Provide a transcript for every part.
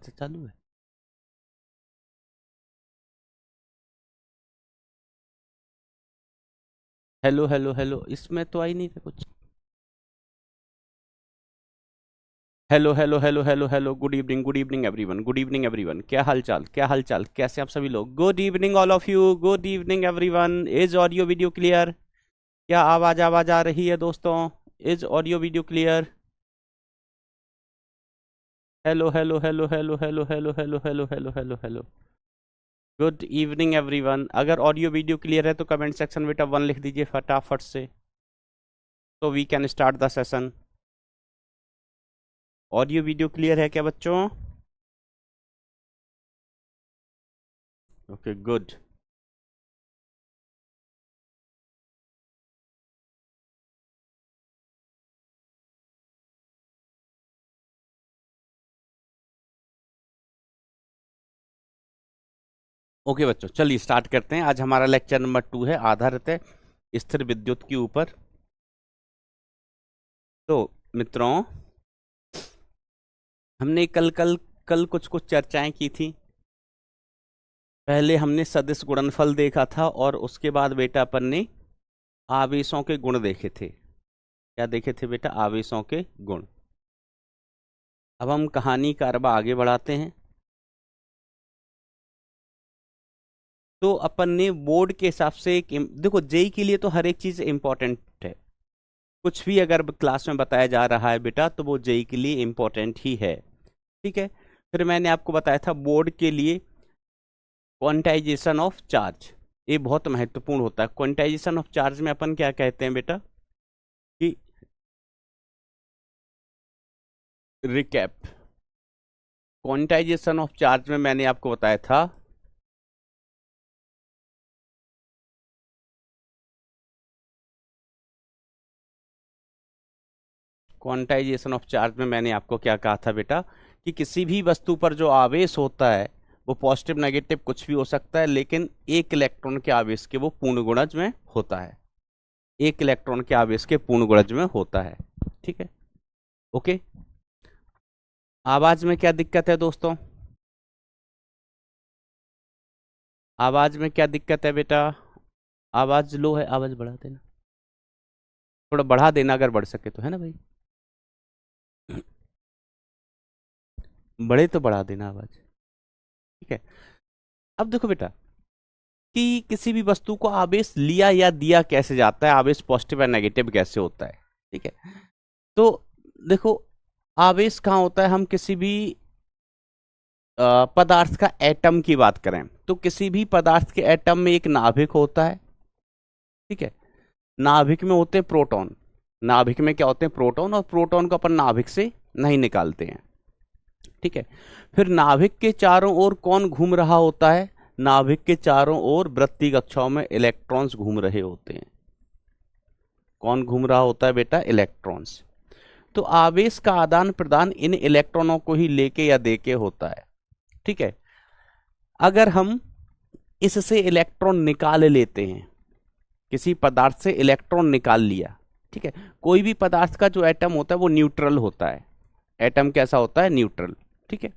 अच्छा चालू है। हेलो हेलो हेलो, इसमें तो आई नहीं था कुछ। Hello hello hello hello hello, good evening everyone, good evening everyone. क्या हाल चाल, क्या हाल चाल, कैसे आप सभी लोग? Good evening all of you, good evening everyone. Is audio video clear? क्या आवाज आवाज आ रही है दोस्तों? Is audio video clear? Hello hello hello hello hello hello hello hello hello hello hello. Good evening everyone. अगर ऑडियो वीडियो क्लियर है तो comment section में वन लिख दीजिए फटाफट से, तो we can start the session. Audio video clear है क्या बच्चों? Okay good. ओके बच्चों, चलिए स्टार्ट करते हैं। आज हमारा लेक्चर नंबर 2 है, आधारित है स्थिर विद्युत के ऊपर। तो मित्रों, हमने कल कल कल कुछ कुछ चर्चाएं की थी। पहले हमने सदिश गुणनफल देखा था और उसके बाद बेटा अपन ने आवेशों के गुण देखे थे। क्या देखे थे बेटा? आवेशों के गुण। अब हम कहानी का अरबा आगे बढ़ाते हैं। तो अपन ने बोर्ड के हिसाब से देखो, जेई के लिए तो हर एक चीज इंपॉर्टेंट है। कुछ भी अगर क्लास में बताया जा रहा है बेटा, तो वो जेई के लिए इंपॉर्टेंट ही है। ठीक है। फिर मैंने आपको बताया था बोर्ड के लिए क्वांटाइजेशन ऑफ चार्ज, ये बहुत महत्वपूर्ण होता है। क्वांटाइजेशन ऑफ चार्ज में अपन क्या कहते हैं बेटा? कि रिकैप। क्वांटाइजेशन ऑफ चार्ज में मैंने आपको बताया था क्वांटाइजेशन ऑफ चार्ज में मैंने आपको क्या कहा था बेटा? कि किसी भी वस्तु पर जो आवेश होता है वो पॉजिटिव नेगेटिव कुछ भी हो सकता है, लेकिन एक इलेक्ट्रॉन के आवेश के वो पूर्ण गुणज में होता है। एक इलेक्ट्रॉन के आवेश के पूर्ण गुणज में होता है। ठीक है। ओके। आवाज में क्या दिक्कत है दोस्तों? आवाज में क्या दिक्कत है बेटा? आवाज लो है, आवाज बढ़ा देना, थोड़ा बढ़ा देना अगर बढ़ सके तो, है ना भाई? बढ़े तो बढ़ा देना आवाज। ठीक है। अब देखो बेटा कि किसी भी वस्तु को आवेश लिया या दिया कैसे जाता है, आवेश पॉजिटिव या नेगेटिव कैसे होता है। ठीक है। तो देखो, आवेश कहाँ होता है? हम किसी भी पदार्थ का एटम की बात करें तो किसी भी पदार्थ के एटम में एक नाभिक होता है। ठीक है। नाभिक में होते हैं प्रोटॉन। नाभिक में क्या होते हैं? प्रोटॉन। और प्रोटॉन को अपन नाभिक से नहीं निकालते हैं। ठीक है। फिर नाभिक के चारों ओर कौन घूम रहा होता है? नाभिक के चारों ओर वृत्तीय कक्षाओं में इलेक्ट्रॉन्स घूम रहे होते हैं। कौन घूम रहा होता है बेटा? इलेक्ट्रॉन्स। तो आवेश का आदान प्रदान इन इलेक्ट्रॉनों को ही लेके या देके होता है। ठीक है। अगर हम इससे इलेक्ट्रॉन निकाल लेते हैं, किसी पदार्थ से इलेक्ट्रॉन निकाल लिया, ठीक है। कोई भी पदार्थ का जो एटम होता है वो न्यूट्रल होता है। एटम कैसा होता है? न्यूट्रल। ठीक है।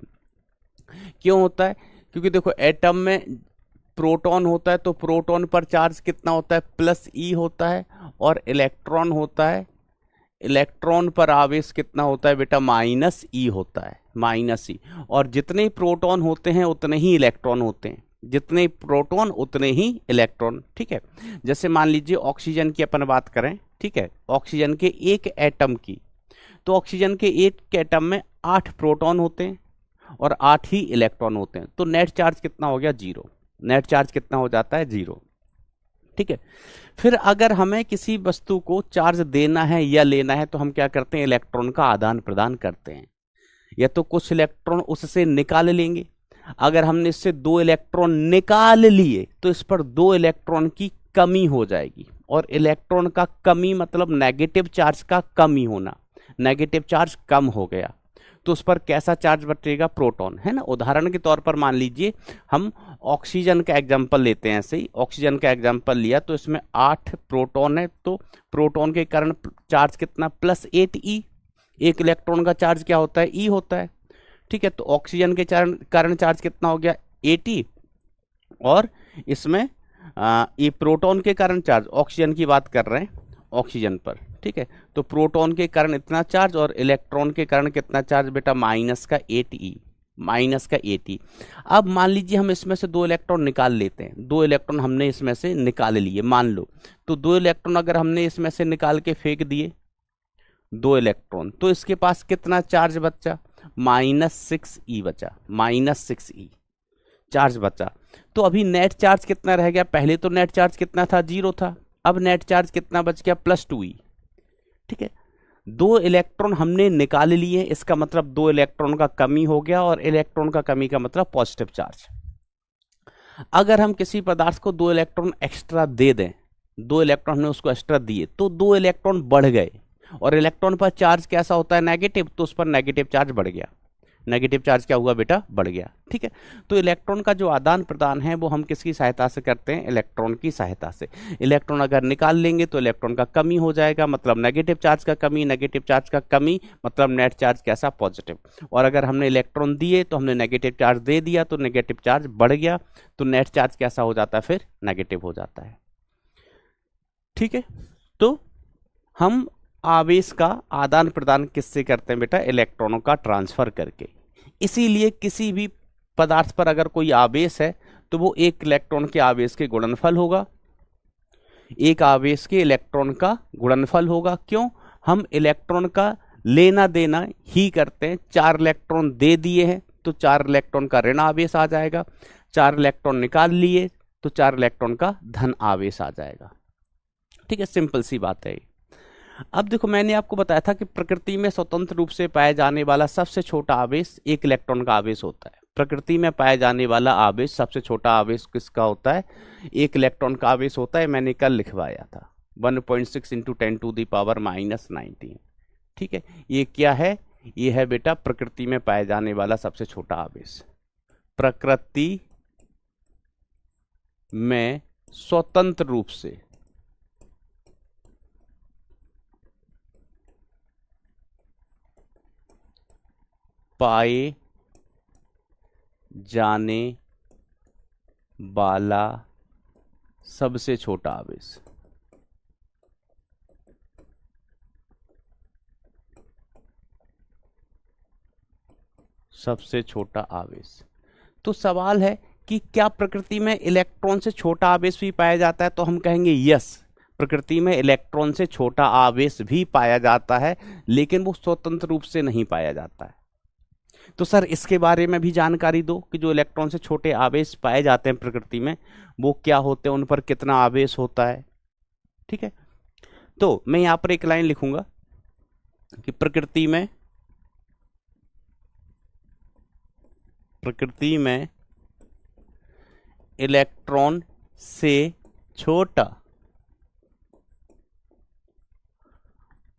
क्यों होता है? क्योंकि देखो, एटम में प्रोटॉन होता है तो प्रोटॉन पर चार्ज कितना होता है? प्लस ई होता है। और इलेक्ट्रॉन होता है, इलेक्ट्रॉन पर आवेश कितना होता है बेटा? माइनस ई होता है, माइनस ई। और जितने प्रोटॉन होते हैं उतने ही इलेक्ट्रॉन होते हैं, जितने प्रोटॉन उतने ही इलेक्ट्रॉन। ठीक है। जैसे मान लीजिए ऑक्सीजन की अपन बात करें, ठीक है, ऑक्सीजन के एक एटम की, तो ऑक्सीजन के एक एटम में 8 प्रोटॉन होते हैं और 8 ही इलेक्ट्रॉन होते हैं। तो नेट चार्ज कितना हो गया? 0। नेट चार्ज कितना हो जाता है? 0। ठीक है। फिर अगर हमें किसी वस्तु को चार्ज देना है या लेना है तो हम क्या करते हैं? इलेक्ट्रॉन का आदान प्रदान करते हैं। या तो कुछ इलेक्ट्रॉन उससे निकाल लेंगे। अगर हमने इससे 2 इलेक्ट्रॉन निकाल लिए तो इस पर 2 इलेक्ट्रॉन की कमी हो जाएगी। और इलेक्ट्रॉन का कमी मतलब नेगेटिव चार्ज का कमी होना। नेगेटिव चार्ज कम हो गया तो उस पर कैसा चार्ज बचेगा? प्रोटॉन, है ना। उदाहरण के तौर पर मान लीजिए हम ऑक्सीजन का एग्जांपल लेते हैं। ऐसे ही ऑक्सीजन का एग्जांपल लिया तो इसमें 8 प्रोटॉन है, तो प्रोटॉन के कारण चार्ज कितना? +8 ई। एक इलेक्ट्रॉन का चार्ज क्या होता है? ई होता है। ठीक है, तो ऑक्सीजन के कारण चार्ज कितना हो गया 80, और इसमें ये प्रोटॉन के कारण चार्ज, ऑक्सीजन की बात कर रहे हैं ऑक्सीजन पर, ठीक है, तो प्रोटॉन के कारण इतना चार्ज और इलेक्ट्रॉन के कारण कितना चार्ज बेटा -8e, -8e। अब मान लीजिए हम इसमें से 2 इलेक्ट्रॉन निकाल लेते हैं, 2 इलेक्ट्रॉन हमने इसमें से निकाल लिए मान लो, तो 2 इलेक्ट्रॉन अगर हमने इसमें से निकाल के फेंक दिए 2 इलेक्ट्रॉन, तो इसके पास कितना चार्ज बचा -6e बचा, -6e चार्ज बचा। तो अभी नेट चार्ज कितना रह गया, पहले तो नेट चार्ज कितना था 0 था, अब नेट चार्ज कितना बच गया +2e, ठीक है। 2 इलेक्ट्रॉन हमने निकाल लिए, इसका मतलब 2 इलेक्ट्रॉन का कमी हो गया, और इलेक्ट्रॉन का कमी का मतलब पॉजिटिव चार्ज। अगर हम किसी पदार्थ को 2 इलेक्ट्रॉन एक्स्ट्रा दे दें, 2 इलेक्ट्रॉन हमने उसको एक्स्ट्रा दिए, तो 2 इलेक्ट्रॉन बढ़ गए, और इलेक्ट्रॉन पर चार्ज कैसा होता है नेगेटिव, तो उस पर नेगेटिव चार्ज बढ़ गया, नेगेटिव चार्ज क्या हुआ बेटा बढ़ गया, ठीक है। तो इलेक्ट्रॉन का जो आदान प्रदान है वो हम किसकी सहायता से करते हैं, इलेक्ट्रॉन की सहायता से। इलेक्ट्रॉन अगर निकाल लेंगे तो इलेक्ट्रॉन का कमी हो जाएगा, मतलब नेगेटिव चार्ज का कमी, नेगेटिव चार्ज का कमी मतलब नेट चार्ज कैसा पॉजिटिव, और अगर हमने इलेक्ट्रॉन दिए तो हमने नेगेटिव चार्ज दे दिया तो नेगेटिव चार्ज बढ़ गया, तो नेट चार्ज कैसा हो जाता है फिर नेगेटिव हो जाता है, ठीक है। तो हम आवेश का आदान प्रदान किससे करते हैं बेटा, इलेक्ट्रॉनों का ट्रांसफर करके। इसीलिए किसी भी पदार्थ पर अगर कोई आवेश है तो वो एक इलेक्ट्रॉन के आवेश के गुणनफल होगा, एक आवेश के इलेक्ट्रॉन का गुणनफल होगा। क्यों, हम इलेक्ट्रॉन का लेना देना ही करते हैं। 4 इलेक्ट्रॉन दे दिए हैं तो 4 इलेक्ट्रॉन का ऋण आवेश आ जाएगा, 4 इलेक्ट्रॉन निकाल लिए तो 4 इलेक्ट्रॉन का धन आवेश आ जाएगा, ठीक है, सिंपल सी बात है। अब देखो मैंने आपको बताया था कि प्रकृति में स्वतंत्र रूप से पाया जाने वाला सबसे छोटा आवेश 1 इलेक्ट्रॉन का आवेश होता है। प्रकृति में पाया जाने वाला आवेश सबसे छोटा आवेश किसका होता है, 1 इलेक्ट्रॉन का आवेश होता है। मैंने कल लिखवाया था 1.6 × 10⁻⁻19, ठीक है। ये क्या है, ये है बेटा प्रकृति में पाया जाने वाला सबसे छोटा आवेश। प्रकृति में स्वतंत्र रूप से पाए जाने वाला सबसे छोटा आवेश, सबसे छोटा आवेश। तो सवाल है कि क्या प्रकृति में इलेक्ट्रॉन से छोटा आवेश भी पाया जाता है, तो हम कहेंगे यस, प्रकृति में इलेक्ट्रॉन से छोटा आवेश भी पाया जाता है, लेकिन वो स्वतंत्र रूप से नहीं पाया जाता है। तो सर इसके बारे में भी जानकारी दो कि जो इलेक्ट्रॉन से छोटे आवेश पाए जाते हैं प्रकृति में वो क्या होते हैं, उन पर कितना आवेश होता है, ठीक है। तो मैं यहां पर एक लाइन लिखूंगा कि प्रकृति में इलेक्ट्रॉन से छोटा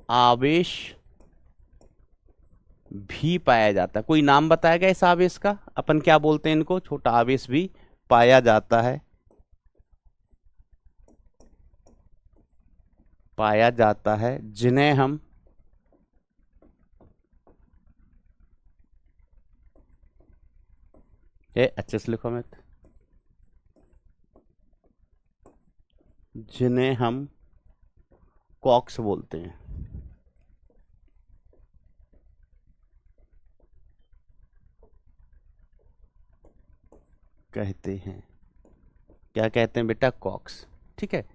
आवेश भी पाया जाता है। कोई नाम बताएगा इस आवेश का, अपन क्या बोलते हैं इनको, छोटा आवेश भी पाया जाता है, जिन्हें हम अच्छे से लिखो मत, जिन्हें हम क्वार्क्स बोलते हैं, कहते हैं, क्या कहते हैं बेटा, क्वार्क्स, ठीक है।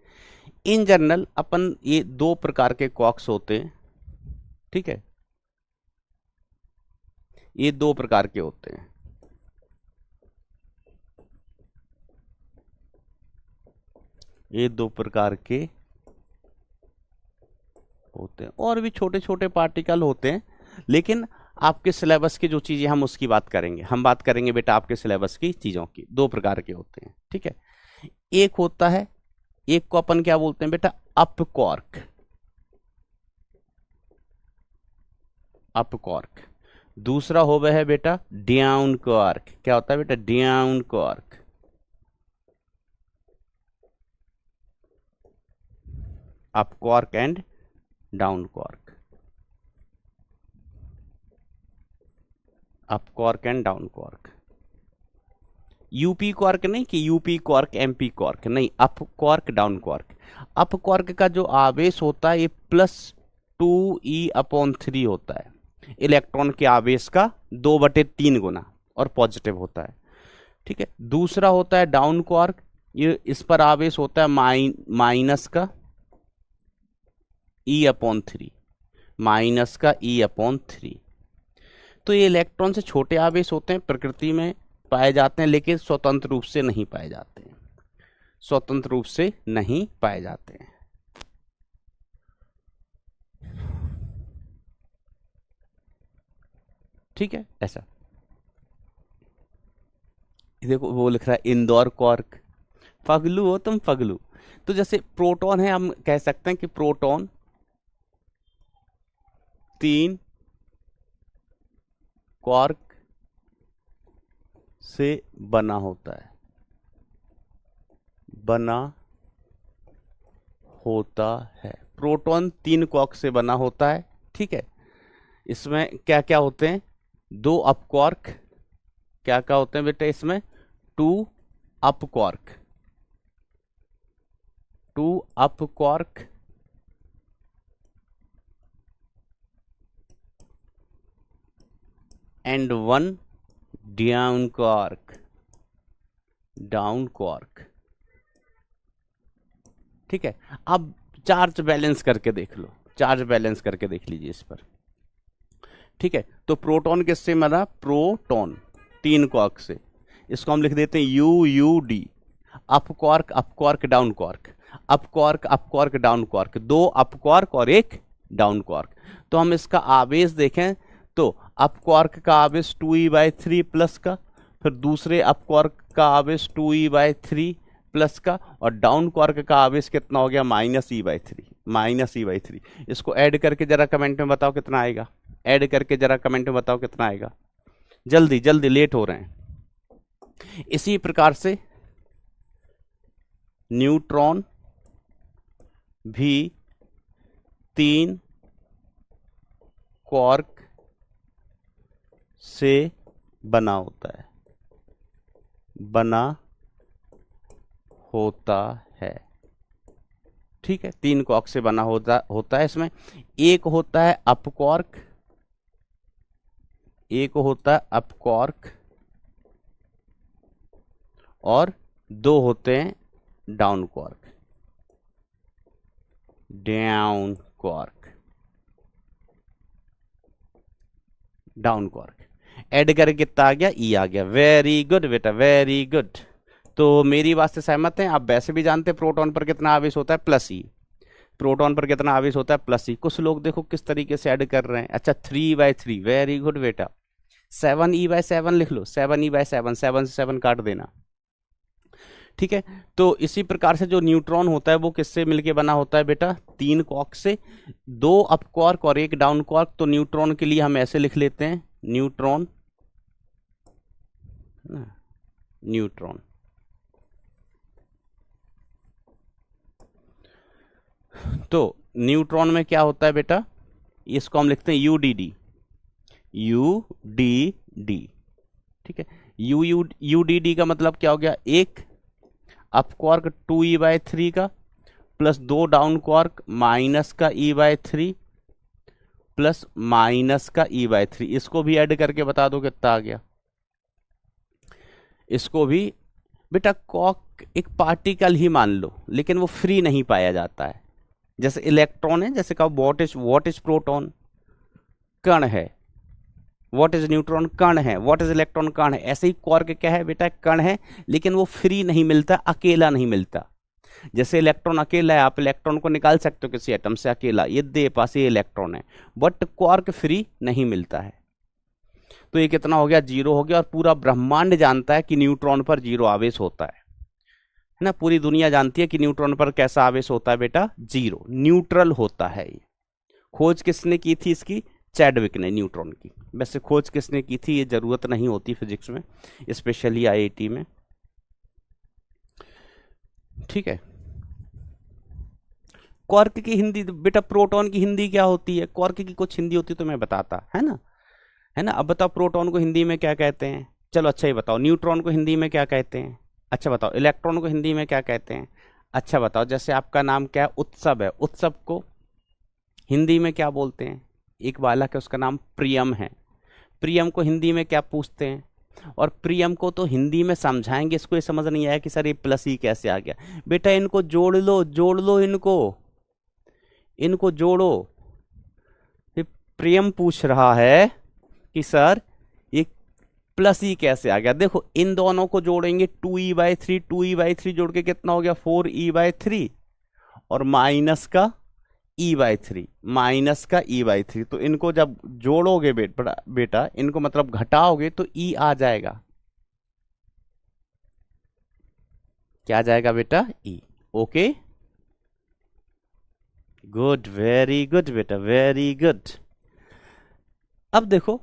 इन जनरल अपन ये 2 प्रकार के क्वार्क्स होते हैं, ठीक है, ये 2 प्रकार के होते हैं, ये 2 प्रकार के होते हैं, और भी छोटे छोटे पार्टिकल होते हैं, लेकिन आपके सिलेबस की जो चीजें हम उसकी बात करेंगे, हम बात करेंगे बेटा आपके सिलेबस की चीजों की। 2 प्रकार के होते हैं, ठीक है। एक होता है, एक को अपन क्या बोलते हैं बेटा, अप क्वार्क, अप क्वार्क। दूसरा हो वह है बेटा डाउन क्वार्क। क्या होता है बेटा, down quark. Up quark and down quark. Up quark and down quark. UP quark नहीं कि यूपी क्वार्क एमपी क्वार्क, नहीं, up quark down quark. Up quark का जो आवेश होता है ये +2e/3 होता है, इलेक्ट्रॉन के आवेश का 2/3 गुना, और पॉजिटिव होता है। ठीक है, दूसरा होता है डाउन क्वार्क, ये इस पर आवेश होता है माइनस का e/3, माइनस का e/3। तो ये इलेक्ट्रॉन से छोटे आवेश होते हैं, प्रकृति में पाए जाते हैं, लेकिन स्वतंत्र रूप से नहीं पाए जाते हैं, स्वतंत्र रूप से नहीं पाए जाते हैं। ठीक है, ऐसा देखो वो लिख रहा है इंदौर क्वार्क। पगलू हो तुम, पगलू। तो जैसे प्रोटॉन है, हम कह सकते हैं कि प्रोटॉन 3 क्वार्क से बना होता है, बना होता है। प्रोटॉन 3 क्वार्क से बना होता है। ठीक है, इसमें क्या क्या होते हैं? 2 अप क्वार्क, क्या क्या होते हैं बेटा इसमें? 2 up quark, 2 up quark and 1 down quark, down quark. ठीक है, अब चार्ज बैलेंस करके देख लो, चार्ज बैलेंस करके देख लीजिए इस पर। ठीक है, तो प्रोटॉन किससे बना? प्रोटॉन 3 क्वार्क से, इसको हम लिख देते हैं UUD, up quark down quark, up quark down quark, 2 up quark और 1 डाउन क्वार्क। तो हम इसका आवेश देखें तो अप क्वार्क का आवेश 2e/3 प्लस का, फिर दूसरे अप क्वार्क का आवेश 2e/3 प्लस का, और डाउन क्वार्क का आवेश कितना हो गया? -e/3, -e/3। इसको ऐड करके जरा कमेंट में बताओ कितना आएगा, ऐड करके जरा कमेंट में बताओ कितना आएगा, जल्दी जल्दी, लेट हो रहे हैं। इसी प्रकार से न्यूट्रॉन भी 3 क्वार्क से बना होता है, बना होता है। ठीक है, 3 क्वार्क से बना होता है। इसमें एक होता है अप क्वार्क, एक होता है अप क्वार्क, और 2 होते हैं down quark, down quark, down quark. Add करके कितना आ गया? ई आ गया। वेरी गुड बेटा, वेरी गुड। तो मेरी बात से सहमत हैं आप? वैसे भी जानते हैं प्रोटॉन पर कितना आवेश होता है? +E। प्रोटॉन पर कितना आवेश होता है? +E। कुछ लोग देखो किस तरीके से ऐड कर रहे हैं। अच्छा, 3/3, वेरी गुड बेटा। 7e/7 लिख लो, 7e/7, 7 से 7 काट देना। ठीक है, तो इसी प्रकार से जो न्यूट्रॉन होता है वो किससे मिलके बना होता है बेटा? 3 क्वार्क से, 2 अप क्वार्क और 1 डाउन क्वार्क। तो न्यूट्रॉन के लिए हम ऐसे लिख लेते हैं, न्यूट्रॉन, न्यूट्रॉन। तो न्यूट्रॉन में क्या होता है बेटा? इसको हम लिखते हैं UDD, UDD। ठीक है, UDD का मतलब क्या हो गया? 1 अप क्वार्क 2e/3 का, प्लस 2 डाउन क्वार्क माइनस का e/3 प्लस माइनस का e/3। इसको भी ऐड करके बता दो कितना आ गया। इसको भी बेटा क्वार्क एक पार्टिकल ही मान लो, लेकिन वो फ्री नहीं पाया जाता है। जैसे इलेक्ट्रॉन है, जैसे कहो व्हाट इज प्रोटॉन? कण है। What is neutron? कण है। What is electron? कण है। ऐसे ही क्वार्क क्या है बेटा? कण है, लेकिन वो फ्री नहीं मिलता, अकेला नहीं मिलता। जैसे इलेक्ट्रॉन अकेला है, आप इलेक्ट्रॉन को निकाल सकते हो किसी एटम से अकेला, ये दे पास ये इलेक्ट्रॉन है, बट क्वार्क फ्री नहीं मिलता है। तो ये कितना हो गया? 0 हो गया। और पूरा ब्रह्मांड जानता है कि न्यूट्रॉन पर 0 आवेश होता है ना? पूरी दुनिया जानती है कि न्यूट्रॉन पर कैसा आवेश होता है बेटा? 0, न्यूट्रल होता है। ये खोज किसने की थी इसकी? चैडविक ने, न्यूट्रॉन की। वैसे खोज किसने की थी ये जरूरत नहीं होती फिजिक्स में, स्पेशली IIT में। ठीक है, क्वार्क की हिंदी बेटा, प्रोटॉन की हिंदी क्या होती है? क्वार्क की कुछ हिंदी होती तो मैं बताता, है ना? है ना। अब बताओ प्रोटॉन को हिंदी में क्या कहते हैं? चलो अच्छा ही बताओ, न्यूट्रॉन को हिंदी में क्या कहते हैं? अच्छा बताओ, इलेक्ट्रॉन को हिंदी में क्या कहते हैं? अच्छा बताओ, जैसे आपका नाम क्या है, उत्सव है, उत्सव को हिंदी में क्या बोलते हैं? एक बालक है, उसका नाम प्रियम है, प्रियम को हिंदी में क्या पूछते हैं? और प्रियम को तो हिंदी में समझाएंगे, इसको ये समझ नहीं आया कि सर ये प्लस ई कैसे आ गया। बेटा इनको जोड़ लो, जोड़ लो, इनको इनको जोड़ो। ये प्रियम पूछ रहा है कि सर ये प्लस ई कैसे आ गया। देखो इन दोनों को जोड़ेंगे, 2e/3, 2e/3 जोड़ के कितना हो गया, 4e/3, और माइनस का e/3, माइनस का e/3। तो इनको जब जोड़ोगे बेटा इनको मतलब घटाओगे तो e आ जाएगा। क्या आ जाएगा बेटा? e। Okay, good, very good बेटा, वेरी गुड। अब देखो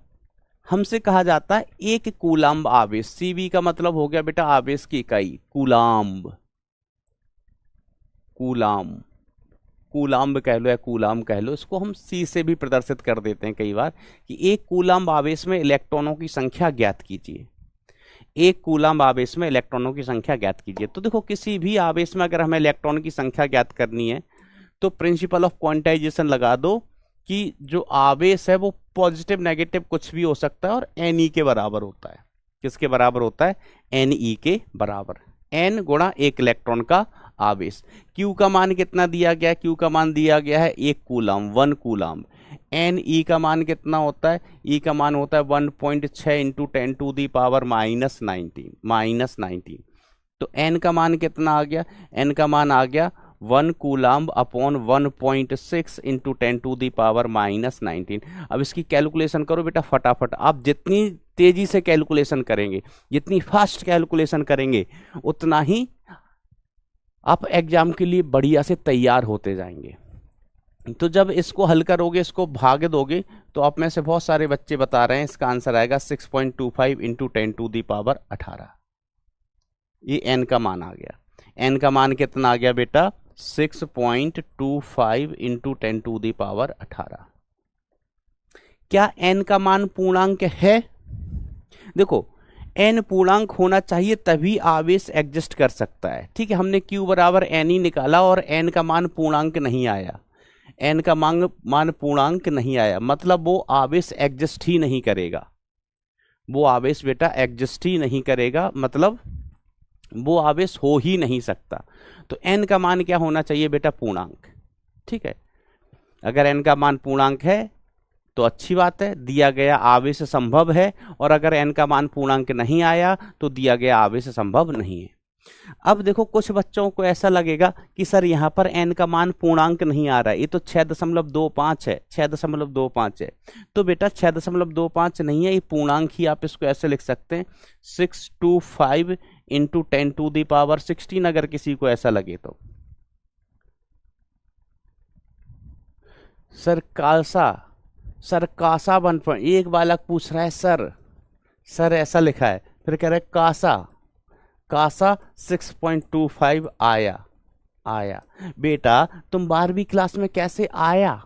हमसे कहा जाता है एक कूलाम्ब आवेश, सीबी का मतलब हो गया बेटा आवेश की इकाई, कूलाम्ब, कूलाम्ब, कूलाम्ब कह लो या कूलाम्ब कह लो, इसको हम सी से भी प्रदर्शित कर देते हैं कई बार कि एक कूलाम्ब आवेश में इलेक्ट्रॉनों की संख्या ज्ञात कीजिए। एक कूलाम्ब आवेश में इलेक्ट्रॉनों की संख्या ज्ञात कीजिए। तो देखो किसी भी आवेश में अगर हमें इलेक्ट्रॉन की संख्या ज्ञात करनी है तो प्रिंसिपल ऑफ क्वांटाइजेशन लगा दो कि जो आवेश है वो पॉजिटिव नेगेटिव कुछ भी हो सकता है और एन ई के बराबर होता है। किसके बराबर होता है? एन ई के बराबर, एन गुणा एक इलेक्ट्रॉन का आवेश। क्यू का मान कितना दिया गया? क्यू का मान दिया गया है 1 कूलाम, 1 कूलाम। एन ई का मान कितना होता है? ई का मान होता है 1.6 इंटू 10⁻⁻19, -19। तो एन का मान कितना आ गया? एन का मान आ गया 1 कूलाम्ब अपॉन 1.6 इंटू 10⁻⁻19। अब इसकी कैलकुलेशन करो बेटा फटाफट। आप जितनी तेजी से कैलकुलेशन करेंगे, जितनी फास्ट कैलकुलेशन करेंगे, उतना ही आप एग्जाम के लिए बढ़िया से तैयार होते जाएंगे। तो जब इसको हल करोगे, इसको भाग दोगे, तो आप में से बहुत सारे बच्चे बता रहे हैं इसका आंसर आएगा 6.25 इंटू 10⁻18। ये एन का मान आ गया। एन का मान कितना आ गया बेटा? 6.25 इंटू 10⁻18। क्या एन का मान पूर्णांक है? देखो एन पूर्णांक होना चाहिए तभी आवेश एग्जिस्ट कर सकता है। ठीक है, हमने Q बराबर एन ही निकाला और एन का मान पूर्णांक नहीं आया, एन का मान पूर्णांक नहीं आया, मतलब वो आवेश एग्जिस्ट ही नहीं करेगा। वो आवेश बेटा एग्जिस्ट ही नहीं करेगा, मतलब वो आवेश हो ही नहीं सकता। तो एन का मान क्या होना चाहिए बेटा? पूर्णांक। ठीक है, अगर एन का मान पूर्णांक है तो अच्छी बात है, दिया गया आवेश संभव है, और अगर एन का मान पूर्णांक नहीं आया तो दिया गया आवेश संभव नहीं है। अब देखो कुछ बच्चों को ऐसा लगेगा कि सर यहाँ पर एन का मान पूर्णांक नहीं आ रहा है, ये तो 6.25 है, 6.25 है। तो बेटा 6.25 नहीं है, ये पूर्णांक ही, आप इसको ऐसे लिख सकते हैं 625 इंटू 10⁻16, अगर किसी को ऐसा लगे तो। सर कासा 1 एक बालक पूछ रहा है सर ऐसा लिखा है, फिर कह रहा है कासा 6.25 आया। बेटा तुम 12वीं क्लास में कैसे आया?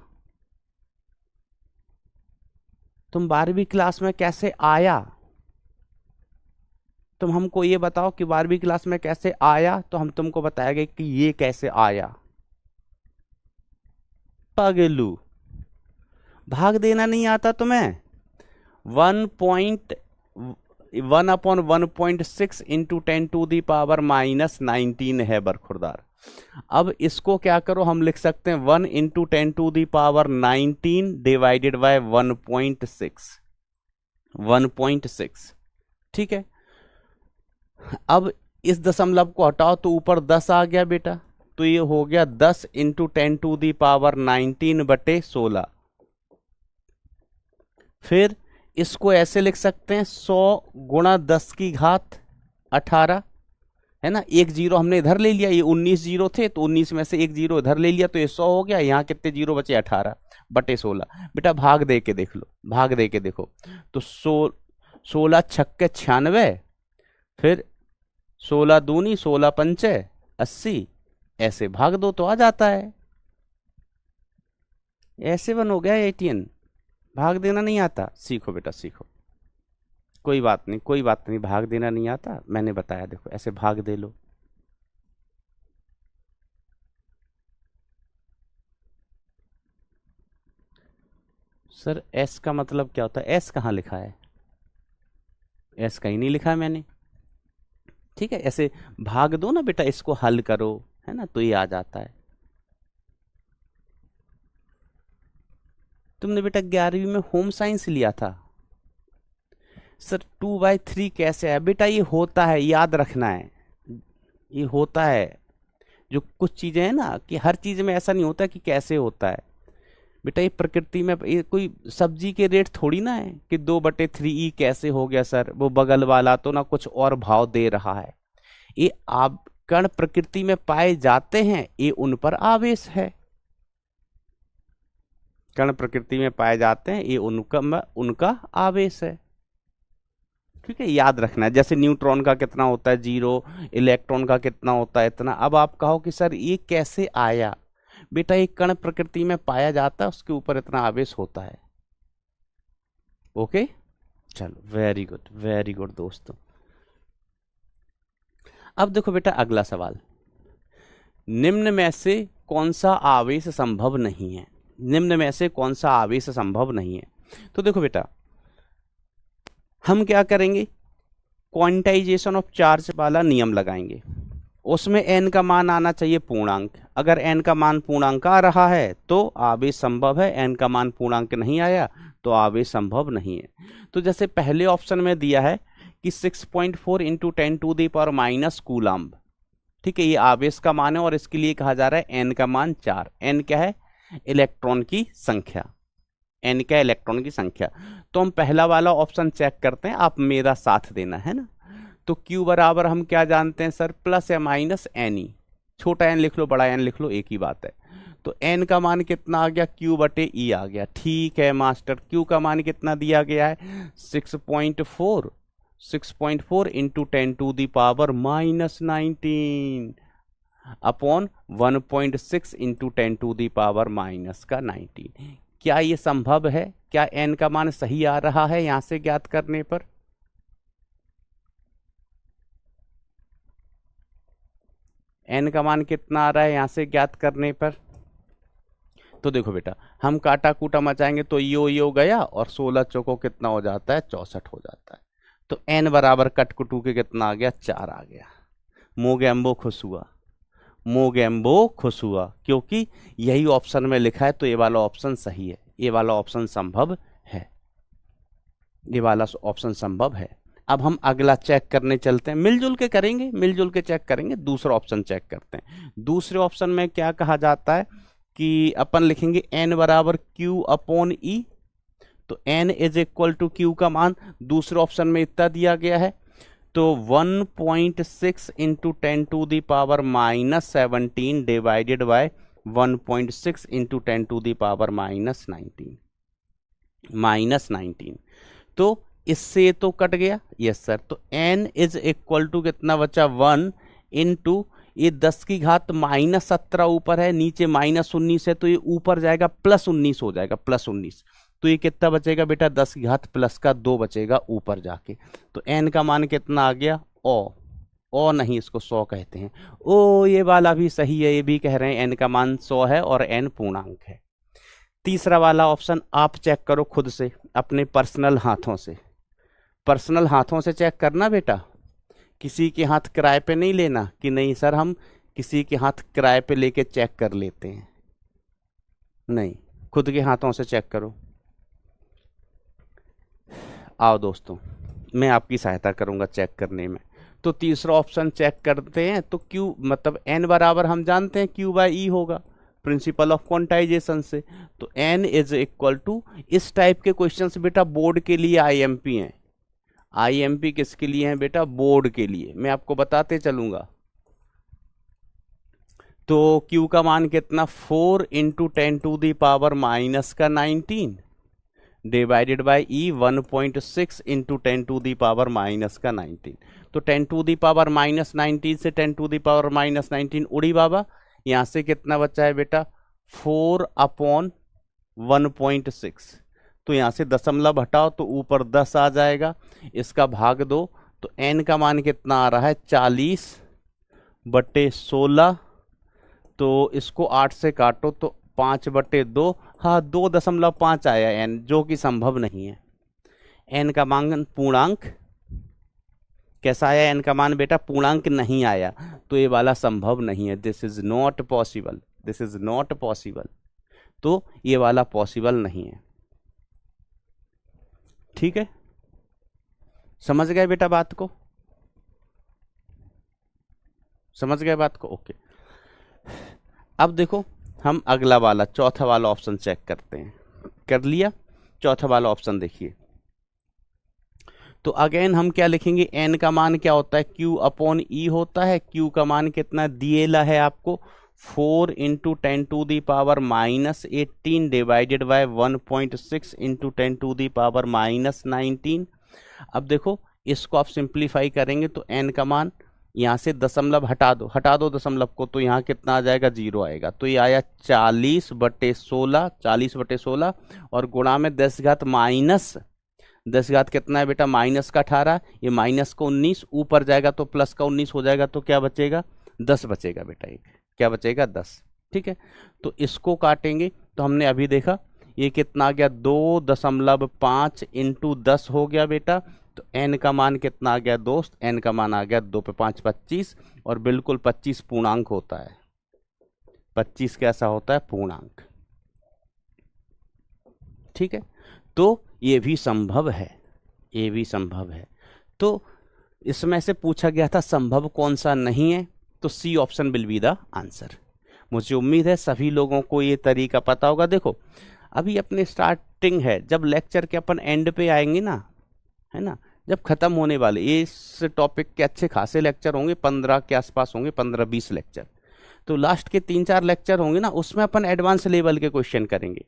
तुम 12वीं क्लास में कैसे आया? तुम हमको ये बताओ कि 12वीं क्लास में कैसे आया, तो हम तुमको बताएंगे कि ये कैसे आया। पगलू, भाग देना नहीं आता तुम्हें? 1/1.6 इंटू 10⁻⁻19 है बरखुरदार। अब इसको क्या करो, हम लिख सकते हैं 1 इंटू 10⁻19 डिवाइडेड बाय 1.6। ठीक है, अब इस दशमलव को हटाओ तो ऊपर 10 आ गया बेटा, तो ये हो गया 10 इंटू 10⁻19/16। फिर इसको ऐसे लिख सकते हैं 100 गुणा 10 की घात 18, है ना। एक जीरो हमने इधर ले लिया, ये 19 जीरो थे तो 19 में से एक जीरो इधर ले लिया, तो ये 100 हो गया। यहाँ कितने जीरो बचे? 18/16। बेटा भाग दे के देख लो, भाग दे के देखो तो 16 छक्के 96, फिर 16 दूनी 16 पंचे 80, ऐसे भाग दो तो आ जाता है। ऐसे बन हो गया 18। भाग देना नहीं आता, सीखो बेटा सीखो, कोई बात नहीं कोई बात नहीं, भाग देना नहीं आता, मैंने बताया देखो ऐसे भाग दे लो। सर एस का मतलब क्या होता है, एस कहाँ लिखा है, एस कहीं नहीं लिखा है मैंने। ठीक है, ऐसे भाग दो ना बेटा, इसको हल करो, है ना, तो ये आ जाता है। तुमने बेटा 11वीं में होम साइंस लिया था। सर 2/3 कैसे है बेटा, ये होता है, याद रखना है, ये होता है। जो कुछ चीजें हैं ना, कि हर चीज में ऐसा नहीं होता कि कैसे होता है बेटा, ये प्रकृति में, ये कोई सब्जी के रेट थोड़ी ना है कि 2/3 कैसे हो गया सर, वो बगल वाला तो ना कुछ और भाव दे रहा है। ये आप कण प्रकृति में पाए जाते हैं, ये उन पर आवेश है। कण प्रकृति में पाए जाते हैं, ये उनका उनका आवेश है। ठीक है, याद रखना है। जैसे न्यूट्रॉन का कितना होता है 0, इलेक्ट्रॉन का कितना होता है इतना। अब आप कहो कि सर ये कैसे आया, बेटा एक कण प्रकृति में पाया जाता है, उसके ऊपर इतना आवेश होता है। ओके, चलो वेरी गुड दोस्तों। अब देखो बेटा अगला सवाल, निम्न में से कौन सा आवेश संभव नहीं है, निम्न में से कौन सा आवेश संभव नहीं है। तो देखो बेटा हम क्या करेंगे, क्वांटाइजेशन ऑफ चार्ज वाला नियम लगाएंगे। उसमें n का मान आना चाहिए पूर्णांक। अगर n का मान पूर्णांक आ रहा है तो आवेश संभव है, n का मान पूर्णांक नहीं आया तो आवेश संभव नहीं है। तो जैसे पहले ऑप्शन में दिया है कि 6.4 इंटू 10⁻⁻⁻ कूलम्ब। ठीक है, ये आवेश का मान है और इसके लिए कहा जा रहा है n का मान 4। n क्या है, इलेक्ट्रॉन की संख्या, n क्या, इलेक्ट्रॉन की संख्या। तो हम पहला वाला ऑप्शन चेक करते हैं, आप मेरा साथ देना है ना। तो Q बराबर हम क्या जानते हैं सर, प्लस या माइनस एन ई, छोटा n लिख लो बड़ा n लिख लो एक ही बात है। तो n का मान कितना आ गया, Q/E आ गया। ठीक है मास्टर, Q का मान कितना दिया गया है, 6.4 इंटू 10⁻⁻19 अपॉन 1.6 इंटू 10⁻⁻19। क्या ये संभव है, क्या n का मान सही आ रहा है यहां से ज्ञात करने पर। n का मान कितना आ रहा है यहां से ज्ञात करने पर। तो देखो बेटा हम काटा कूटा मचाएंगे तो यो गया और 16 चौको कितना हो जाता है, 64 हो जाता है। तो n बराबर कट कुटू के कितना आ गया, 4 आ गया। मोगेम्बो खुश हुआ, मोगेम्बो खुश हुआ, क्योंकि यही ऑप्शन में लिखा है तो ये वाला ऑप्शन सही है, ये वाला ऑप्शन संभव है, ये वाला ऑप्शन संभव है। अब हम अगला चेक करने चलते हैं, मिलजुल के करेंगे, मिलजुल के चेक करेंगे। दूसरा ऑप्शन चेक करते हैं। दूसरे ऑप्शन में क्या कहा जाता है कि अपन लिखेंगे n बराबर Q/E। तो n is equal to Q का मान दूसरे ऑप्शन में इतना दिया गया है, तो 1.6 इंटू 10⁻⁻17 डिवाइडेड बाय 1.6 इंटू 10⁻⁻19 तो इससे तो कट गया, यस सर। तो n इज इक्वल टू कितना बचा, 1 इंटू ये 10 की घात -17 ऊपर है, नीचे -19 है, तो ये ऊपर जाएगा +19 हो जाएगा, +19। तो ये कितना बचेगा बेटा, 10 की घात प्लस का 2 बचेगा ऊपर जाके। तो n का मान कितना आ गया, ओ नहीं इसको 100 कहते हैं। ओ ये वाला भी सही है, ये भी कह रहे हैं n का मान 100 है और n पूर्णांक है। तीसरा वाला ऑप्शन आप चेक करो खुद से, अपने पर्सनल हाथों से, पर्सनल हाथों से चेक करना बेटा, किसी के हाथ किराए पे नहीं लेना कि नहीं सर हम किसी के हाथ किराए पे लेके चेक कर लेते हैं, नहीं, खुद के हाथों से चेक करो। आओ दोस्तों मैं आपकी सहायता करूंगा चेक करने में। तो तीसरा ऑप्शन चेक करते हैं, तो Q मतलब n बराबर हम जानते हैं Q/E होगा, प्रिंसिपल ऑफ क्वांटाइजेशन से। तो n इज इक्वल टू, इस टाइप के क्वेश्चंस बेटा बोर्ड के लिए IMP हैं। IMP किसके लिए हैं बेटा, बोर्ड के लिए, मैं आपको बताते चलूंगा। तो Q का मान कितना, 4 into 10⁻⁻19 divided by E 1.6 into 10⁻⁻19। तो 10⁻⁻19 से 10⁻⁻19 उड़ी बाबा, यहां से कितना बचा है बेटा, 4/1.6। तो यहाँ से दशमलव हटाओ तो ऊपर 10 आ जाएगा, इसका भाग दो तो n का मान कितना आ रहा है 40/16, तो इसको 8 से काटो तो 5/2, हाँ 2.5 आया n, जो कि संभव नहीं है। n का मान पूर्णांक कैसा आया, n का मान बेटा पूर्णांक नहीं आया, तो ये वाला संभव नहीं है। This is not possible, this is not possible, तो ये वाला पॉसिबल नहीं है। ठीक है, समझ गए बेटा बात को, समझ गए बात को, ओके। अब देखो हम अगला वाला चौथा वाला ऑप्शन चेक करते हैं। कर लिया, चौथा वाला ऑप्शन देखिए, तो अगेन हम क्या लिखेंगे, n का मान क्या होता है, q/e होता है। q का मान कितना दिएला है आपको, 4 × 10⁻18 डिवाइडेड बाय 1.6 × 10⁻19। अब देखो इसको आप सिंप्लीफाई करेंगे तो n का मान यहाँ से दशमलव हटा दो दशमलव को, तो यहाँ कितना आ जाएगा, 0 आएगा। तो ये आया 40/16 और गुणा में 10 घात माइनस 10 घात कितना है बेटा, माइनस का 18, ये माइनस का 19, ऊपर जाएगा तो प्लस का 19 हो जाएगा, तो क्या बचेगा, 10 बचेगा बेटा, एक क्या बचेगा, 10। ठीक है, तो इसको काटेंगे तो हमने अभी देखा ये कितना आ गया, 2.5 × 10 हो गया बेटा। तो n का मान कितना आ गया दोस्त, n का मान आ गया 2 पे 5 25, और बिल्कुल 25 पूर्णांक होता है। 25 कैसा होता है, पूर्णांक। ठीक है, तो ये भी संभव है, ये भी संभव है। तो इसमें से पूछा गया था संभव कौन सा नहीं है, तो C option will be the answer. मुझे उम्मीद है सभी लोगों को ये तरीका पता होगा। देखो अभी अपने स्टार्टिंग है, जब लेक्चर के अपन एंड पे आएंगे ना, है ना, जब खत्म होने वाले इस टॉपिक के अच्छे खासे लेक्चर होंगे, 15 के आसपास होंगे, 15-20 लेक्चर, तो लास्ट के 3-4 लेक्चर होंगे ना, उसमें अपन एडवांस लेवल के क्वेश्चन करेंगे।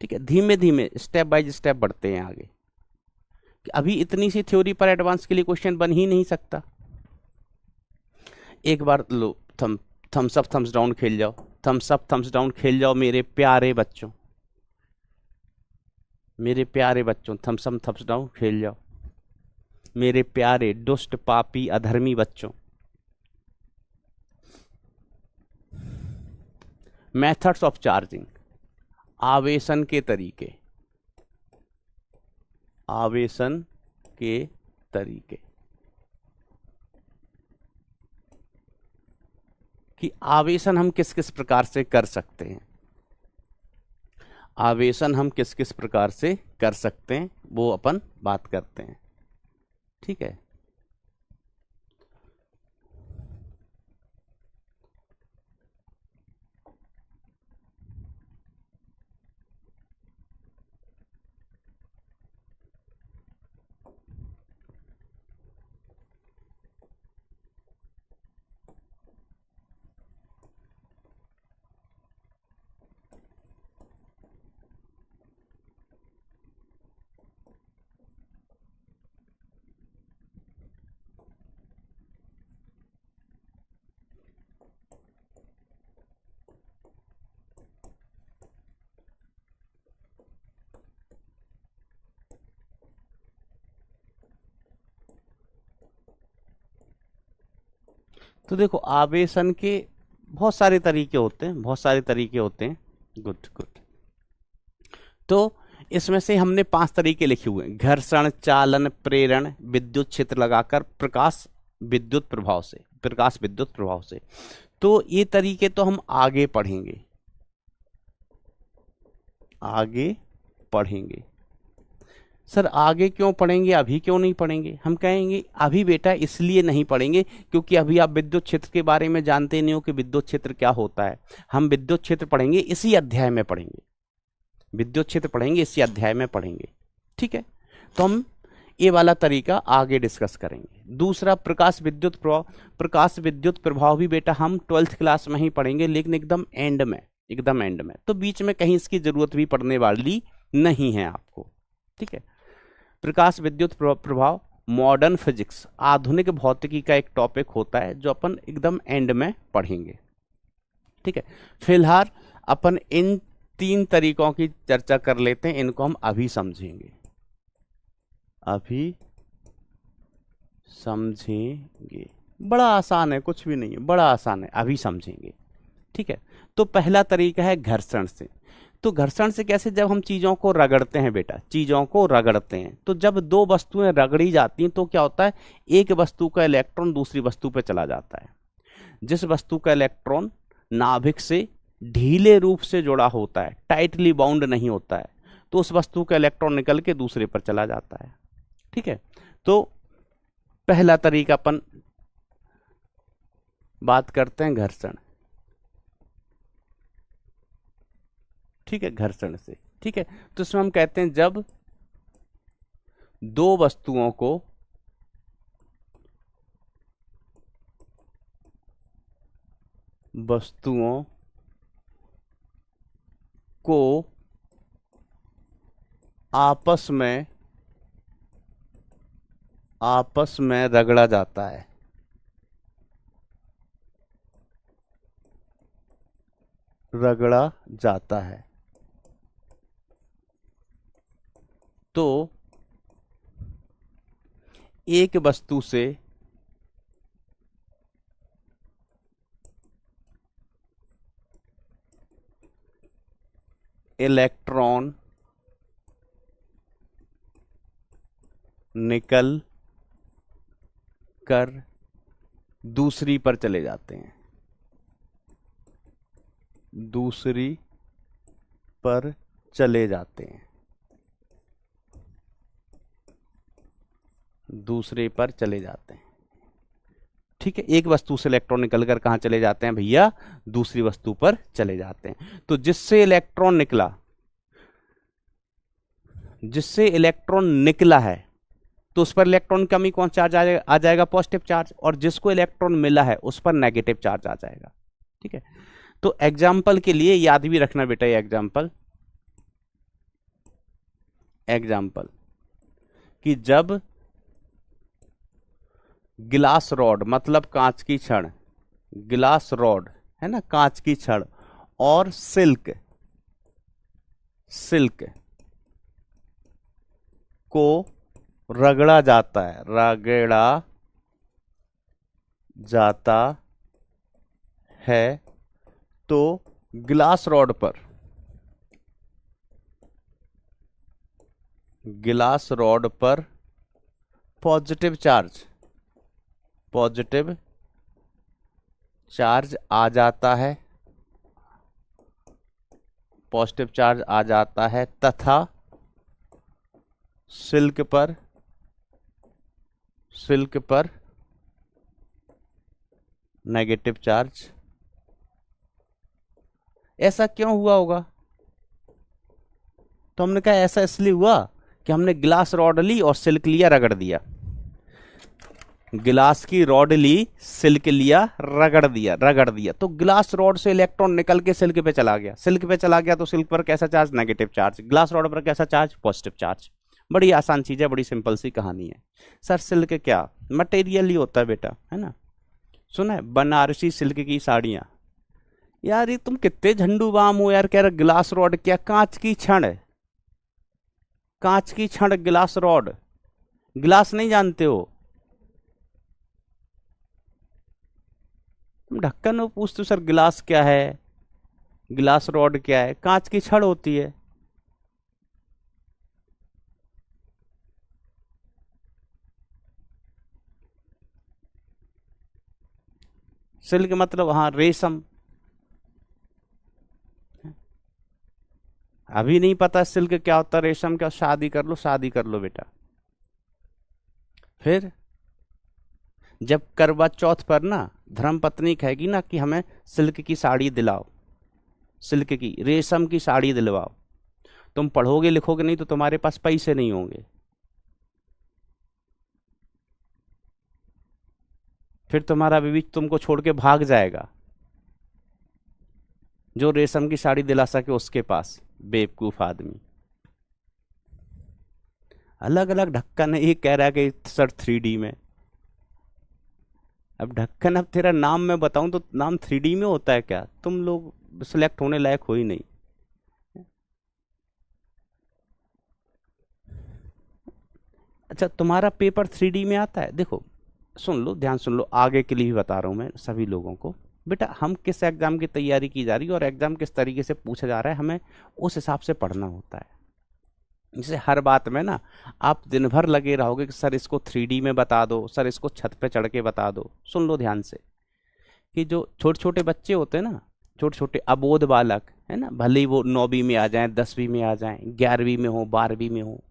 ठीक है, धीमे धीमे स्टेप बाय स्टेप बढ़ते हैं आगे। अभी इतनी सी थ्योरी पर एडवांस के लिए क्वेश्चन बन ही नहीं सकता। एक बार लो थम्स अप थम्स डाउन खेल जाओ, थम्स अप थम्स डाउन खेल जाओ मेरे प्यारे बच्चों, मेरे प्यारे बच्चों, थम्स अप थम्स डाउन खेल जाओ मेरे प्यारे दुष्ट पापी अधर्मी बच्चों। मेथड्स ऑफ चार्जिंग, आवेशन के तरीके, आवेशन के तरीके, कि आवेशन हम किस किस प्रकार से कर सकते हैं, आवेशन हम किस किस प्रकार से कर सकते हैं वो अपन बात करते हैं। ठीक है, तो देखो आवेशन के बहुत सारे तरीके होते हैं, बहुत सारे तरीके होते हैं। गुड गुड, तो इसमें से हमने 5 तरीके लिखे हुए हैं, घर्षण, चालन, प्रेरण, विद्युत क्षेत्र लगाकर, प्रकाश विद्युत प्रभाव से, प्रकाश विद्युत प्रभाव से। तो ये तरीके तो हम आगे पढ़ेंगे, आगे पढ़ेंगे। सर आगे क्यों पढ़ेंगे, अभी क्यों नहीं पढ़ेंगे? हम कहेंगे अभी बेटा इसलिए नहीं पढ़ेंगे क्योंकि अभी आप विद्युत क्षेत्र के बारे में जानते नहीं हो कि विद्युत क्षेत्र क्या होता है। हम विद्युत क्षेत्र पढ़ेंगे इसी अध्याय में पढ़ेंगे, विद्युत क्षेत्र पढ़ेंगे इसी अध्याय में पढ़ेंगे। ठीक है, तो हम ये वाला तरीका आगे डिस्कस करेंगे। दूसरा प्रकाश विद्युत प्रभाव, प्रकाश विद्युत प्रभाव भी बेटा हम 12th क्लास में ही पढ़ेंगे, लेकिन एकदम एंड में, एकदम एंड में, तो बीच में कहीं इसकी जरूरत भी पड़ने वाली नहीं है आपको। ठीक है, प्रकाश विद्युत प्रभाव मॉडर्न फिजिक्स, आधुनिक भौतिकी का एक टॉपिक होता है जो अपन एकदम एंड में पढ़ेंगे। ठीक है, फिलहाल अपन इन 3 तरीकों की चर्चा कर लेते हैं, इनको हम अभी समझेंगे, अभी समझेंगे। बड़ा आसान है, कुछ भी नहीं है, बड़ा आसान है, अभी समझेंगे। ठीक है, तो पहला तरीका है घर्षण से। तो घर्षण से कैसे, जब हम चीजों को रगड़ते हैं बेटा, चीजों को रगड़ते हैं, तो जब दो वस्तुएं रगड़ी जाती हैं तो क्या होता है, एक वस्तु का इलेक्ट्रॉन दूसरी वस्तु पर चला जाता है। जिस वस्तु का इलेक्ट्रॉन नाभिक से ढीले रूप से जुड़ा होता है, टाइटली बाउंड नहीं होता है, तो उस वस्तु का इलेक्ट्रॉन निकल के दूसरे पर चला जाता है। ठीक है, तो पहला तरीका अपन बात करते हैं घर्षण। ठीक है, घर्षण से। ठीक है, तो इसमें हम कहते हैं जब दो वस्तुओं को आपस में रगड़ा जाता है, रगड़ा जाता है, तो एक वस्तु से इलेक्ट्रॉन निकल कर दूसरी पर चले जाते हैं, दूसरी पर चले जाते हैं, दूसरे पर चले जाते हैं। ठीक है, एक वस्तु से इलेक्ट्रॉन निकल कर कहां चले जाते हैं भैया, दूसरी वस्तु पर चले जाते हैं। तो जिससे इलेक्ट्रॉन निकला है, तो उस पर इलेक्ट्रॉन कमी कौन चार्ज आ जाएगा, पॉजिटिव चार्ज, और जिसको इलेक्ट्रॉन मिला है उस पर नेगेटिव चार्ज आ जाएगा। ठीक है, तो एग्जाम्पल के लिए याद भी रखना बेटा, ये एग्जाम्पल कि जब गिलास रॉड, मतलब कांच की छड़, गिलास रॉड है ना, कांच की छड़, और सिल्क को रगड़ा जाता है, तो गिलास रॉड पर पॉजिटिव चार्ज आ जाता है, पॉजिटिव चार्ज आ जाता है, तथा सिल्क पर नेगेटिव चार्ज। ऐसा क्यों हुआ होगा, तो हमने कहा ऐसा इसलिए हुआ कि हमने गिलास रॉड ली और सिल्क लिया, रगड़ दिया, गिलास की रॉड ली, सिल्क लिया, रगड़ दिया, तो गिलास रॉड से इलेक्ट्रॉन निकल के सिल्क पे चला गया, तो सिल्क पर कैसा चार्ज, नेगेटिव चार्ज, गिलास रॉड पर कैसा चार्ज, पॉजिटिव चार्ज। बड़ी आसान चीज है, बड़ी सिंपल सी कहानी है। सर सिल्क क्या मटेरियल ही होता है बेटा, है ना, सुना है, बनारसी सिल्क की साड़ियां। यार ये तुम कितने झंडू बाम हो यार, कह रहे गिलास रॉड क्या, कांच की छड़, गिलास रॉड, गिलास नहीं जानते हो तुम, ढक्कन में पूछते हो सर गिलास क्या है, गिलास रॉड क्या है, कांच की छड़ होती है। सिल्क मतलब हाँ रेशम, अभी नहीं पता सिल्क क्या होता, रेशम क्या, शादी कर लो बेटा। फिर जब करवा चौथ पर ना धर्मपत्नी कहेगी ना कि हमें सिल्क की साड़ी दिलाओ, सिल्क की रेशम की साड़ी दिलवाओ, तुम पढ़ोगे लिखोगे नहीं तो तुम्हारे पास पैसे नहीं होंगे, फिर तुम्हारा बीवी तुमको छोड़ के भाग जाएगा, जो रेशम की साड़ी दिला सके उसके पास, बेवकूफ आदमी। अलग अलग ढक्कन है, ये कह रहा है कि सर 3D में, अब ढक्कन, अब तेरा नाम मैं बताऊं तो नाम 3D में होता है क्या, तुम लोग सिलेक्ट होने लायक हो ही नहीं। अच्छा, तुम्हारा पेपर 3D में आता है? देखो, सुन लो, ध्यान सुन लो, आगे के लिए भी बता रहा हूं मैं सभी लोगों को। बेटा, हम किस एग्जाम की तैयारी की जा रही है और एग्जाम किस तरीके से पूछा जा रहा है, हमें उस हिसाब से पढ़ना होता है। जैसे हर बात में ना आप दिन भर लगे रहोगे कि सर इसको 3D में बता दो, सर इसको छत पे चढ़ के बता दो। सुन लो ध्यान से कि जो छोटे छोटे बच्चे होते हैं ना, छोटे छोटे अबोध बालक है ना, भले ही वो 9वीं में आ जाएं, 10वीं में आ जाएं, 11वीं में हो, 12वीं में हो,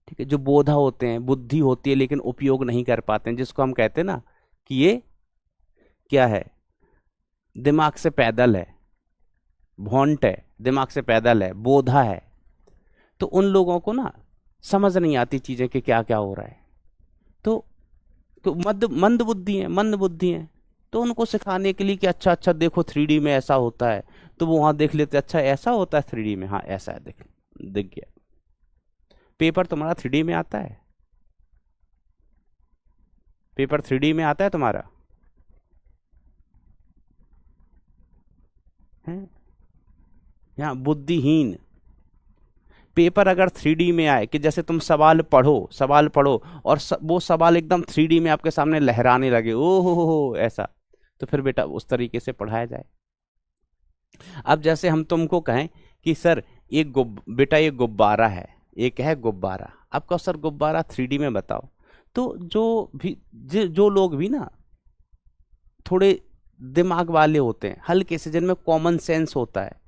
ठीक है, जो बोधा होते हैं, बुद्धि होती है लेकिन उपयोग नहीं कर पाते हैं, जिसको हम कहते हैं ना कि ये क्या है, दिमाग से पैदल है, भोंट है, दिमाग से पैदल है, बोधा है। तो उन लोगों को ना समझ नहीं आती चीजें कि क्या क्या हो रहा है। तो मंद बुद्धि है, मंद बुद्धि है। तो उनको सिखाने के लिए कि अच्छा अच्छा देखो 3D में ऐसा होता है, तो वो वहां देख लेते, अच्छा ऐसा होता है 3D में, हाँ ऐसा है, दिख गया। पेपर तुम्हारा 3D में आता है? पेपर 3D में आता है तुम्हारा? है यहाँ बुद्धिहीन। पेपर अगर 3D में आए कि जैसे तुम सवाल पढ़ो, सवाल पढ़ो और वो सवाल एकदम 3D में आपके सामने लहराने लगे, ओ हो ऐसा, तो फिर बेटा उस तरीके से पढ़ाया जाए। अब जैसे हम तुमको कहें कि सर बेटा ये गुब्बारा है, एक है गुब्बारा, आप कहो सर गुब्बारा 3D में बताओ। तो जो लोग भी ना थोड़े दिमाग वाले होते हैं, हल्के से, जिनमें कॉमन सेंस होता है,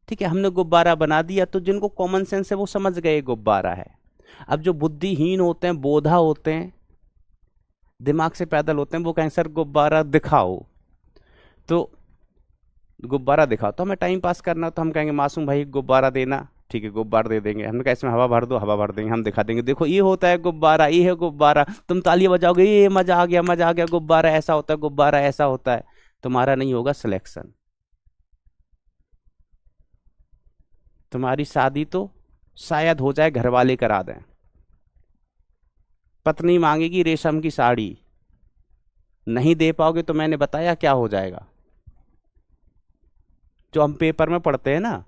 ठीक है, हमने गुब्बारा बना दिया तो जिनको कॉमन सेंस है वो समझ गए गुब्बारा है। अब जो बुद्धिहीन होते हैं, बोधा होते हैं, दिमाग से पैदल होते हैं, वो कहें सर गुब्बारा दिखाओ, तो गुब्बारा दिखाओ, तो हमें टाइम पास करना, तो हम कहेंगे मासूम भाई गुब्बारा देना, ठीक है गुब्बारा दे देंगे। हमने कहा इसमें हवा भर दो, हवा भर देंगे, हम दिखा देंगे देखो ये होता है गुब्बारा, ये है गुब्बारा, तुम तालियां बजाओगे, ये मजा आ गया, मजा आ गया, गुब्बारा ऐसा होता है, गुब्बारा ऐसा होता है। तुम्हारा नहीं होगा सिलेक्शन। तुम्हारी शादी तो शायद हो जाए, घर वाले करा दें, पत्नी मांगेगी रेशम की साड़ी, नहीं दे पाओगे तो मैंने बताया क्या हो जाएगा, जो हम पेपर में पढ़ते हैं ना,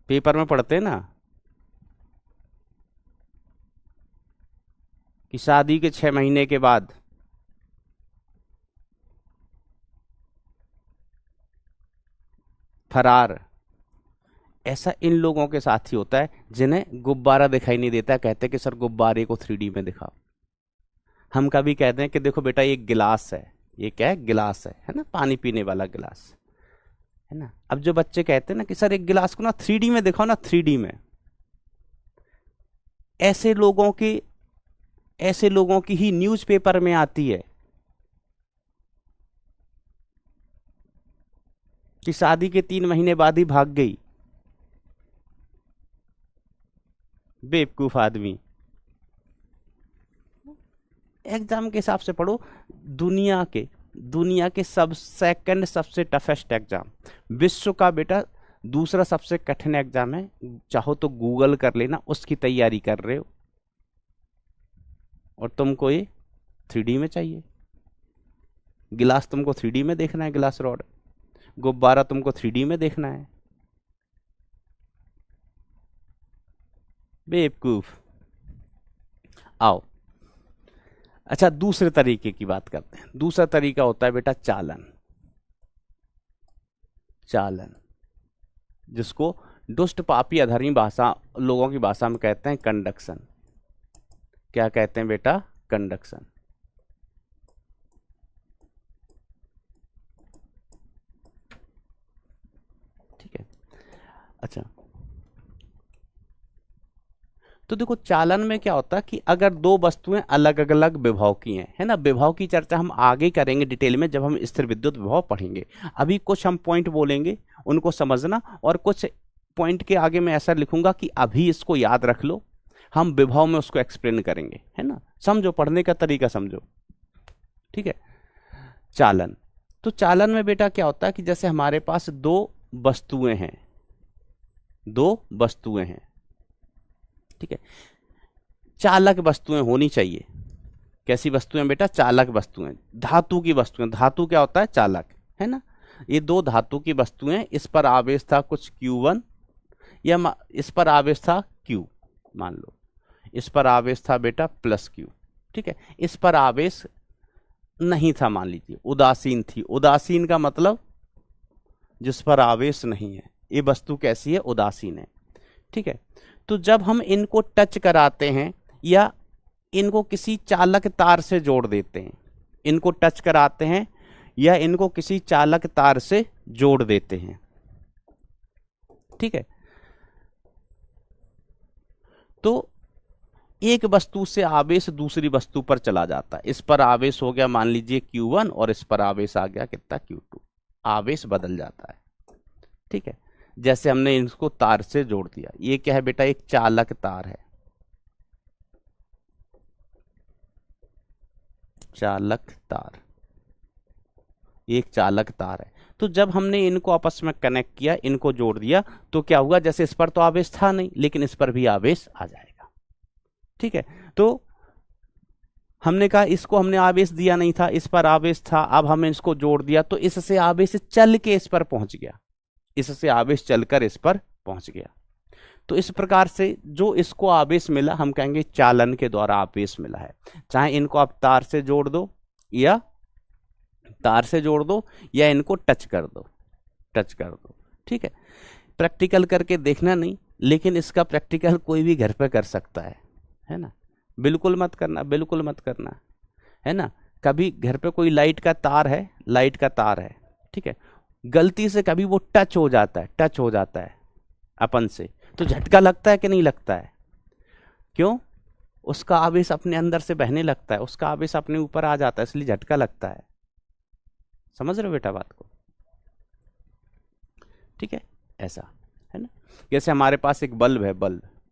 पेपर में पढ़ते हैं ना कि शादी के 6 महीने के बाद फरार। ऐसा इन लोगों के साथ ही होता है जिन्हें गुब्बारा दिखाई नहीं देता, कहते हैं कि सर गुब्बारे को 3D में दिखाओ। हम कभी कहते हैं कि देखो बेटा ये गिलास है, ये क्या है, गिलास है ना, पानी पीने वाला गिलास है ना। अब जो बच्चे कहते हैं ना कि सर एक गिलास को ना 3D में दिखाओ ना, 3D में, ऐसे लोगों की ही न्यूज़पेपर में आती है कि शादी के 3 महीने बाद ही भाग गई। बेवकूफ आदमी। एग्जाम के हिसाब से पढ़ो। दुनिया के सब सेकंड सबसे टफेस्ट एग्जाम, विश्व का बेटा दूसरा सबसे कठिन एग्जाम है, चाहो तो गूगल कर लेना, उसकी तैयारी कर रहे हो और तुमको ये 3D में चाहिए। गिलास तुमको 3D में देखना है, गिलास रॉड, गुब्बारा तुमको 3D में देखना है, बेवकूफ। आओ, अच्छा दूसरे तरीके की बात करते हैं। दूसरा तरीका होता है बेटा चालन। चालन, जिसको दुष्ट पापी अधर्मी भाषा लोगों की भाषा में कहते हैं कंडक्शन। क्या कहते हैं बेटा? कंडक्शन। ठीक है, अच्छा तो देखो चालन में क्या होता है कि अगर दो वस्तुएं अलग अलग विभव की हैं, है ना, विभव की चर्चा हम आगे करेंगे डिटेल में जब हम स्थिर विद्युत विभव पढ़ेंगे। अभी कुछ हम पॉइंट बोलेंगे, उनको समझना, और कुछ पॉइंट के आगे मैं ऐसा लिखूंगा कि अभी इसको याद रख लो, हम विभव में उसको एक्सप्लेन करेंगे, है ना। समझो, पढ़ने का तरीका समझो, ठीक है। चालन, तो चालन में बेटा क्या होता है कि जैसे हमारे पास दो वस्तुएं हैं, ठीक है, चालक वस्तुएं होनी चाहिए। कैसी वस्तुएं बेटा? चालक वस्तुएं, धातु की वस्तुएं। धातु क्या होता है? चालक, है ना। ये दो धातु की वस्तुएं, इस पर आवेश था कुछ Q1 या इस पर आवेश था Q, मान लो, इस पर आवेश था बेटा प्लस क्यू। ठीक है, इस पर आवेश नहीं था, मान लीजिए उदासीन थी। उदासीन का मतलब जिस पर आवेश नहीं है, ये वस्तु कैसी है, उदासीन है। ठीक है, तो जब हम इनको टच कराते हैं या इनको किसी चालक तार से जोड़ देते हैं, इनको टच कराते हैं या इनको किसी चालक तार से जोड़ देते हैं, ठीक है, तो एक वस्तु से आवेश दूसरी वस्तु पर चला जाता है। इस पर आवेश हो गया मान लीजिए Q1 और इस पर आवेश आ गया कितना, Q2। आवेश बदल जाता है। ठीक है, जैसे हमने इसको तार से जोड़ दिया। ये क्या है बेटा, एक चालक तार है, चालक तार, एक चालक तार है। तो जब हमने इनको आपस में कनेक्ट किया, इनको जोड़ दिया, तो क्या हुआ, जैसे इस पर तो आवेश था नहीं, लेकिन इस पर भी आवेश आ जाएगा। ठीक है, तो हमने कहा इसको हमने आवेश दिया नहीं था, इस पर आवेश था, अब हमने इसको जोड़ दिया तो इससे आवेश चल के इस पर पहुंच गया, इससे आवेश चलकर इस पर पहुंच गया। तो इस प्रकार से जो इसको आवेश मिला, हम कहेंगे चालन के द्वारा आवेश मिला है। चाहे इनको आप तार से जोड़ दो या इनको टच कर दो। ठीक है, प्रैक्टिकल करके देखना नहीं, लेकिन इसका प्रैक्टिकल कोई भी घर पे कर सकता है ना। बिल्कुल मत करना, है ना। कभी घर पे कोई लाइट का तार है, ठीक है, गलती से कभी वो टच हो जाता है अपन से, तो झटका लगता है कि नहीं लगता है? क्यों? उसका आवेश अपने अंदर से बहने लगता है, उसका आवेश अपने ऊपर आ जाता है, इसलिए झटका लगता है। समझ रहे हो बेटा बात को? ठीक है, ऐसा है ना। जैसे हमारे पास एक बल्ब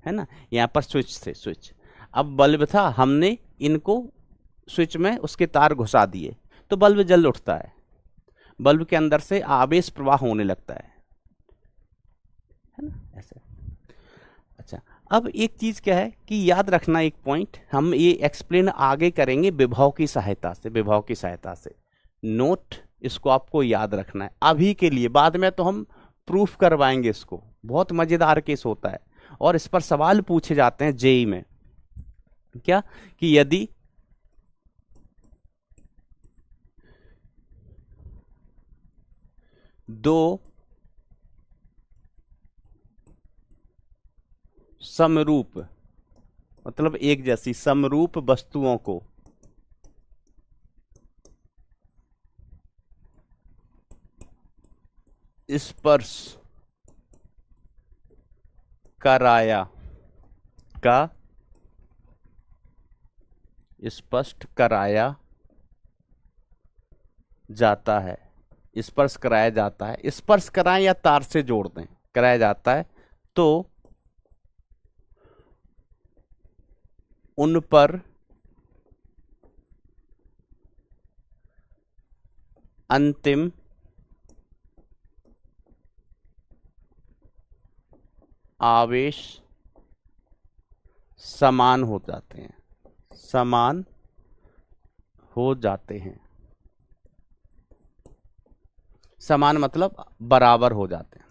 है ना, यहाँ पर स्विच, अब बल्ब था, हमने इनको स्विच में उसके तार घुसा दिए तो बल्ब जल उठता है, बल्ब के अंदर से आवेश प्रवाह होने लगता है ना, ऐसे। अच्छा, अब एक चीज क्या है कि याद रखना, एक पॉइंट हम ये एक्सप्लेन आगे करेंगे विभव की सहायता से। नोट इसको आपको याद रखना है अभी के लिए, बाद में तो हम प्रूफ करवाएंगे इसको। बहुत मजेदार केस होता है और इस पर सवाल पूछे जाते हैं जेई में, क्या कि यदि दो समरूप, मतलब एक जैसी समरूप वस्तुओं को स्पर्श कराया का स्पष्ट कराया जाता है, स्पर्श कराया जाता है, स्पर्श कराएं या तार से जोड़ दें, कराया जाता है, तो उन पर अंतिम आवेश समान हो जाते हैं, समान मतलब बराबर हो जाते हैं,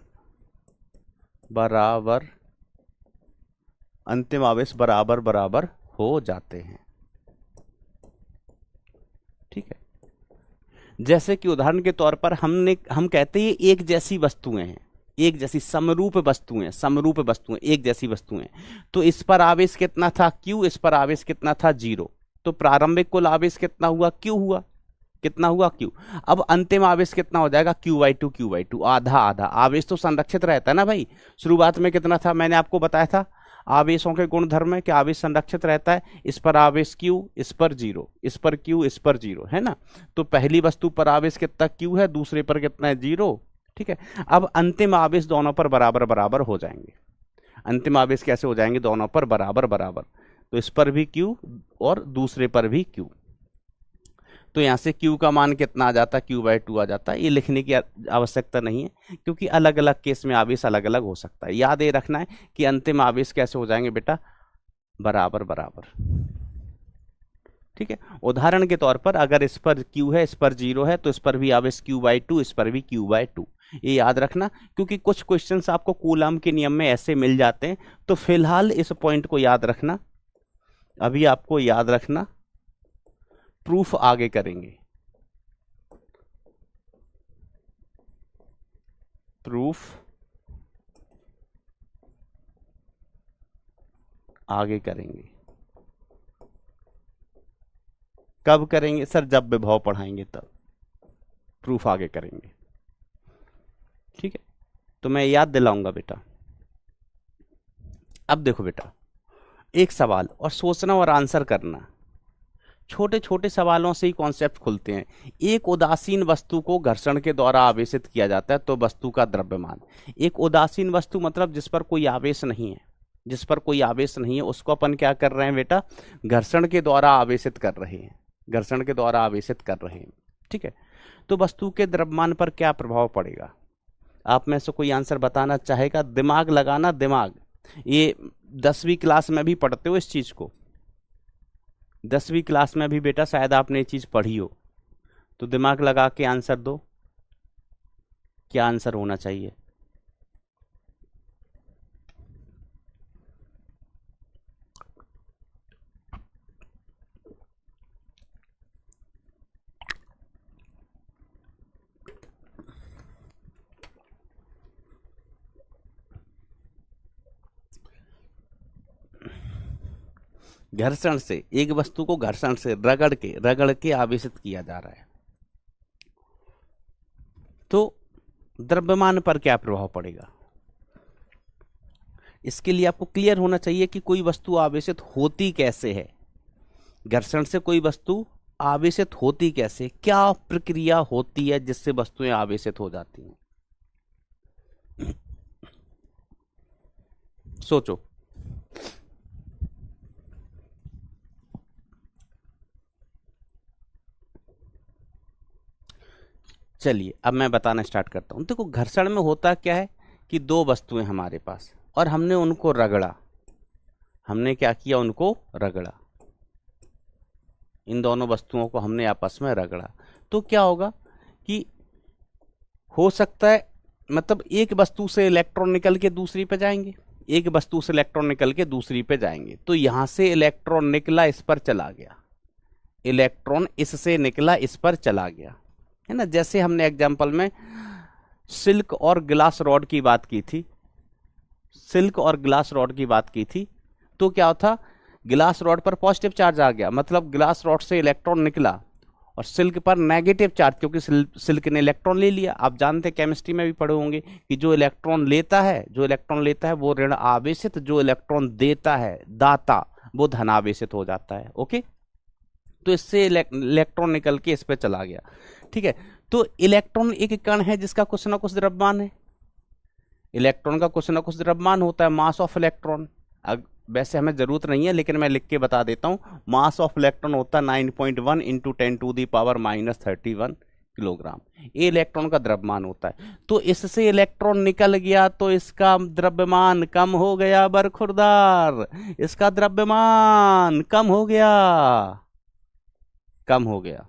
अंतिम आवेश बराबर हो जाते हैं। ठीक है, जैसे कि उदाहरण के तौर पर हम कहते हैं एक जैसी वस्तुएं हैं, एक जैसी समरूप वस्तुएं, एक जैसी वस्तुएं, तो इस पर आवेश कितना था Q, इस पर आवेश कितना था 0, तो प्रारंभिक कुल आवेश कितना हुआ Q हुआ, कितना हुआ Q। अब अंतिम आवेश कितना हो जाएगा Q/2, आधा आवेश तो संरक्षित रहता है ना भाई। शुरुआत में कितना था, मैंने आपको बताया था आवेशों के गुणधर्म है कि आवेश संरक्षित रहता है, इस पर आवेश Q, इस पर 0, इस पर Q, इस पर 0, है ना। तो पहली वस्तु पर आवेश कितना Q है, दूसरे पर कितना है 0। ठीक है, अब अंतिम आवेश दोनों पर बराबर हो जाएंगे। अंतिम आवेश कैसे हो जाएंगे, दोनों पर बराबर, तो इस पर भी Q और दूसरे पर भी Q, तो यहां से Q का मान कितना आ जाता है, Q/2 आ जाता है। ये लिखने की आवश्यकता नहीं है क्योंकि अलग अलग केस में आवेश अलग अलग हो सकता है। याद ये रखना है कि अंतिम आवेश कैसे हो जाएंगे बेटा, बराबर। ठीक है, उदाहरण के तौर पर अगर इस पर Q है, इस पर 0 है, तो इस पर भी आवेश Q/2, इस पर भी Q/2। ये याद रखना क्योंकि कुछ क्वेश्चंस आपको कूलम के नियम में ऐसे मिल जाते हैं, तो फिलहाल इस पॉइंट को याद रखना अभी आपको याद रखना, प्रूफ आगे करेंगे, प्रूफ आगे करेंगे। कब करेंगे सर? जब विभव पढ़ाएंगे तब प्रूफ आगे करेंगे, ठीक है? तो मैं याद दिलाऊंगा बेटा। अब देखो बेटा, एक सवाल और सोचना और आंसर करना। छोटे छोटे सवालों से ही कॉन्सेप्ट खुलते हैं। एक उदासीन वस्तु को घर्षण के द्वारा आवेशित किया जाता है तो वस्तु का द्रव्यमान। एक उदासीन वस्तु मतलब जिस पर कोई आवेश नहीं है, जिस पर कोई आवेश नहीं है उसको अपन क्या कर रहे हैं बेटा? घर्षण के द्वारा आवेशित कर रहे हैं, घर्षण के द्वारा आवेशित कर रहे हैं, ठीक है? तो वस्तु के द्रव्यमान पर क्या प्रभाव पड़ेगा? आप में से कोई आंसर बताना चाहेगा? दिमाग लगाना, दिमाग। ये 10वीं क्लास में भी पढ़ते हो इस चीज को, 10वीं क्लास में भी बेटा शायद आपने ये चीज पढ़ी हो। तो दिमाग लगा के आंसर दो, क्या आंसर होना चाहिए? घर्षण से, एक वस्तु को घर्षण से रगड़ के आवेशित किया जा रहा है, तो द्रव्यमान पर क्या प्रभाव पड़ेगा? इसके लिए आपको क्लियर होना चाहिए कि कोई वस्तु आवेशित होती कैसे है, घर्षण से कोई वस्तु आवेशित होती कैसे, क्या प्रक्रिया होती है जिससे वस्तुएं आवेशित हो जाती हैं। सोचो। चलिए अब मैं बताना स्टार्ट करता हूं। देखो घर्षण में होता क्या है कि दो वस्तुएं हमारे पास और हमने उनको रगड़ा, हमने क्या किया? उनको रगड़ा, इन दोनों वस्तुओं को हमने आपस में रगड़ा। तो क्या होगा कि हो सकता है, मतलब एक वस्तु से इलेक्ट्रॉन निकल के दूसरी पे जाएंगे, एक वस्तु से इलेक्ट्रॉन निकल के दूसरी पे जाएंगे। तो यहां से इलेक्ट्रॉन निकला, इस पर चला गया, इलेक्ट्रॉन इससे निकला, इस पर चला गया, है ना? जैसे हमने एग्जाम्पल में सिल्क और ग्लास रॉड की बात की थी, सिल्क और ग्लास रॉड की बात की थी। तो क्या था? ग्लास रॉड पर पॉजिटिव चार्ज आ गया, मतलब ग्लास रॉड से इलेक्ट्रॉन निकला, और सिल्क पर नेगेटिव चार्ज, क्योंकि सिल्क ने इलेक्ट्रॉन ले लिया। आप जानते हैं, केमिस्ट्री में भी पढ़े होंगे कि जो इलेक्ट्रॉन लेता है, जो इलेक्ट्रॉन लेता है वो ऋण आवेशित, जो इलेक्ट्रॉन देता है, दाता, वो धनावेशित हो जाता है। ओके, तो इससे इलेक्ट्रॉन निकल के इस पे चला गया, ठीक है? तो इलेक्ट्रॉन एक कण है जिसका कुछ ना कुछ द्रव्यमान है, इलेक्ट्रॉन का कुछ ना कुछ द्रव्यमान होता है, मास ऑफ इलेक्ट्रॉन। वैसे हमें जरूरत नहीं है लेकिन मैं लिख के बता देता हूं, मास ऑफ इलेक्ट्रॉन होता है 9.1 इंटू 10⁻⁻31 किलोग्राम। ये इलेक्ट्रॉन का द्रव्यमान होता है। तो इससे इलेक्ट्रॉन निकल गया तो इसका द्रव्यमान कम हो गया, बरखुरदार, इसका द्रव्यमान कम हो गया, कम हो गया,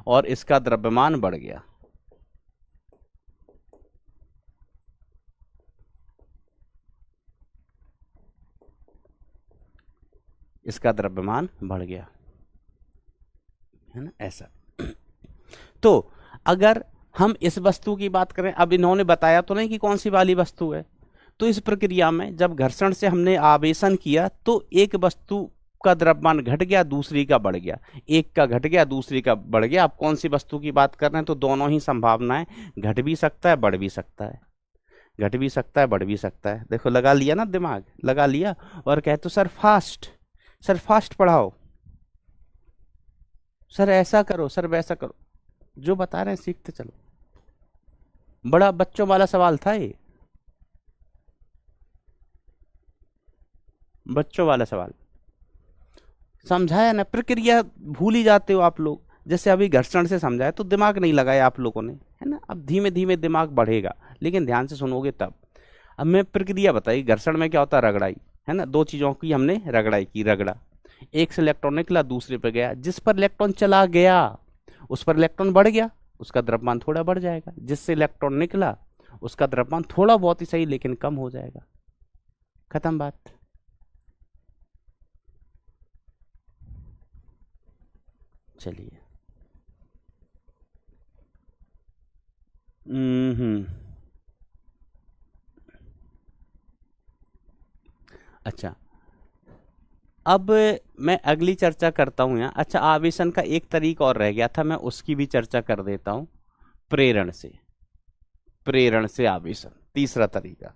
और इसका द्रव्यमान बढ़ गया। इसका द्रव्यमान बढ़ गया, है ना? ऐसा। तो अगर हम इस वस्तु की बात करें, अब इन्होंने बताया तो नहीं कि कौन सी वाली वस्तु है। तो इस प्रक्रिया में जब घर्षण से हमने आवेशन किया तो एक वस्तु का द्रव्यमान घट गया, दूसरी का बढ़ गया, एक का घट गया, दूसरी का बढ़ गया। आप कौन सी वस्तु की बात कर रहे हैं? तो दोनों ही संभावनाएं, घट भी सकता है, बढ़ भी सकता है, घट भी सकता है, बढ़ भी सकता है। देखो लगा लिया ना, दिमाग लगा लिया। और कहते तो सर फास्ट, सर फास्ट पढ़ाओ, सर ऐसा करो, सर वैसा करो, जो बता रहे हैं सीखते चलो। बड़ा बच्चों वाला सवाल था ये, बच्चों वाला सवाल समझाया ना, प्रक्रिया भूल ही जाते हो आप लोग। जैसे अभी घर्षण से समझाया तो दिमाग नहीं लगाया आप लोगों ने, है ना? अब धीमे धीमे दिमाग बढ़ेगा, लेकिन ध्यान से सुनोगे तब। अब मैं प्रक्रिया बताई, घर्षण में क्या होता है? रगड़ाई, है ना? दो चीजों की हमने रगड़ाई की, रगड़ा, एक से इलेक्ट्रॉन निकला, दूसरे पर गया। जिस पर इलेक्ट्रॉन चला गया उस पर इलेक्ट्रॉन बढ़ गया, उसका द्रव्यमान थोड़ा बढ़ जाएगा। जिससे इलेक्ट्रॉन निकला उसका द्रव्यमान थोड़ा बहुत ही सही लेकिन कम हो जाएगा। खत्म बात। चलिए, हम्म, अच्छा, अब मैं अगली चर्चा करता हूं यहाँ। अच्छा, आवेशन का एक तरीका और रह गया था, मैं उसकी भी चर्चा कर देता हूं। प्रेरण से, प्रेरण से आवेशन, तीसरा तरीका।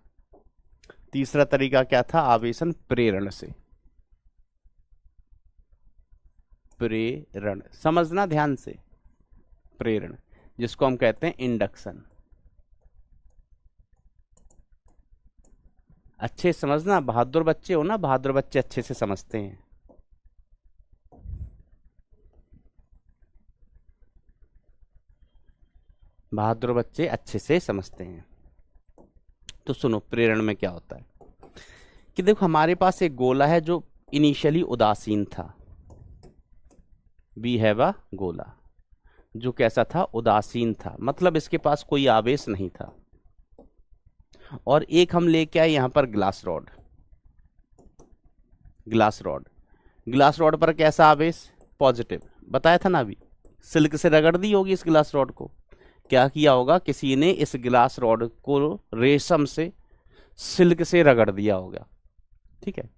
तीसरा तरीका क्या था? आवेशन प्रेरण से। प्रेरण समझना ध्यान से, प्रेरण जिसको हम कहते हैं इंडक्शन। अच्छे से समझना, बहादुर बच्चे हो ना, बहादुर बच्चे अच्छे से समझते हैं। बहादुर बच्चे अच्छे से समझते हैं। तो सुनो, प्रेरण में क्या होता है कि देखो, हमारे पास एक गोला है जो इनिशियली उदासीन था। वी हैव अ गोला जो कैसा था? उदासीन था, मतलब इसके पास कोई आवेश नहीं था। और एक हम लेके आए यहां पर glass rod. Glass rod, glass rod पर कैसा आवेश? पॉजिटिव। बताया था ना अभी, सिल्क से रगड़ दी होगी इस ग्लास रॉड को। क्या किया होगा? किसी ने इस ग्लास रॉड को रेशम से, सिल्क से रगड़ दिया होगा, ठीक है।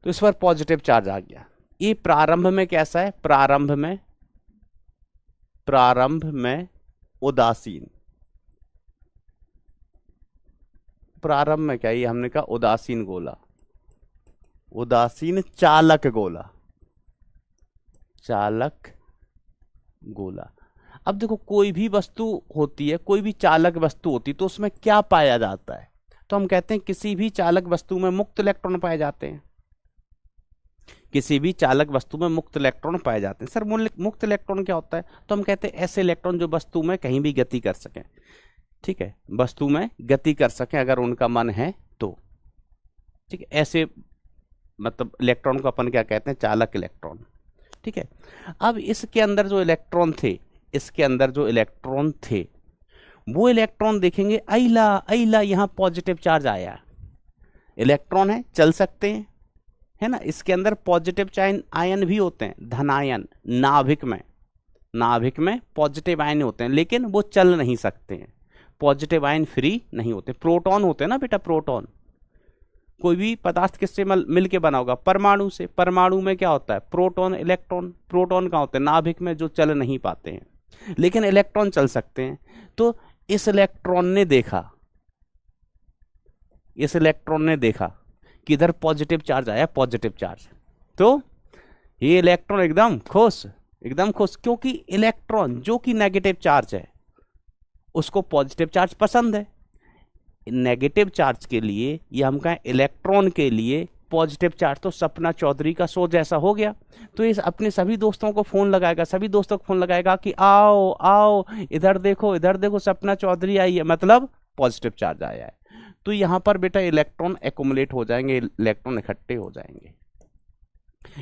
तो इस पर पॉजिटिव चार्ज आ गया। ये प्रारंभ में कैसा है? प्रारंभ में उदासीन। प्रारंभ में क्या? ये हमने कहा उदासीन गोला, उदासीन चालक गोला, चालक गोला। अब देखो, कोई भी वस्तु होती है, कोई भी चालक वस्तु होती है, तो उसमें क्या पाया जाता है? तो हम कहते हैं किसी भी चालक वस्तु में मुक्त इलेक्ट्रॉन पाए जाते हैं। किसी भी चालक वस्तु में मुक्त इलेक्ट्रॉन पाए जाते हैं। सर, मुक्त इलेक्ट्रॉन क्या होता है? तो हम कहते हैं ऐसे इलेक्ट्रॉन जो वस्तु में कहीं भी गति कर सकें, ठीक है, वस्तु में गति कर सकें अगर उनका मन है तो, ठीक है। ऐसे मतलब इलेक्ट्रॉन को अपन क्या कहते हैं? चालक इलेक्ट्रॉन, ठीक है। अब इसके अंदर जो इलेक्ट्रॉन थे, इसके अंदर जो इलेक्ट्रॉन थे, वो इलेक्ट्रॉन देखेंगे, अइला अइला यहां पॉजिटिव चार्ज आया। इलेक्ट्रॉन है, चल सकते हैं, है ना। इसके अंदर पॉजिटिव चार्ज आयन भी होते हैं, धनायन। नाभिक में पॉजिटिव आयन होते हैं, लेकिन वो चल नहीं सकते हैं। पॉजिटिव आयन फ्री नहीं होते। प्रोटॉन होते हैं ना बेटा, प्रोटॉन। कोई भी पदार्थ किससे मिल के बना होगा? परमाणु से। परमाणु में क्या होता है? Proton, electron. प्रोटॉन कहाँ होते हैं? नाभिक में, जो चल नहीं पाते हैं, लेकिन इलेक्ट्रॉन चल सकते हैं। तो इस इलेक्ट्रॉन ने देखा, इस इलेक्ट्रॉन ने देखा कि इधर पॉजिटिव चार्ज आया, पॉजिटिव चार्ज। तो ये इलेक्ट्रॉन एकदम खुश, एकदम खुश, क्योंकि इलेक्ट्रॉन जो कि नेगेटिव चार्ज है उसको पॉजिटिव चार्ज पसंद है। नेगेटिव चार्ज के लिए, या हम कहें इलेक्ट्रॉन के लिए, पॉजिटिव चार्ज तो सपना चौधरी का शो जैसा हो गया। तो ये अपने सभी दोस्तों को फोन लगाएगा, सभी दोस्तों को फोन लगाएगा कि आओ आओ, इधर देखो, इधर देखो, सपना चौधरी आई है, मतलब पॉजिटिव चार्ज आया है। तो यहां पर बेटा इलेक्ट्रॉन एक्युमुलेट हो जाएंगे, इलेक्ट्रॉन इकट्ठे हो जाएंगे,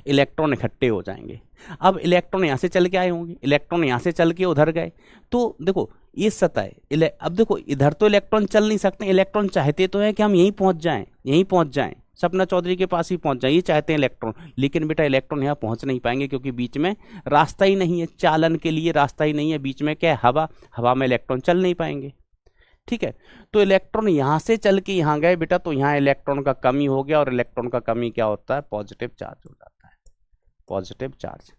इलेक्ट्रॉन इकट्ठे हो जाएंगे। अब इलेक्ट्रॉन यहां से चल के आए होंगे, इलेक्ट्रॉन यहां से चल के उधर गए। तो देखो, ये सतह, अब देखो, इधर तो इलेक्ट्रॉन चल नहीं सकते। इलेक्ट्रॉन चाहते तो है कि हम यहीं पहुंच जाएं, यहीं पहुंच जाएं, सपना चौधरी के पास ही पहुंच जाए, ये चाहते हैं इलेक्ट्रॉन। लेकिन बेटा इलेक्ट्रॉन यहाँ पहुंच नहीं पाएंगे, क्योंकि बीच में रास्ता ही नहीं है, चालन के लिए रास्ता ही नहीं है। बीच में क्या है? हवा। हवा में इलेक्ट्रॉन चल नहीं पाएंगे, ठीक है। तो इलेक्ट्रॉन यहां से चल के यहां गए बेटा, तो यहां इलेक्ट्रॉन का कमी हो गया, और इलेक्ट्रॉन का कमी क्या होता है? पॉजिटिव चार्ज हो जाता है, पॉजिटिव चार्ज।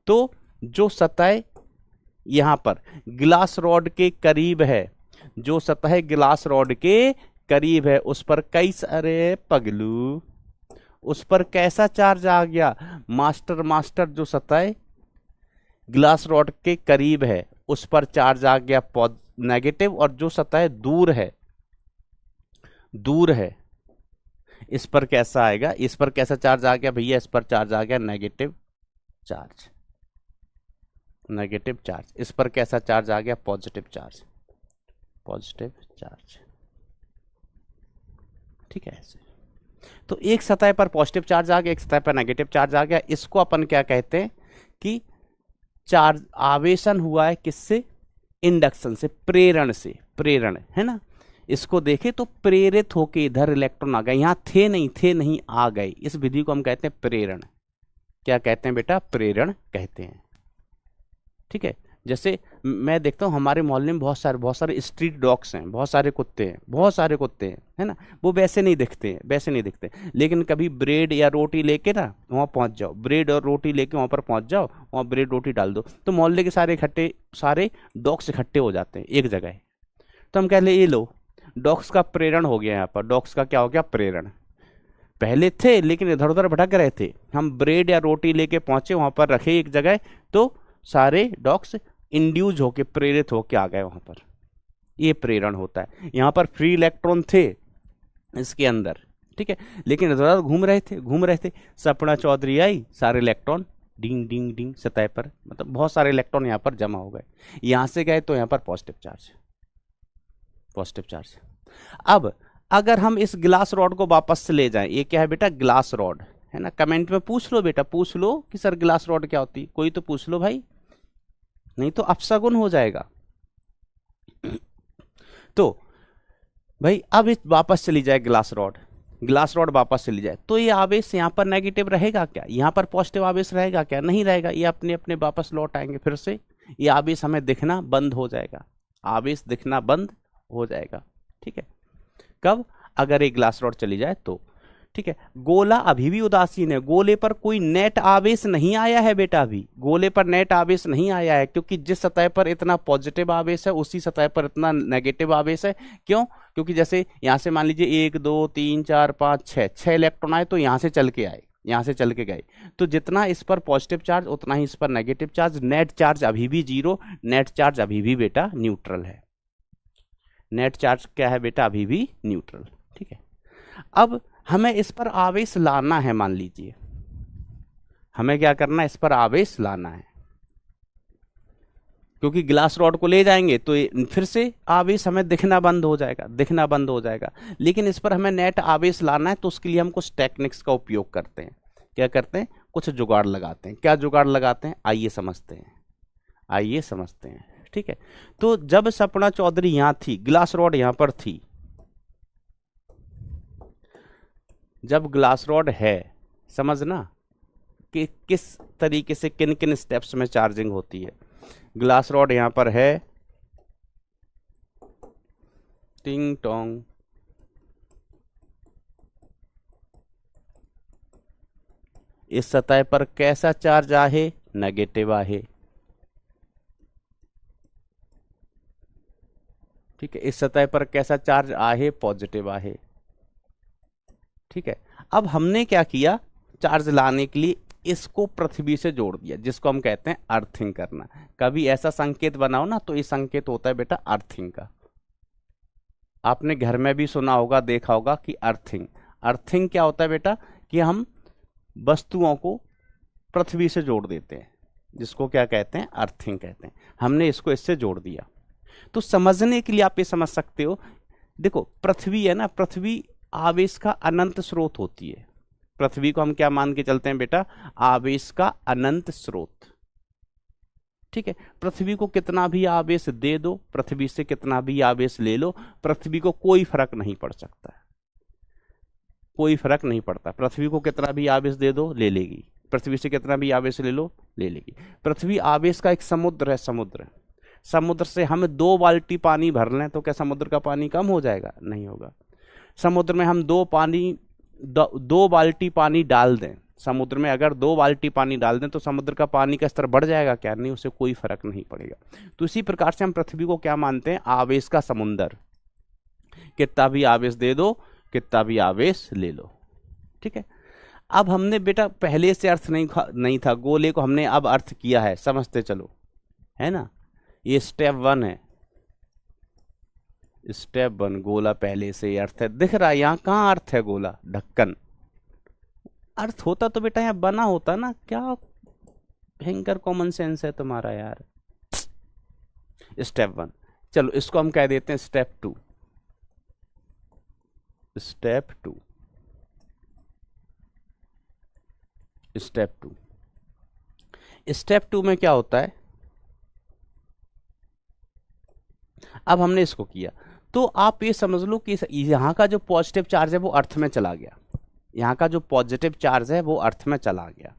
तो जो सतह यहां पर ग्लास रॉड के करीब है, जो सतह ग्लास रॉड के करीब है, उस पर कई सारे पगलू, उस पर कैसा चार्ज आ गया? मास्टर। जो सतह ग्लास रॉड के करीब है उस पर चार्ज आ गया नेगेटिव, और जो सतह दूर है, दूर है, इस पर कैसा आएगा? इस पर कैसा चार्ज आ गया भैया? इस पर चार्ज आ गया नेगेटिव चार्ज, नेगेटिव चार्ज। इस पर कैसा चार्ज आ गया? पॉजिटिव चार्ज, पॉजिटिव चार्ज, ठीक है। ऐसे तो एक सतह पर पॉजिटिव चार्ज आ गया, एक सतह पर नेगेटिव चार्ज आ गया। इसको अपन क्या कहते हैं कि चार्ज आवेशन हुआ है, किससे? इंडक्शन से, प्रेरण से, प्रेरण, है ना। इसको देखे तो प्रेरित होके इधर इलेक्ट्रॉन आ गए, यहां थे नहीं आ गए। इस विधि को हम कहते हैं प्रेरण। क्या कहते हैं बेटा? प्रेरण कहते हैं। ठीक है, जैसे मैं देखता हूँ हमारे मोहल्ले में बहुत सारे स्ट्रीट डॉग्स हैं, बहुत सारे कुत्ते हैं, बहुत सारे कुत्ते हैं, है ना। वो वैसे नहीं दिखते हैं, वैसे नहीं दिखते, लेकिन कभी ब्रेड या रोटी लेके ना वहाँ पहुँच जाओ, ब्रेड और रोटी लेके वहाँ पर पहुँच जाओ, वहाँ ब्रेड रोटी डाल दो, तो मोहल्ले के सारे डॉग्स इकट्ठे हो जाते हैं एक जगह। तो हम कह ले, ये लो, डॉग्स का प्रेरण हो गया यहाँ पर, डॉग्स का क्या हो गया, प्रेरण। पहले थे लेकिन इधर उधर भटक रहे थे, हम ब्रेड या रोटी लेके पहुंचे, वहां पर रखे एक जगह, तो सारे डॉग्स इंड्यूज होके, प्रेरित होके आ गए वहां पर। ये प्रेरण होता है। यहाँ पर फ्री इलेक्ट्रॉन थे इसके अंदर, ठीक है, लेकिन इधर उधर घूम रहे थे। सपना चौधरी आई, सारे इलेक्ट्रॉन डिंग डिंग डिंग सतह पर, मतलब बहुत सारे इलेक्ट्रॉन यहाँ पर जमा हो गए। यहां से गए तो यहाँ पर पॉजिटिव चार्ज, पॉजिटिव चार्ज। अब अगर हम इस ग्लास रॉड को वापस से ले जाएं, ये क्या है बेटा, ग्लास रॉड है ना। कमेंट में पूछ लो बेटा, पूछ लो कि सर ग्लास रॉड क्या होती है, कोई तो पूछ लो भाई, नहीं तो अपशगुन हो जाएगा। तो भाई अब इस वापस चली जाए ग्लास रॉड वापस चली जाए, तो ये आवेश यहाँ पर नेगेटिव रहेगा क्या, यहाँ पर पॉजिटिव आवेश रहेगा क्या, नहीं रहेगा। ये अपने अपने वापस लौट आएंगे फिर से, ये आवेश हमें दिखना बंद हो जाएगा, आवेश दिखना बंद हो जाएगा, ठीक है। कब, अगर एक ग्लास रॉड चली जाए तो, ठीक है। गोला अभी भी उदासीन है, गोले पर कोई नेट आवेश नहीं आया है बेटा, अभी गोले पर नेट आवेश नहीं आया है, क्योंकि जिस सतह पर इतना पॉजिटिव आवेश है उसी सतह पर इतना नेगेटिव आवेश है। क्यों, क्योंकि जैसे यहां से मान लीजिए 1 2 3 4 5 6 इलेक्ट्रॉन आए, तो यहां से चल के आए, यहां से चल के गए, तो जितना इस पर पॉजिटिव चार्ज उतना ही इस पर नेगेटिव चार्ज। नेट चार्ज अभी भी 0, नेट चार्ज अभी भी बेटा न्यूट्रल है, नेट चार्ज क्या है बेटा, अभी भी न्यूट्रल, ठीक है। अब हमें इस पर आवेश लाना है, मान लीजिए हमें क्या करना है, इस पर आवेश लाना है, क्योंकि ग्लास रॉड को ले जाएंगे तो फिर से आवेश हमें दिखना बंद हो जाएगा, लेकिन इस पर हमें नेट आवेश लाना है, तो उसके लिए हम कुछ टेक्निक्स का उपयोग करते हैं। क्या करते हैं, कुछ जुगाड़ लगाते हैं। क्या जुगाड़ लगाते हैं, आइए समझते हैं, ठीक है। तो जब सपना चौधरी यहां थी, ग्लास रॉड यहां पर थी, जब ग्लास रॉड है, समझना कि किस तरीके से किन किन स्टेप्स में चार्जिंग होती है। ग्लास रॉड यहां पर है, टिंग टोंग, इस सतह पर कैसा चार्ज आहे, नेगेटिव आहे, ठीक है। इस सतह पर कैसा चार्ज आहे, पॉजिटिव आहे, ठीक है। अब हमने क्या किया, चार्ज लाने के लिए इसको पृथ्वी से जोड़ दिया, जिसको हम कहते हैं अर्थिंग करना। कभी ऐसा संकेत बनाओ ना, तो ये संकेत होता है बेटा अर्थिंग का। आपने घर में भी सुना होगा, देखा होगा कि अर्थिंग क्या होता है बेटा, कि हम वस्तुओं को पृथ्वी से जोड़ देते हैं, जिसको क्या कहते हैं, अर्थिंग कहते हैं। हमने इसको इससे जोड़ दिया। तो समझने के लिए आप ये समझ सकते हो, देखो पृथ्वी है ना, पृथ्वी आवेश का अनंत स्रोत होती है। पृथ्वी को हम क्या मान के चलते हैं बेटा, आवेश का अनंत स्रोत, ठीक है। पृथ्वी को कितना भी आवेश दे दो, पृथ्वी से कितना भी आवेश ले लो, पृथ्वी को कोई फर्क नहीं पड़ सकता है, कोई फर्क नहीं पड़ता। पृथ्वी को कितना भी आवेश दे दो, ले लेगी। पृथ्वी से कितना भी आवेश ले लो, ले लेगी। पृथ्वी आवेश का एक समुद्र है, समुद्र से हम 2 बाल्टी पानी भर लें तो क्या समुद्र का पानी कम हो जाएगा, नहीं होगा। समुद्र में हम 2 बाल्टी पानी डाल दें, समुद्र में अगर 2 बाल्टी पानी डाल दें तो समुद्र का पानी का स्तर बढ़ जाएगा क्या, नहीं, उससे कोई फर्क नहीं पड़ेगा। तो इसी प्रकार से हम पृथ्वी को क्या मानते हैं, आवेश का समुद्र। कितना भी आवेश दे दो, कितना भी आवेश ले लो, ठीक है। अब हमने बेटा पहले से अर्थ नहीं था गोले को, हमने अब अर्थ किया है, समझते चलो, है ना। ये स्टेप 1 है, स्टेप 1 गोला पहले से ही अर्थ है, दिख रहा है। यहाँ कहाँ अर्थ है, गोला ढक्कन अर्थ होता तो बेटा यहाँ बना होता ना। क्या भयंकर कॉमन सेंस है तुम्हारा यार। स्टेप 1, चलो इसको हम कह देते हैं स्टेप 2। स्टेप 2 स्टेप 2 में क्या होता है, अब हमने इसको किया तो आप ये समझ लो कि यहां का जो पॉजिटिव चार्ज है वो अर्थ में चला गया, यहां का जो पॉजिटिव चार्ज है वो अर्थ में चला गया,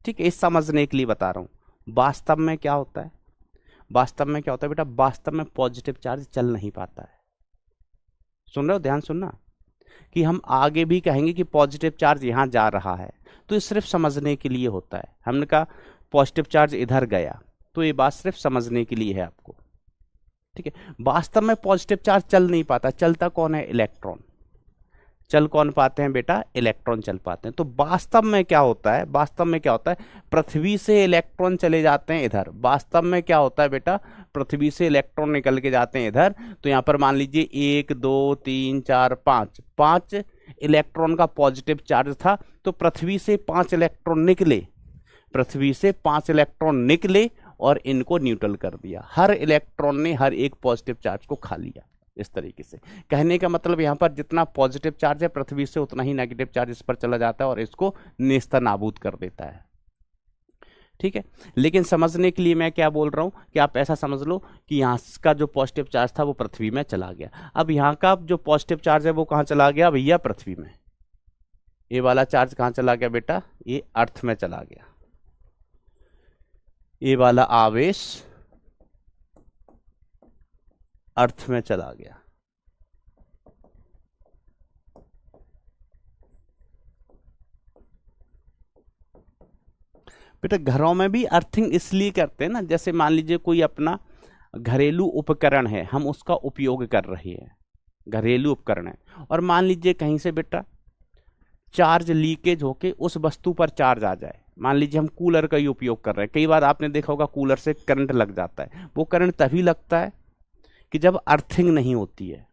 ठीक है। इस समझने के लिए बता रहा हूं, वास्तव में क्या होता है, वास्तव में क्या होता है बेटा, वास्तव में पॉजिटिव चार्ज चल नहीं पाता है। सुन रहे हो, ध्यान सुनना, कि हम आगे भी कहेंगे कि पॉजिटिव चार्ज यहां जा रहा है, तो ये सिर्फ समझने के लिए होता है। हमने कहा पॉजिटिव चार्ज इधर गया, तो ये बात सिर्फ समझने के लिए है आपको, ठीक है। वास्तव में पॉजिटिव चार्ज चल नहीं पाता, चलता कौन है, इलेक्ट्रॉन। चल कौन पाते हैं बेटा, इलेक्ट्रॉन चल पाते हैं। तो वास्तव में क्या होता है, वास्तव में क्या होता है, पृथ्वी से इलेक्ट्रॉन चले जाते हैं इधर। वास्तव में क्या होता है बेटा, पृथ्वी से इलेक्ट्रॉन निकल के जाते हैं इधर। तो यहां पर मान लीजिए 1 2 3 4 5 5 इलेक्ट्रॉन का पॉजिटिव चार्ज था, तो पृथ्वी से 5 इलेक्ट्रॉन निकले, पृथ्वी से 5 इलेक्ट्रॉन निकले और इनको न्यूट्रल कर दिया। हर इलेक्ट्रॉन ने हर एक पॉजिटिव चार्ज को खा लिया। इस तरीके से कहने का मतलब यहां पर जितना पॉजिटिव चार्ज है पृथ्वी से, उतना ही नेगेटिव चार्ज इस पर चला जाता है और इसको नेस्तनाबूद कर देता है, ठीक है। लेकिन समझने के लिए मैं क्या बोल रहा हूं कि आप ऐसा समझ लो कि यहां का जो पॉजिटिव चार्ज था वो पृथ्वी में चला गया। अब यहां का जो पॉजिटिव चार्ज है वो कहां चला गया भैया, पृथ्वी में। ये वाला चार्ज कहां चला गया बेटा, ये अर्थ में चला गया। ये वाला आवेश अर्थ में चला गया। बेटा घरों में भी अर्थिंग इसलिए करते हैं ना, जैसे मान लीजिए कोई अपना घरेलू उपकरण है, हम उसका उपयोग कर रहे हैं, घरेलू उपकरण है, और मान लीजिए कहीं से बेटा चार्ज लीकेज होके उस वस्तु पर चार्ज आ जाए। मान लीजिए हम कूलर का ही उपयोग कर रहे हैं, कई बार आपने देखा होगा कूलर से करंट लग जाता है। वो करंट तभी लगता है कि जब अर्थिंग नहीं होती है।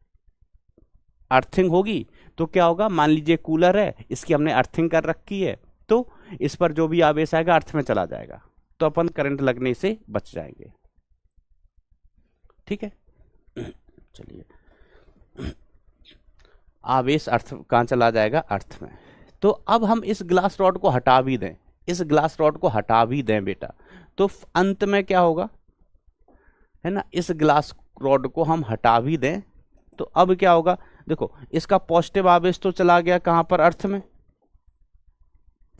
अर्थिंग होगी तो क्या होगा, मान लीजिए कूलर है, इसकी हमने अर्थिंग कर रखी है, तो इस पर जो भी आवेश आएगा अर्थ में चला जाएगा, तो अपन करंट लगने से बच जाएंगे, ठीक है। चलिए, आवेश अर्थ कहां चला जाएगा, अर्थ में। तो अब हम इस ग्लास रॉड को हटा भी दें, इस ग्लास रॉड को हटा भी दें बेटा, तो अंत में क्या होगा, है ना, इस ग्लास रॉड को हम हटा भी दें तो अब क्या होगा, देखो इसका पॉजिटिव आवेश तो चला गया कहां पर, अर्थ में।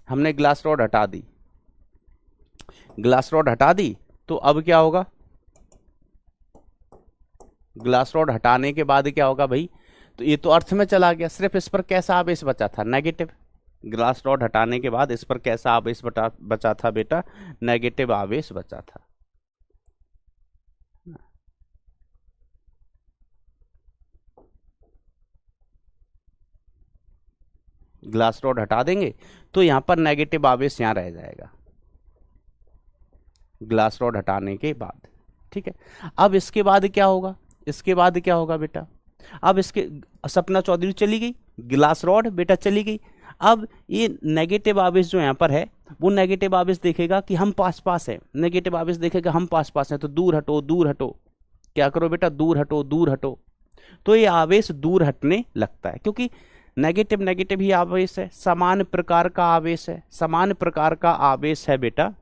हमने ग्लास रॉड हटा दी, ग्लास रॉड हटा दी, तो अब क्या होगा, ग्लास रॉड हटाने के बाद क्या होगा भाई, तो ये तो अर्थ में चला गया, सिर्फ इस पर कैसा आवेश बचा था, नेगेटिव। ग्लास रॉड हटाने के बाद इस पर कैसा आवेश बचा था बेटा, नेगेटिव आवेश बचा था। ग्लास रॉड हटा देंगे तो यहां पर नेगेटिव आवेश यहां रह जाएगा, ग्लास रॉड हटाने के बाद, ठीक है। अब इसके बाद क्या होगा, इसके बाद क्या होगा बेटा, अब इसके सपना चौधरी चली गई, ग्लास रॉड बेटा चली गई। अब ये नेगेटिव आवेश जो यहां पर है, वो नेगेटिव आवेश देखेगा कि हम पास पास है, नेगेटिव आवेश देखेगा हम पास पास है, तो दूर हटो दूर हटो, क्या करो बेटा, दूर हटो दूर हटो। तो ये आवेश दूर हटने लगता है, क्योंकि नेगेटिव नेगेटिव ही आवेश है, समान प्रकार का आवेश है, समान प्रकार का आवेश है बेटा,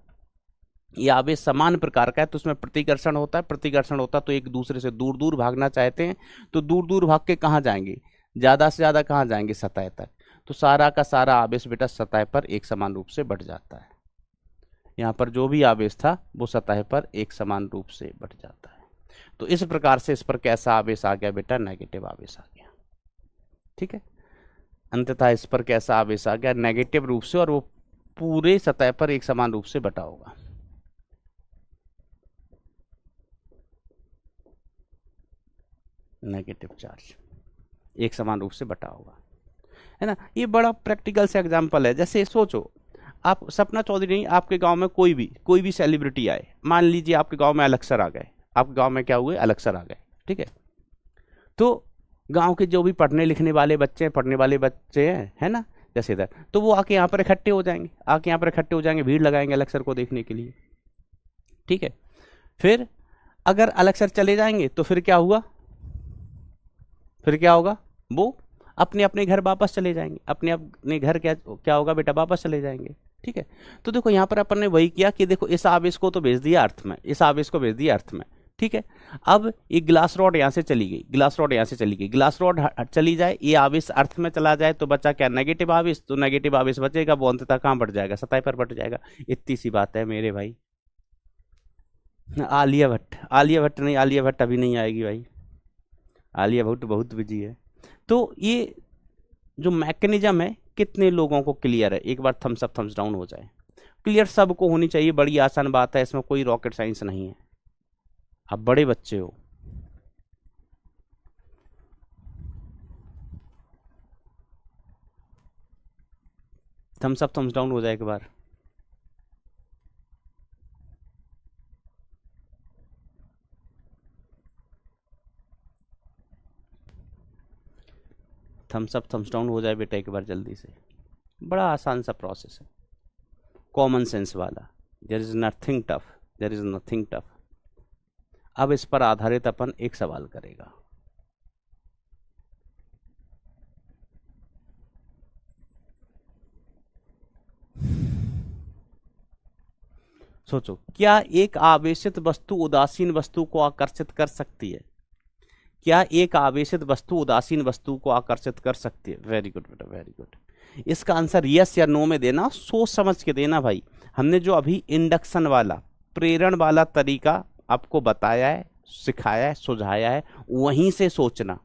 ये आवेश समान प्रकार का है, तो उसमें प्रतिकर्षण होता है, प्रतिकर्षण होता है तो एक दूसरे से दूर दूर भागना चाहते हैं, तो दूर दूर भाग के कहाँ जाएंगे, ज्यादा से ज्यादा कहाँ जाएंगे, सतह तक। तो सारा का सारा आवेश बेटा सतह पर एक समान रूप से बढ़ जाता है। यहाँ पर जो भी आवेश था वो सतह पर एक समान रूप से बढ़ जाता है। तो इस प्रकार से इस पर कैसा आवेश आ गया बेटा, नेगेटिव आवेश आ गया, ठीक है। अंततः इस पर कैसा आवेश आ गया, नेगेटिव रूप से, और वो पूरे सतह पर एक समान रूप से बटा होगा। नेगेटिव चार्ज एक समान रूप से बटा होगा, है ना। ये बड़ा प्रैक्टिकल से एग्जांपल है। जैसे सोचो, आप सपना चौधरी नहीं, आपके गांव में कोई भी सेलिब्रिटी आए, मान लीजिए आपके गांव में अलक्सर आ गए, आपके गांव में क्या हुए, अलक्सर आ गए, ठीक है। तो गांव के जो भी पढ़ने लिखने वाले बच्चे हैं, पढ़ने वाले बच्चे हैं, है ना, जैसे इधर, तो वो आके यहाँ पर इकट्ठे हो जाएंगे, आके यहाँ पर इकट्ठे हो जाएंगे, भीड़ लगाएंगे अलक्सर को देखने के लिए, ठीक है। फिर अगर अलक्सर चले जाएंगे तो फिर क्या हुआ, फिर क्या होगा, वो अपने अपने घर वापस चले जाएंगे, अपने अपने घर क्या होगा बेटा, वापस चले जाएंगे, ठीक है। तो देखो यहाँ पर अपन ने वही किया कि देखो इस आवेश को तो भेज दिया अर्थ में, इस आवेश को भेज दिया अर्थ में, ठीक है। अब ये ग्लास रॉड यहाँ से चली गई, ग्लास रॉड यहाँ से चली गई, ग्लास रॉड चली जाए, ये आवेश अर्थ में चला जाए, तो बचा क्या, नेगेटिव आवेश। तो नेगेटिव आवेश बचेगा, वो अंततः कहाँ बढ़ जाएगा, सतह पर बढ़ जाएगा। इतनी सी बात है मेरे भाई, आलिया भट्ट, आलिया भट्ट नहीं, आलिया भट्ट अभी नहीं आएगी भाई, आलिया भट्ट बहुत बिजी है। तो ये जो मैकेनिज्म है कितने लोगों को क्लियर है, एक बार थम्स अप थम्स डाउन हो जाए। क्लियर सबको होनी चाहिए, बड़ी आसान बात है, इसमें कोई रॉकेट साइंस नहीं है, आप बड़े बच्चे हो। थम्स अप थम्स डाउन हो जाए एक बार। थम्स अप थम्स डाउन हो जाए बेटा एक बार जल्दी से। बड़ा आसान सा प्रोसेस है, कॉमन सेंस वाला। There is nothing tough, there is nothing tough. अब इस पर आधारित अपन एक सवाल करेगा। सोचो, क्या एक आवेशित वस्तु उदासीन वस्तु को आकर्षित कर सकती है? क्या एक आवेशित वस्तु उदासीन वस्तु को आकर्षित कर सकती है? वेरी गुड बेटा, वेरी गुड। इसका आंसर यस या नो में देना, सोच समझ के देना भाई। हमने जो अभी इंडक्शन वाला, प्रेरण वाला तरीका आपको बताया है, सिखाया है, सुझाया है, वहीं से सोचना,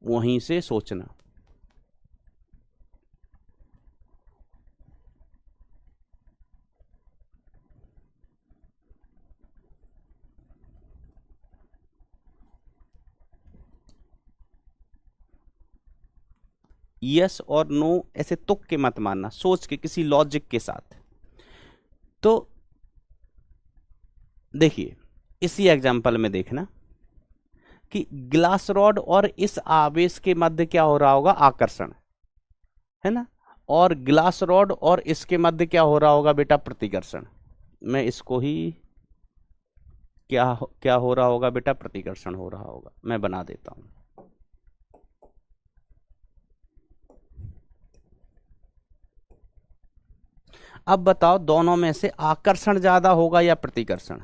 वहीं से सोचना। यस और नो ऐसे तुक के मत मानना, सोच के किसी लॉजिक के साथ। तो देखिए इसी एग्जांपल में देखना कि ग्लास रॉड और इस आवेश के मध्य क्या हो रहा होगा? आकर्षण, है ना। और ग्लास रॉड और इसके मध्य क्या हो रहा होगा बेटा? प्रतिकर्षण। मैं इसको ही क्या हो रहा होगा बेटा? प्रतिकर्षण हो रहा होगा, मैं बना देता हूं। अब बताओ दोनों में से आकर्षण ज्यादा होगा या प्रतिकर्षण?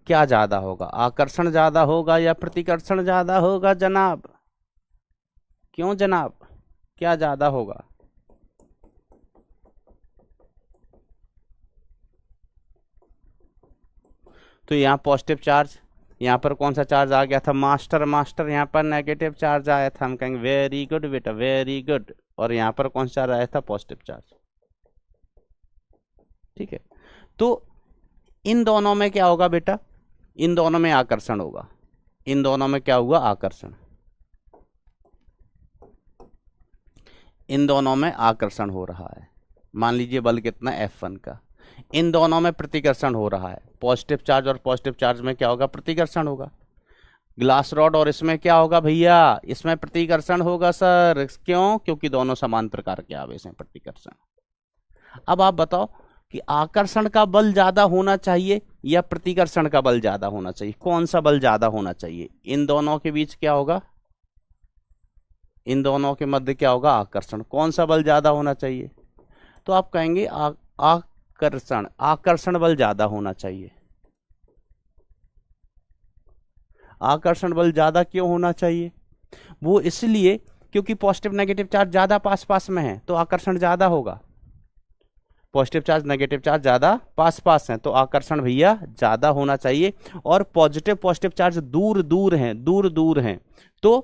क्या ज्यादा होगा? आकर्षण ज्यादा होगा या प्रतिकर्षण ज्यादा होगा जनाब? क्यों जनाब, क्या ज्यादा होगा? तो यहाँ पॉजिटिव चार्ज, यहाँ पर कौन सा चार्ज आ गया था? Master, master. यहाँ पर नेगेटिव चार्ज आया था, हम कहेंगे वेरी गुड बेटा, वेरी गुड। और यहाँ पर कौन सा चार्ज आया था? Positive charge. ठीक है, तो इन दोनों में क्या होगा बेटा? इन दोनों में आकर्षण होगा। इन दोनों में क्या हुआ? आकर्षण। इन दोनों में आकर्षण हो रहा है, मान लीजिए बल कितना? F1 का। इन दोनों में प्रतिकर्षण हो रहा है, पॉजिटिव चार्ज और पॉजिटिव चार्ज में क्या होगा? प्रतिकर्षण होगा। ग्लास रॉड और इसमें क्या होगा भैया? इसमें प्रतिकर्षण होगा सर। क्यों? क्योंकि दोनों समान प्रकार के आवेश हैं, प्रतिकर्षण। अब आप बताओ कि आकर्षण का बल ज्यादा होना चाहिए या प्रतिकर्षण का बल ज्यादा होना चाहिए? कौन सा बल ज्यादा होना चाहिए? इन दोनों के बीच क्या होगा? इन दोनों के मध्य क्या होगा? आकर्षण। कौन सा बल ज्यादा होना चाहिए? तो आप कहेंगे आकर्षण, आकर्षण बल ज्यादा होना चाहिए। आकर्षण बल ज्यादा क्यों होना चाहिए? वो इसलिए क्योंकि पॉजिटिव नेगेटिव चार्ज ज्यादा पास पास में है, तो आकर्षण ज्यादा होगा। पॉजिटिव चार्ज नेगेटिव चार्ज ज्यादा पास पास हैं, तो आकर्षण भैया ज्यादा होना चाहिए। और पॉजिटिव पॉजिटिव चार्ज दूर दूर हैं, दूर दूर हैं, तो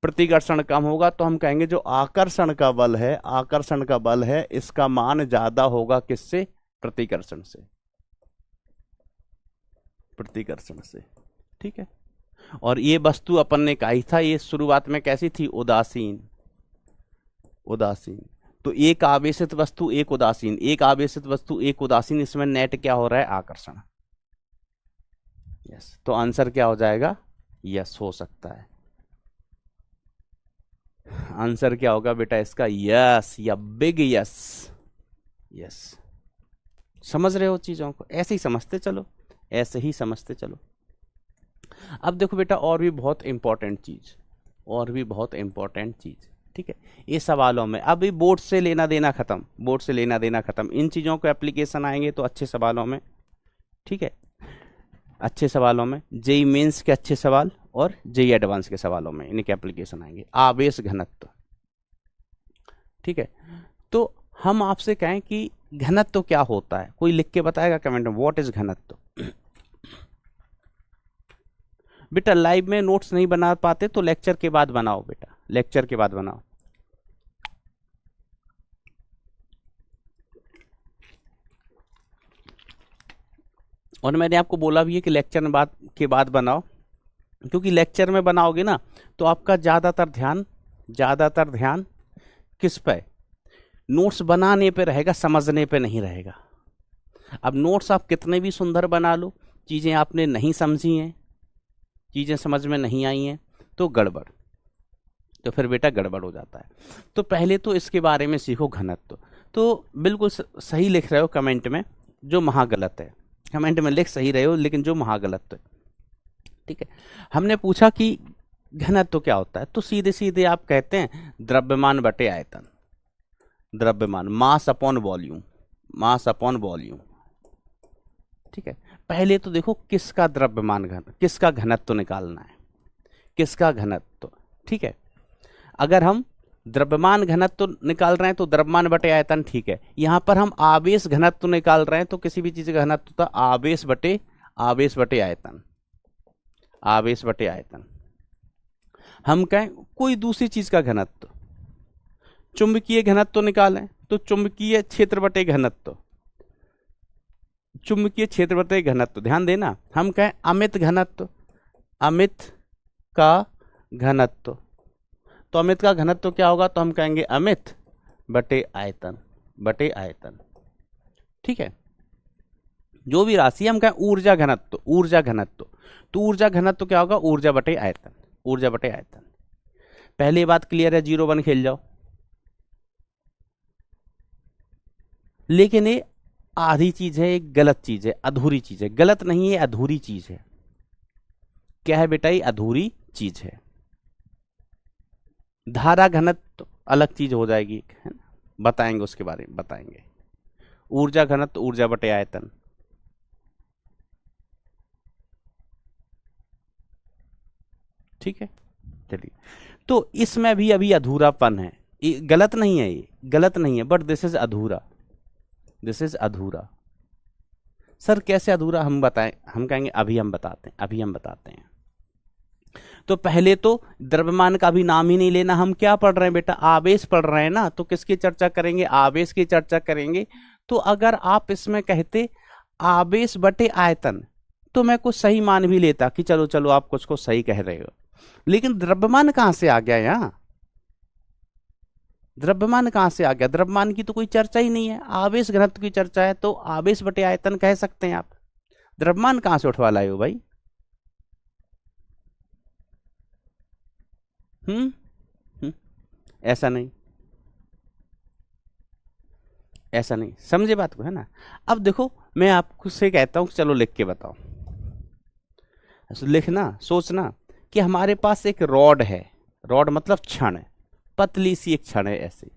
प्रतिकर्षण कम होगा। तो हम कहेंगे जो आकर्षण का बल है, आकर्षण का बल है, इसका मान ज्यादा होगा किससे? प्रतिकर्षण से, प्रतिकर्षण से। ठीक है, और ये वस्तु अपन ने कही था, ये शुरुआत में कैसी थी? उदासीन, उदासीन। तो एक आवेशित वस्तु एक उदासीन, एक आवेशित वस्तु एक उदासीन, इसमें नेट क्या हो रहा है? आकर्षण। यस, तो आंसर क्या हो जाएगा? यस हो सकता है। आंसर क्या होगा बेटा इसका? यस, या बिग यस। यस, समझ रहे हो चीजों को? ऐसे ही समझते चलो, ऐसे ही समझते चलो। अब देखो बेटा और भी बहुत इंपॉर्टेंट चीज, और भी बहुत इंपॉर्टेंट चीज। ठीक है, ये सवालों में अभी बोर्ड से लेना देना खत्म, बोर्ड से लेना देना खत्म। इन चीजों को एप्लीकेशन आएंगे तो अच्छे सवालों में। ठीक है, अच्छे सवालों में, जेई मेंस के अच्छे सवाल और जेई एडवांस के सवालों में इनके एप्लीकेशन आएंगे। आवेश घनत्व। ठीक है, तो हम आपसे कहें कि घनत्व क्या होता है? कोई लिख के बताएगा कमेंट में, व्हाट इज घनत्व? बेटा लाइव में नोट्स नहीं बना पाते तो लेक्चर के बाद बनाओ बेटा, लेक्चर के बाद बनाओ। और मैंने आपको बोला भी है कि लेक्चर में बात के बाद बनाओ, क्योंकि लेक्चर में बनाओगे ना तो आपका ज़्यादातर ध्यान किस पे? नोट्स बनाने पे रहेगा, समझने पे नहीं रहेगा। अब नोट्स आप कितने भी सुंदर बना लो, चीज़ें आपने नहीं समझी हैं, चीज़ें समझ में नहीं आई हैं, तो गड़बड़, तो फिर बेटा गड़बड़ हो जाता है। तो पहले तो इसके बारे में सीखो घनत्व। तो बिल्कुल सही लिख रहे हो कमेंट में, जो महागलत है कमेंट में लिख सही रहे हो, लेकिन जो महागलत है, ठीक है। हमने पूछा कि घनत्व क्या होता है, तो सीधे सीधे आप कहते हैं द्रव्यमान बटे आयतन। द्रव्यमान, mass upon volume, mass upon volume, ठीक है। पहले तो देखो किसका द्रव्यमान किसका घनत्व निकालना है, किसका घनत्व, ठीक है। अगर हम द्रव्यमान घनत्व निकाल रहे हैं तो द्रव्यमान बटे आयतन, ठीक है। यहां पर हम आवेश घनत्व निकाल रहे हैं तो किसी भी चीज का घनत्व होता आवेश बटे आयतन, आवेश बटे आयतन। हम कहें कोई दूसरी चीज का घनत्व, चुंबकीय घनत्व निकालें तो चुंबकीय क्षेत्र बटे घनत्व, चुंबकीय क्षेत्र बटे घनत्व, ध्यान देना। हम कहें अमित घनत्व, अमित का घनत्व, तो अमित का घनत्व क्या होगा? तो हम कहेंगे अमित बटे आयतन, बटे आयतन, ठीक है। जो भी राशि हम कहें ऊर्जा घनत्व, ऊर्जा घनत्व, तो ऊर्जा घनत्व क्या होगा? ऊर्जा बटे आयतन, ऊर्जा बटे आयतन। पहली बात क्लियर है, 0-1 खेल जाओ। लेकिन ये आधी चीज है, एक गलत चीज है, अधूरी चीज है। गलत नहीं है, अधूरी चीज है। क्या है बेटा? ये अधूरी चीज है। धारा घनत्व अलग चीज हो जाएगी, है ना, बताएंगे उसके बारे में, बताएंगे। ऊर्जा घनत्व ऊर्जा बटे आयतन, ठीक है। चलिए, तो इसमें भी अभी अधूरापन है। ये गलत नहीं है, ये गलत नहीं है, बट दिस इज अधूरा, दिस इज अधूरा। सर कैसे अधूरा? हम बताएं, हम कहेंगे अभी हम बताते हैं, अभी हम बताते हैं। तो पहले तो द्रव्यमान का भी नाम ही नहीं लेना। हम क्या पढ़ रहे हैं बेटा? आवेश पढ़ रहे हैं ना, तो किसकी चर्चा करेंगे? आवेश की चर्चा करेंगे। तो अगर आप इसमें कहते आवेश बटे आयतन तो मैं कुछ सही मान भी लेता कि चलो चलो आप कुछ को सही कह रहे हो, लेकिन द्रव्यमान कहां से आ गया यहां? द्रव्यमान कहां से आ गया? द्रव्यमान की तो कोई चर्चा ही नहीं है, आवेश घनत्व की चर्चा है, तो आवेश बटे आयतन कह सकते हैं आप। द्रव्यमान कहां से उठवा लाए हो भाई? ऐसा नहीं, ऐसा नहीं, समझे बात को, है ना। अब देखो मैं आपको से कहता हूं चलो लिख के बताओ, लिखना, सोचना कि हमारे पास एक रॉड है, रॉड मतलब क्षण, पतली सी एक क्षण है, ऐसी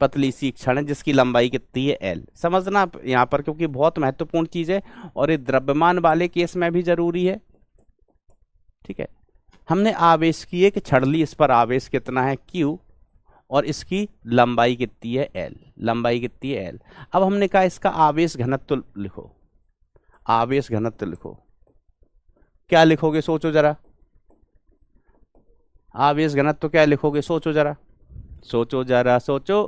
पतली सी एक क्षण है जिसकी लंबाई कितनी है? L। समझना आप यहां पर, क्योंकि बहुत महत्वपूर्ण चीज है और ये द्रव्यमान वाले केस में भी जरूरी है, ठीक है। हमने आवेश की एक छड़ ली, इस पर आवेश कितना है? Q, और इसकी लंबाई कितनी है? L। लंबाई कितनी है? L। अब हमने कहा इसका आवेश घनत्व लिखो, आवेश घनत्व लिखो। क्या लिखोगे? सोचो जरा, आवेश घनत्व क्या लिखोगे? सोचो जरा, सोचो जरा, सोचो।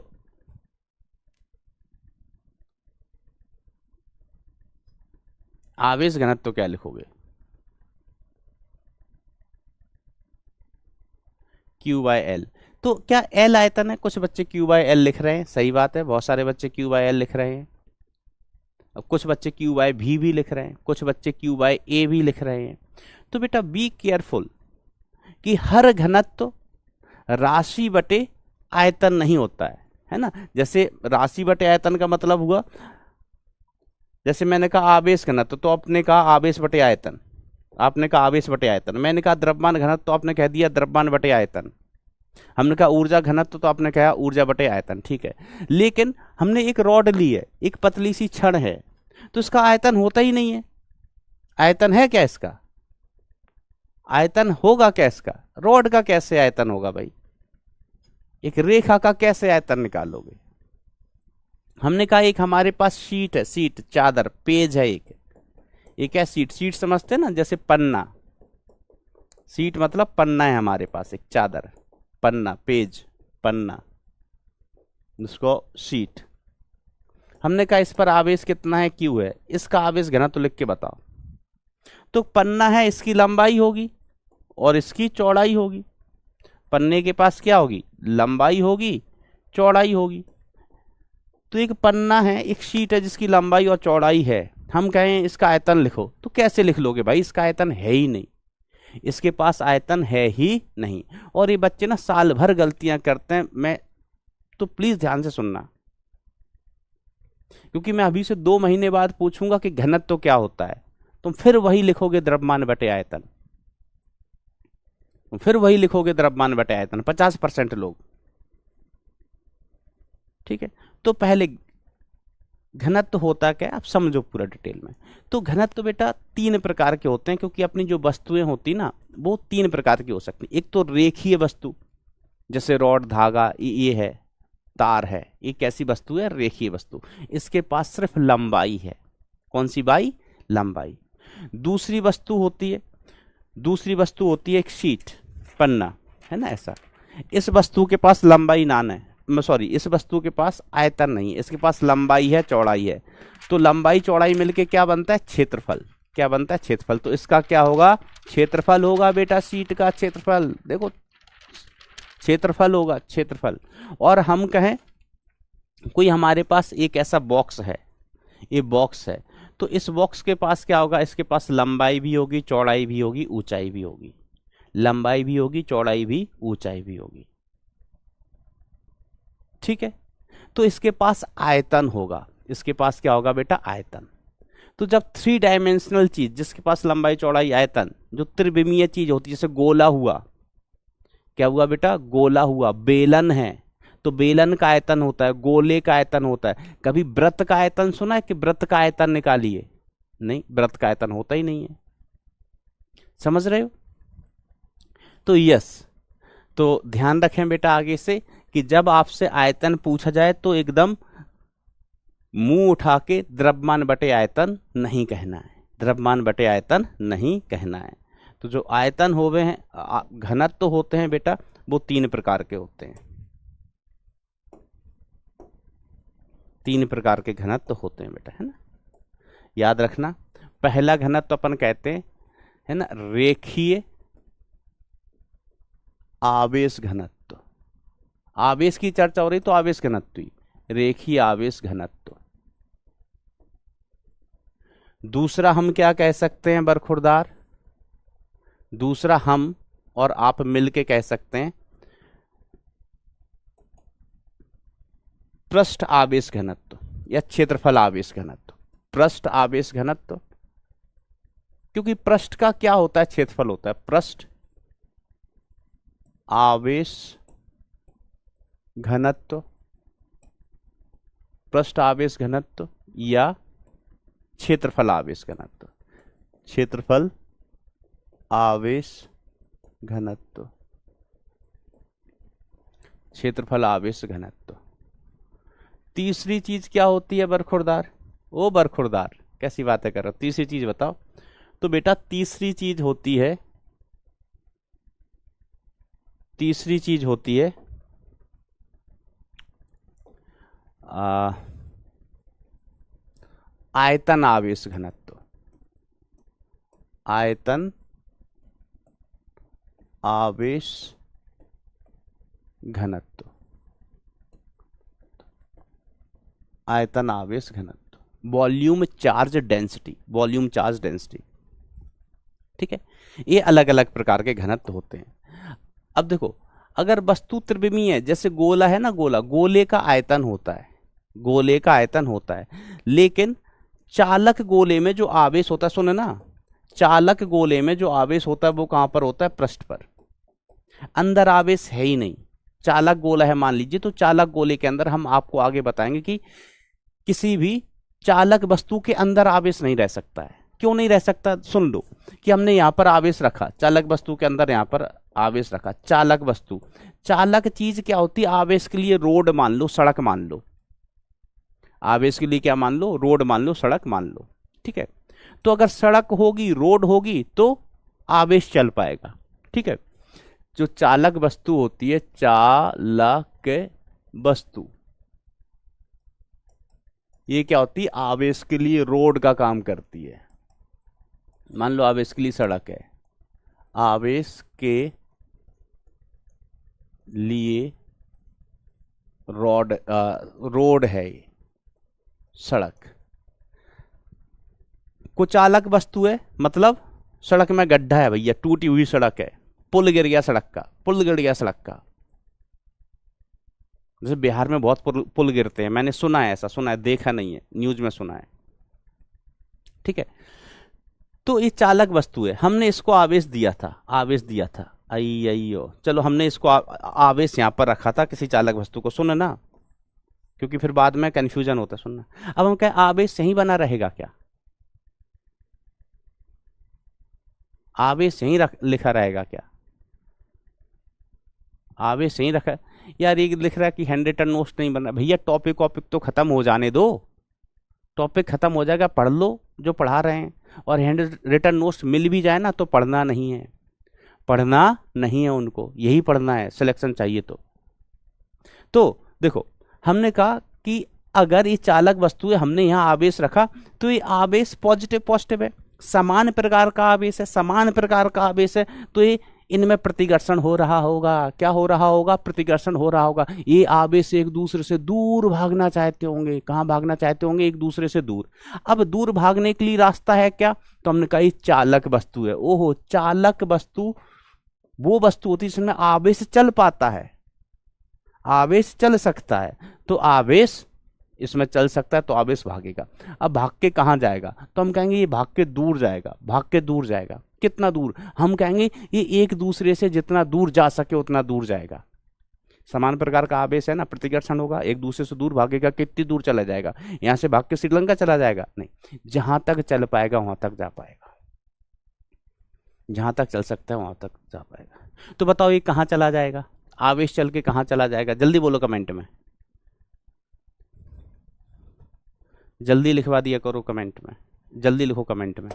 आवेश घनत्व क्या लिखोगे? Q/L। तो क्या L आयतन है? कुछ बच्चे Q/L लिख रहे हैं, सही बात है, बहुत सारे बच्चे Q/L लिख रहे हैं। अब कुछ बच्चे Q/V भी लिख रहे हैं, कुछ बच्चे Q/A भी लिख रहे हैं। तो बेटा बी केयरफुल कि हर घनत्व राशि बटे आयतन नहीं होता है ना। जैसे राशि बटे आयतन का मतलब हुआ, जैसे मैंने कहा आवेश घनत्व तो आपने कहा आवेश बटे आयतन, आपने कहा आवेश बटे आयतन। मैंने कहा द्रव्यमान घनत्व तो आपने कह दिया द्रव्यमान बटे आयतन। हमने कहा ऊर्जा घनत्व तो आपने कहा ऊर्जा बटे आयतन, ठीक है। लेकिन हमने एक रॉड ली है, एक पतली सी छड़ है, तो इसका आयतन होता ही नहीं है। आयतन है क्या इसका? आयतन होगा क्या इसका? रॉड का कैसे आयतन होगा भाई? एक रेखा का कैसे आयतन निकालोगे? हमने कहा एक हमारे पास शीट है, शीट चादर, पेज है, एक है शीट। शीट समझते हैं ना, जैसे पन्ना, शीट मतलब पन्ना है हमारे पास, एक चादर, पन्ना, पेज, पन्ना, उसको शीट। हमने कहा इस पर आवेश कितना है, क्यू है, इसका आवेश घनत्व लिख के बताओ। तो पन्ना है, इसकी लंबाई होगी और इसकी चौड़ाई होगी। पन्ने के पास क्या होगी, लंबाई होगी, चौड़ाई होगी। तो एक पन्ना है, एक शीट है जिसकी लंबाई और चौड़ाई है, हम कहें इसका आयतन लिखो, तो कैसे लिख लोगे भाई, इसका आयतन है ही नहीं, इसके पास आयतन है ही नहीं। और ये बच्चे ना साल भर गलतियां करते हैं, मैं तो प्लीज ध्यान से सुनना, क्योंकि मैं अभी से 2 महीने बाद पूछूंगा कि घनत्व तो क्या होता है, तुम फिर वही लिखोगे द्रव्यमान बटे आयतन, फिर वही लिखोगे द्रव्यमान बटे आयतन, 50% लोग। ठीक है, तो पहले घनत्व होता क्या है आप समझो पूरा डिटेल में। तो घनत्व बेटा 3 प्रकार के होते हैं, क्योंकि अपनी जो वस्तुएं होती ना वो 3 प्रकार की हो सकती। एक तो रेखीय वस्तु, जैसे रॉड, धागा, ये है, तार है, ये कैसी वस्तु है, रेखीय वस्तु, इसके पास सिर्फ लंबाई है। कौन सी बाई, लंबाई। दूसरी वस्तु होती है एक शीट, पन्ना, है ना ऐसा, इस वस्तु के पास लंबाई नान है, सॉरी, इस वस्तु के पास आयतन नहीं है, इसके पास लंबाई है, चौड़ाई है। तो लंबाई चौड़ाई मिलके क्या बनता है, क्षेत्रफल। क्या बनता है, क्षेत्रफल। तो इसका क्या होगा, क्षेत्रफल होगा बेटा, शीट का क्षेत्रफल, देखो क्षेत्रफल होगा, क्षेत्रफल। और हम कहें कोई हमारे पास एक ऐसा बॉक्स है, ये बॉक्स है, तो इस बॉक्स के पास क्या होगा, इसके पास लंबाई भी होगी, चौड़ाई भी होगी, ऊंचाई भी होगी, लंबाई भी होगी, चौड़ाई भी, ऊंचाई भी होगी। ठीक है, तो इसके पास आयतन होगा, इसके पास क्या होगा बेटा, आयतन। तो जब 3 डायमेंशनल चीज जिसके पास लंबाई, चौड़ाई, आयतन, जो त्रिविमीय चीज होती है, जैसे गोला हुआ, क्या हुआ बेटा, गोला हुआ, बेलन है, तो बेलन का आयतन होता है, गोले का आयतन होता है। कभी वृत्त का आयतन सुना है कि वृत्त का आयतन निकालिए, नहीं, वृत्त का आयतन होता ही नहीं है, समझ रहे हो। तो यस, तो ध्यान रखें बेटा आगे से कि जब आपसे आयतन पूछा जाए तो एकदम मुंह उठा के द्रव्यमान बटे आयतन नहीं कहना है, द्रव्यमान बटे आयतन नहीं कहना है। तो जो आयतन होवे हैं, घनत्व तो होते हैं बेटा, वो 3 प्रकार के होते हैं, 3 प्रकार के घनत्व होते हैं बेटा, है ना, याद रखना। पहला घनत्व अपन कहते हैं, है ना, रेखीय आवेश घनत्व। आवेश की चर्चा हो रही तो आवेश घनत्व ही, रेखीय आवेश घनत्व। दूसरा हम क्या कह सकते हैं बरखुरदार, दूसरा हम और आप मिलके कह सकते हैं पृष्ठ आवेश घनत्व या क्षेत्रफल आवेश घनत्व। पृष्ठ आवेश घनत्व, क्योंकि पृष्ठ का क्या होता है, क्षेत्रफल होता है। पृष्ठ आवेश घनत्व, पृष्ठ आवेश घनत्व या क्षेत्रफल आवेश घनत्व, क्षेत्रफल आवेश घनत्व, क्षेत्रफल आवेश घनत्व। तीसरी चीज क्या होती है बरखुरदार, ओ बरखुरदार कैसी बातें कर रहे हो, तीसरी चीज बताओ। तो बेटा तीसरी चीज होती है, तीसरी चीज होती है आयतन आवेश घनत्व। आयतन आवेश घनत्व, आयतन आवेश घनत्व, volume charge density, volume charge density. ठीक है, ये अलग अलग प्रकार के घनत्व होते हैं। अब देखो, अगर वस्तु त्रिविमीय है, जैसे गोला है ना, गोला, गोले का आयतन होता है, गोले का आयतन होता है, लेकिन चालक गोले में जो आवेश होता है, सुने ना, चालक गोले में जो आवेश होता है वो कहां पर होता है, पृष्ठ पर। अंदर आवेश है ही नहीं, चालक गोला है मान लीजिए, तो चालक गोले के अंदर हम आपको आगे बताएंगे कि किसी भी चालक वस्तु के अंदर आवेश नहीं रह सकता है। क्यों नहीं रह सकता, सुन लो कि हमने यहां पर आवेश रखा, चालक वस्तु के अंदर यहां पर आवेश रखा, चालक वस्तु, चालक चीज क्या होती है, आवेश के लिए रोड मान लो, सड़क मान लो, आवेश के लिए क्या मान लो, रोड मान लो, सड़क मान लो, ठीक है। तो अगर सड़क होगी, रोड होगी, तो आवेश चल पाएगा, ठीक है। जो चालक वस्तु होती है, चालक वस्तु, ये क्या होती है, आवेश के लिए रोड का काम करती है। मान लो आवेश के लिए सड़क है, आवेश के लिए रोड है, ये सड़क को चालक वस्तु है, मतलब सड़क में गड्ढा है भैया, टूटी हुई सड़क है, पुल गिर गया सड़क का, पुल गिर गया सड़क का। जैसे बिहार में बहुत पुल गिरते हैं, मैंने सुना है, ऐसा सुना है, देखा नहीं है, न्यूज में सुना है, ठीक है। तो ये चालक वस्तु है, हमने इसको आवेश दिया था, आवेश दिया था, अयो चलो हमने इसको आवेश यहां पर रखा था किसी चालक वस्तु को, सुन ना, क्योंकि फिर बाद में कंफ्यूजन होता है, सुनना। अब हम कहें आवेश यहीं बना रहेगा क्या, आवेश यहीं लिखा रहेगा क्या, आवेश यहीं रखा, यार ये लिख रहा है कि हैंडरिटन नोट्स नहीं बना, भैया टॉपिक वॉपिक तो खत्म हो जाने दो, टॉपिक खत्म हो जाएगा, पढ़ लो जो पढ़ा रहे हैं, और हैंड रिटन नोट्स मिल भी जाए ना तो पढ़ना नहीं है, पढ़ना नहीं है उनको, यही पढ़ना है, सिलेक्शन चाहिए तो देखो हमने कहा कि अगर ये चालक वस्तु है, हमने यहाँ आवेश रखा, तो ये आवेश पॉजिटिव पॉजिटिव है, समान प्रकार का आवेश है, समान प्रकार का आवेश है, तो ये इनमें प्रतिकर्षण हो रहा होगा, क्या हो रहा होगा, प्रतिकर्षण हो रहा होगा, ये आवेश एक दूसरे से दूर भागना चाहते होंगे, कहाँ भागना चाहते होंगे, एक दूसरे से दूर। अब दूर भागने के लिए रास्ता है क्या, तो हमने कहा चालक वस्तु है, ओहो चालक वस्तु वो वस्तु होती है जिसमें आवेश चल पाता है, आवेश चल सकता है, तो आवेश इसमें चल सकता है, तो आवेश भागेगा। अब भाग के कहाँ जाएगा, तो हम कहेंगे ये भाग के दूर जाएगा, भाग के दूर जाएगा, कितना दूर, हम कहेंगे ये एक दूसरे से जितना दूर जा सके उतना दूर जाएगा, समान प्रकार का आवेश है ना, प्रतिकर्षण होगा, एक दूसरे से दूर भागेगा, कितनी दूर चला जाएगा, यहां से भाग के श्रीलंका चला जाएगा, नहीं, जहां तक चल पाएगा वहां तक जा पाएगा, जहां तक चल सकता है वहां तक जा पाएगा। तो बताओ ये कहां चला जाएगा, आवेश चल के कहां चला जाएगा, जल्दी बोलो कमेंट में, जल्दी लिखवा दिया करो कमेंट में, जल्दी लिखो कमेंट में।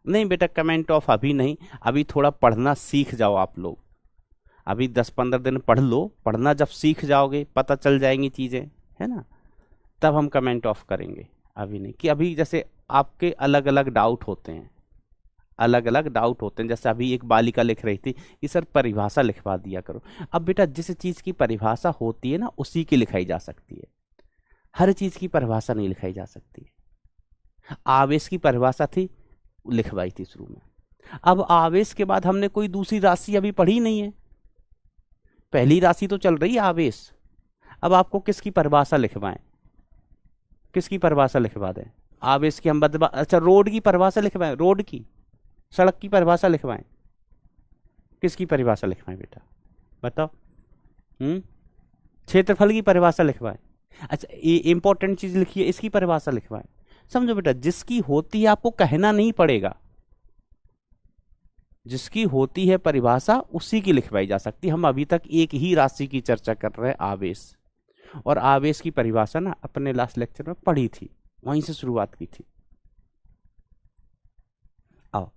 नहीं बेटा कमेंट ऑफ अभी नहीं, अभी थोड़ा पढ़ना सीख जाओ आप लोग, अभी 10-15 दिन पढ़ लो, पढ़ना जब सीख जाओगे, पता चल जाएंगी चीजें, है ना, तब हम कमेंट ऑफ करेंगे, अभी नहीं। कि अभी जैसे आपके अलग अलग डाउट होते हैं, अलग अलग डाउट होते हैं, जैसे अभी एक बालिका लिख रही थी कि सर परिभाषा लिखवा दिया करो। अब बेटा जिस चीज की परिभाषा होती है ना उसी की लिखाई जा सकती है, हर चीज की परिभाषा नहीं लिखाई जा सकती है। आवेश की परिभाषा थी, लिखवाई थी शुरू में, अब आवेश के बाद हमने कोई दूसरी राशि अभी पढ़ी नहीं है, पहली राशि तो चल रही है आवेश, अब आपको किसकी परिभाषा लिखवाएं, किसकी परिभाषा लिखवा दें, आवेश की हम अच्छा रोड की परिभाषा लिखवाएं, रोड की, सड़क की परिभाषा लिखवाएं, किसकी परिभाषा लिखवाएं बेटा बताओ, क्षेत्रफल की परिभाषा लिखवाएं, अच्छा ये इंपॉर्टेंट चीज लिखिए, इसकी परिभाषा लिखवाएं। समझो बेटा जिसकी होती है आपको कहना नहीं पड़ेगा, जिसकी होती है परिभाषा उसी की लिखवाई जा सकती है। हम अभी तक एक ही राशि की चर्चा कर रहे हैं, आवेश, और आवेश की परिभाषा ना अपने लास्ट लेक्चर में पढ़ी थी, वहीं से शुरुआत की थी। आओ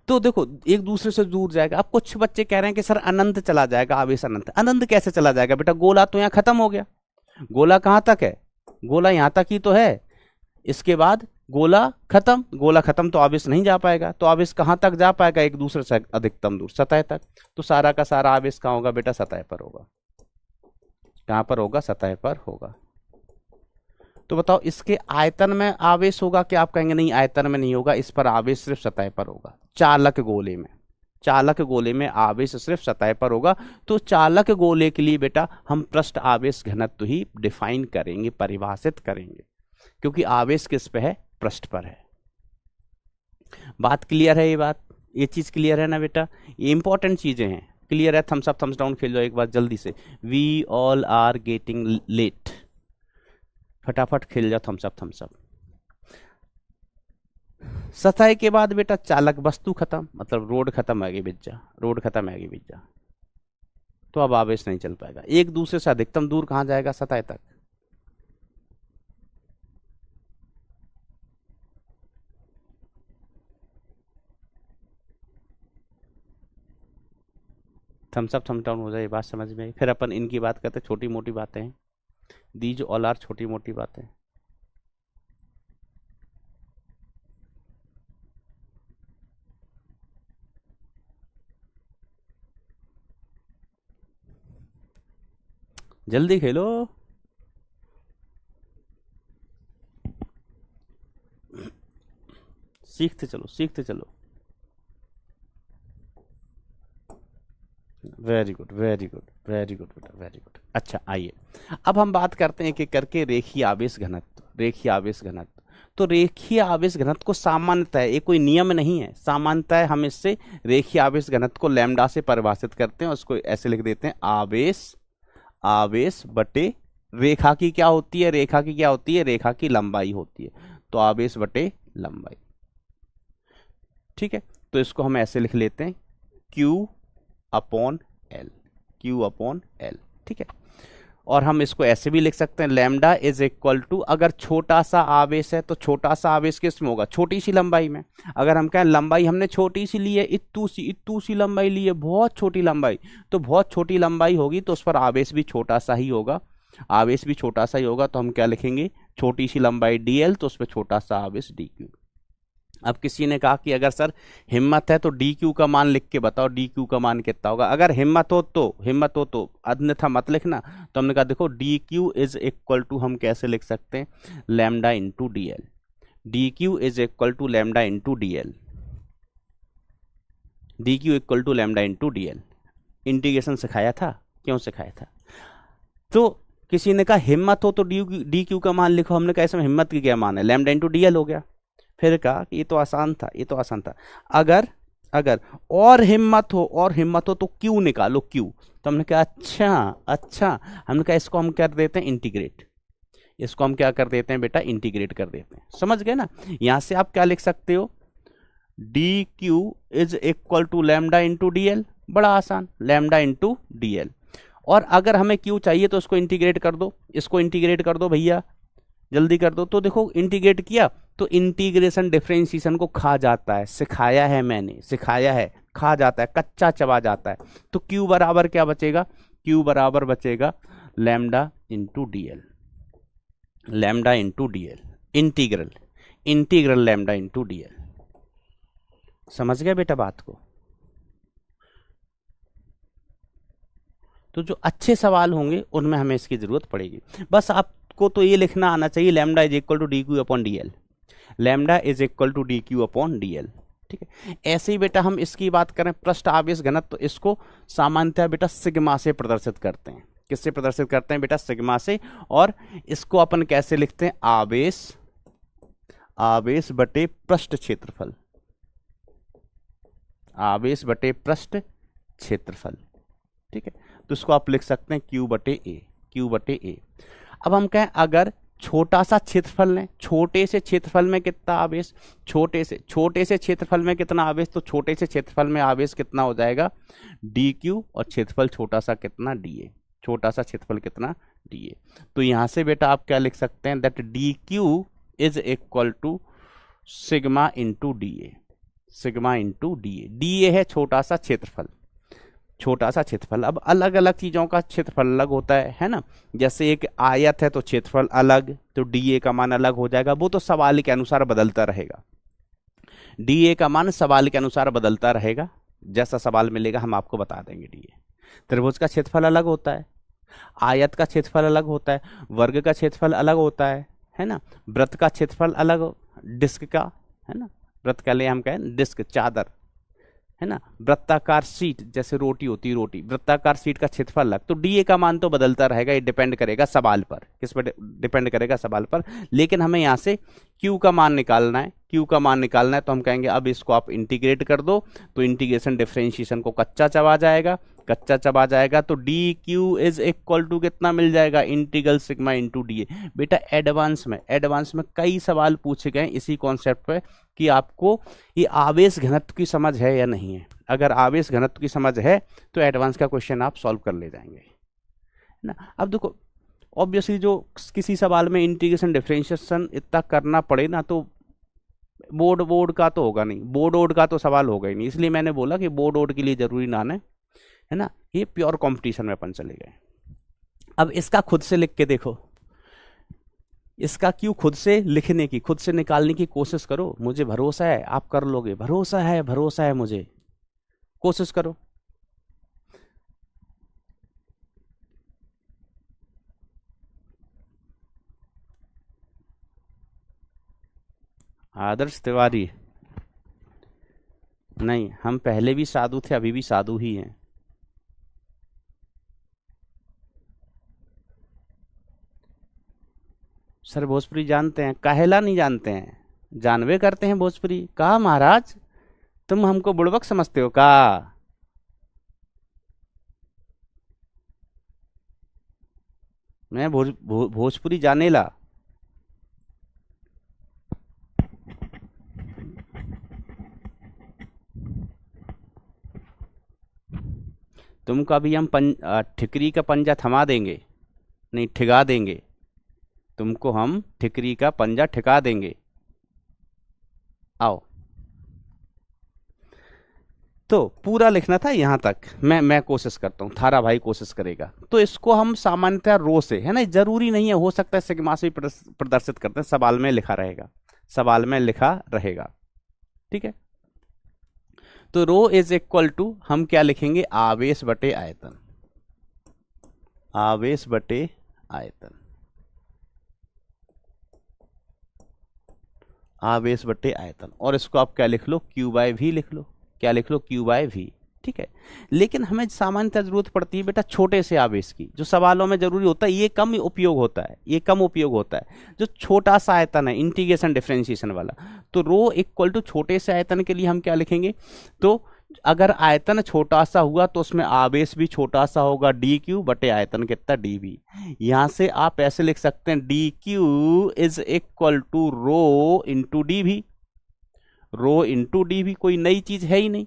तो देखो एक दूसरे से दूर जाएगा। अब कुछ बच्चे कह रहे हैं कि सर अनंत चला जाएगा आवेश, अनंत, अनंत कैसे चला जाएगा बेटा, गोला तो यहाँ खत्म हो गया, गोला कहां तक है, गोला यहां तक ही तो है, इसके बाद गोला खत्म तो आवेश नहीं जा पाएगा, तो आवेश कहां तक जा पाएगा, एक दूसरे से अधिकतम दूर, सतह तक। तो सारा का सारा आवेश कहां होगा बेटा, सतह पर होगा, कहां पर होगा, सतह पर होगा। तो बताओ इसके आयतन में आवेश होगा क्या, आप कहेंगे नहीं आयतन में नहीं होगा, इस पर आवेश सिर्फ सतह पर होगा, चालक गोले में, चालक गोले में आवेश सिर्फ सतह पर होगा। तो चालक गोले के लिए बेटा हम पृष्ठ आवेश घनत्व ही डिफाइन करेंगे, परिभाषित करेंगे, क्योंकि आवेश किस पे है, पृष्ठ पर है। बात क्लियर है, ये चीज क्लियर है ना बेटा, ये इंपॉर्टेंट चीजें हैं, क्लियर है। थम्स अप थम्स डाउन खेल जाओ एक बार जल्दी से, we all are getting late, फटाफट खेल जाओ थम्स अप थम्स अप। सतह के बाद बेटा चालक वस्तु खत्म, मतलब रोड खत्म, आगे बिज्जा, रोड खत्म, आगे बिज्जा, तो अब आवेश नहीं चल पाएगा। एक दूसरे से अधिकतम दूर कहां जाएगा? सतह तक। थम्स अप थम्स डाउन हो जाए, ये बात समझ में आई। फिर अपन इनकी बात करते, छोटी मोटी बातें हैं, दीज ऑल आर छोटी मोटी बातें। जल्दी खेलो। सीखते चलो, सीखते चलो। Very good, very good, very good बेटा, वेरी गुड। अच्छा आइए, अब हम बात करते हैं कि करके रेखीय आवेश घनत्व, रेखीय आवेश घनत्व। तो रेखीय आवेश घनत्व को सामान्यतः, ये कोई नियम नहीं है, सामान्यतः हम इससे रेखीय आवेश घनत्व को लैम्डा से परिभाषित करते हैं, उसको ऐसे लिख देते हैं, आवेश, आवेश बटे रेखा की क्या होती है? रेखा की क्या होती है? रेखा की लंबाई होती है, तो आवेश बटे लंबाई। ठीक है, तो इसको हम ऐसे लिख लेते हैं, Q upon L, Q upon L. ठीक है, और हम इसको ऐसे भी लिख सकते हैं, लैम्डा इज इक्वल टू, अगर छोटा सा आवेश है तो छोटा सा आवेश किस में होगा? छोटी सी लंबाई में। अगर हम कहें लंबाई हमने छोटी सी ली है, इतू सी लंबाई ली है, बहुत छोटी लंबाई, तो बहुत छोटी लंबाई होगी तो उस पर आवेश भी छोटा सा ही होगा, आवेश भी छोटा सा ही होगा। तो हम क्या लिखेंगे? छोटी सी लंबाई dl, तो उस पर छोटा सा आवेश dq। अब किसी ने कहा कि अगर सर हिम्मत है तो dq का मान लिख के बताओ, dq का मान कितना होगा? अगर हिम्मत हो तो, अन्यथा मत लिखना। तो हमने कहा देखो dq इज इक्वल टू, हम कैसे लिख सकते हैं? Lambda into D L, dq is equal to lambda into D L, dq equal to lambda into D L. Integration सिखाया था, क्यों सिखाया था? तो किसी ने कहा हिम्मत हो तो dq का मान लिखो, हमने कहा इसमें हिम्मत की क्या मान है? लैम्डा इंटू डी एल हो गया। फिर कहा कि ये तो आसान था, ये तो आसान था, अगर और हिम्मत हो तो क्यू निकालो, क्यू। तो हमने कहा अच्छा, हमने कहा इसको हम कर देते हैं इंटीग्रेट, इसको हम क्या कर देते हैं बेटा? इंटीग्रेट कर देते हैं। समझ गए ना? यहां से आप क्या लिख सकते हो? D Q is equal to lambda into D L, बड़ा आसान, लैम्डा इंटू डी एल। और अगर हमें क्यू चाहिए तो इसको इंटीग्रेट कर दो, इसको इंटीग्रेट कर दो भैया, जल्दी कर दो। तो देखो इंटीग्रेट किया तो इंटीग्रेशन डिफरेंशिएशन को खा जाता है, सिखाया है मैंने, सिखाया है, खा जाता है, कच्चा चबा जाता है। तो Q बराबर क्या बचेगा? Q बराबर बचेगा lambda into D L, lambda into D L, integral lambda into D L. समझ गया बेटा बात को? तो जो अच्छे सवाल होंगे उनमें हमें इसकी जरूरत पड़ेगी। बस आपको तो ये लिखना आना चाहिए, lambda is equal to D Q upon D L, lambda is equal to D Q upon D L. ठीक है, ऐसे ही बेटा हम इसकी बात करें पृष्ठ आवेश घनत्व, तो इसको सामान्यतः बेटा सिग्मा से प्रदर्शित करते हैं। किससे प्रदर्शित करते हैं बेटा? सिग्मा से। और इसको अपन कैसे लिखते हैं? आवेश बटे पृष्ठ क्षेत्रफल, आवेश बटे पृष्ठ क्षेत्रफल। ठीक है, तो इसको आप लिख सकते हैं Q बटे ए, Q बटे ए। अब हम कहें अगर छोटा सा क्षेत्रफल लें, छोटे से क्षेत्रफल में कितना आवेश? छोटे से क्षेत्रफल में कितना आवेश? तो छोटे से क्षेत्रफल में आवेश कितना हो जाएगा? dq, और क्षेत्रफल छोटा सा कितना? dA, छोटा सा क्षेत्रफल कितना? dA। तो यहां से बेटा आप क्या लिख सकते हैं? That dq is equal to sigma into dA, sigma into dA। dA है छोटा सा क्षेत्रफल, छोटा सा क्षेत्रफल। अब अलग अलग चीजों का क्षेत्रफल अलग होता है ना? जैसे एक आयत है तो क्षेत्रफल अलग, तो dA का मान अलग हो जाएगा, वो तो सवाल के अनुसार बदलता रहेगा, dA का मान सवाल के अनुसार बदलता रहेगा, जैसा सवाल मिलेगा हम आपको बता देंगे dA। त्रिभुज का क्षेत्रफल अलग होता है, आयत का क्षेत्रफल अलग होता है, वर्ग का क्षेत्रफल अलग होता है ना? वृत्त का क्षेत्रफल अलग, डिस्क का, है ना? वृत्त का ले हम कहें डिस्क, चादर, है ना? वृत्ताकार सीट, जैसे रोटी होती है, रोटी, वृत्ताकार सीट का क्षेत्रफल अलग। तो डीए का मान तो बदलता रहेगा, ये डिपेंड करेगा सवाल पर, किस पर डिपेंड करेगा? सवाल पर। लेकिन हमें यहाँ से क्यू का मान निकालना है, क्यू का मान निकालना है, तो हम कहेंगे अब इसको आप इंटीग्रेट कर दो, तो इंटीग्रेशन डिफरेंशिएशन को कच्चा चबा जाएगा, कच्चा चबा जाएगा तो D Q is equal to कितना मिल जाएगा, integral sigma into D A. बेटा एडवांस में कई सवाल पूछे गए इसी कॉन्सेप्ट पे कि आपको ये आवेश घनत्व की समझ है या नहीं है। अगर आवेश घनत्व की समझ है तो एडवांस का क्वेश्चन आप सॉल्व कर ले जाएंगे ना। अब देखो ऑब्वियसली जो किसी सवाल में इंटीग्रेशन डिफरेंशिएशन इतना करना पड़े ना, तो बोर्ड का तो होगा नहीं, बोर्ड का तो सवाल होगा ही नहीं। इसलिए मैंने बोला कि बोर्ड के लिए जरूरी ना है ना, ये प्योर कंपटीशन में अपन चले गए। अब इसका खुद से लिख के देखो, इसका क्यों खुद से लिखने की, खुद से निकालने की कोशिश करो। मुझे भरोसा है आप कर लोगे, भरोसा है मुझे, कोशिश करो। आदर्श तिवारी, नहीं हम पहले भी साधु थे, अभी भी साधु ही हैं। सर भोजपुरी जानते हैं, काहेला नहीं जानते हैं, जानवे करते हैं भोजपुरी। कहा महाराज तुम हमको बुड़बक समझते हो का? मैं भोजपुरी जानेला। तुमको अभी हम ठिकरी का पंजा थमा देंगे, नहीं ठिगा देंगे, तुमको हम ठिकरी का पंजा ठिका देंगे। आओ, तो पूरा लिखना था यहां तक। मैं कोशिश करता हूं, थारा भाई कोशिश करेगा। तो इसको हम सामान्यतः रो से, है ना, जरूरी नहीं है, हो सकता है सिग्मा से भी प्रदर्शित करते हैं, सवाल में लिखा रहेगा, ठीक है। तो रो इज इक्वल टू हम क्या लिखेंगे, आवेश बटे आयतन, आवेश बटे आयतन, आवेश बटे आयतन। और इसको आप क्या लिख लो, क्यू बाय वी लिख लो। क्या लिख लो, क्यू बाय वी, ठीक है। लेकिन हमें सामान्यतः जरूरत पड़ती है बेटा छोटे से आवेश की, जो सवालों में जरूरी होता है, ये कम उपयोग होता है, जो छोटा सा आयतन है, इंटीग्रेशन डिफरेंशिएशन वाला। तो रो इक्वल टू छोटे से आयतन के लिए हम क्या लिखेंगे, तो अगर आयतन छोटा सा हुआ तो उसमें आवेश भी छोटा सा होगा, डी क्यू बटे आयतन कितना, डी वी। यहां से आप ऐसे लिख सकते हैं, D Q is equal to rho into D V. Rho into D V, कोई नई चीज है ही नहीं,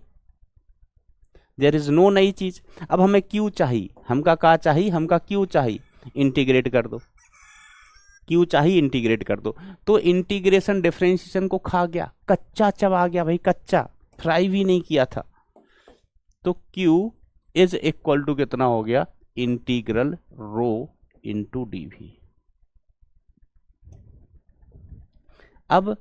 देयर इज नो नई चीज। अब हमें क्यू चाहिए, हमका क्या चाहिए, हमका क्यू चाहिए, इंटीग्रेट कर दो, क्यू चाहिए इंटीग्रेट कर दो। तो इंटीग्रेशन डिफरेंशिएशन को खा गया, कच्चा चबा गया भाई, कच्चा, फ्राई भी नहीं किया था। तो Q इज इक्वल टू कितना हो गया, integral rho into D V. अब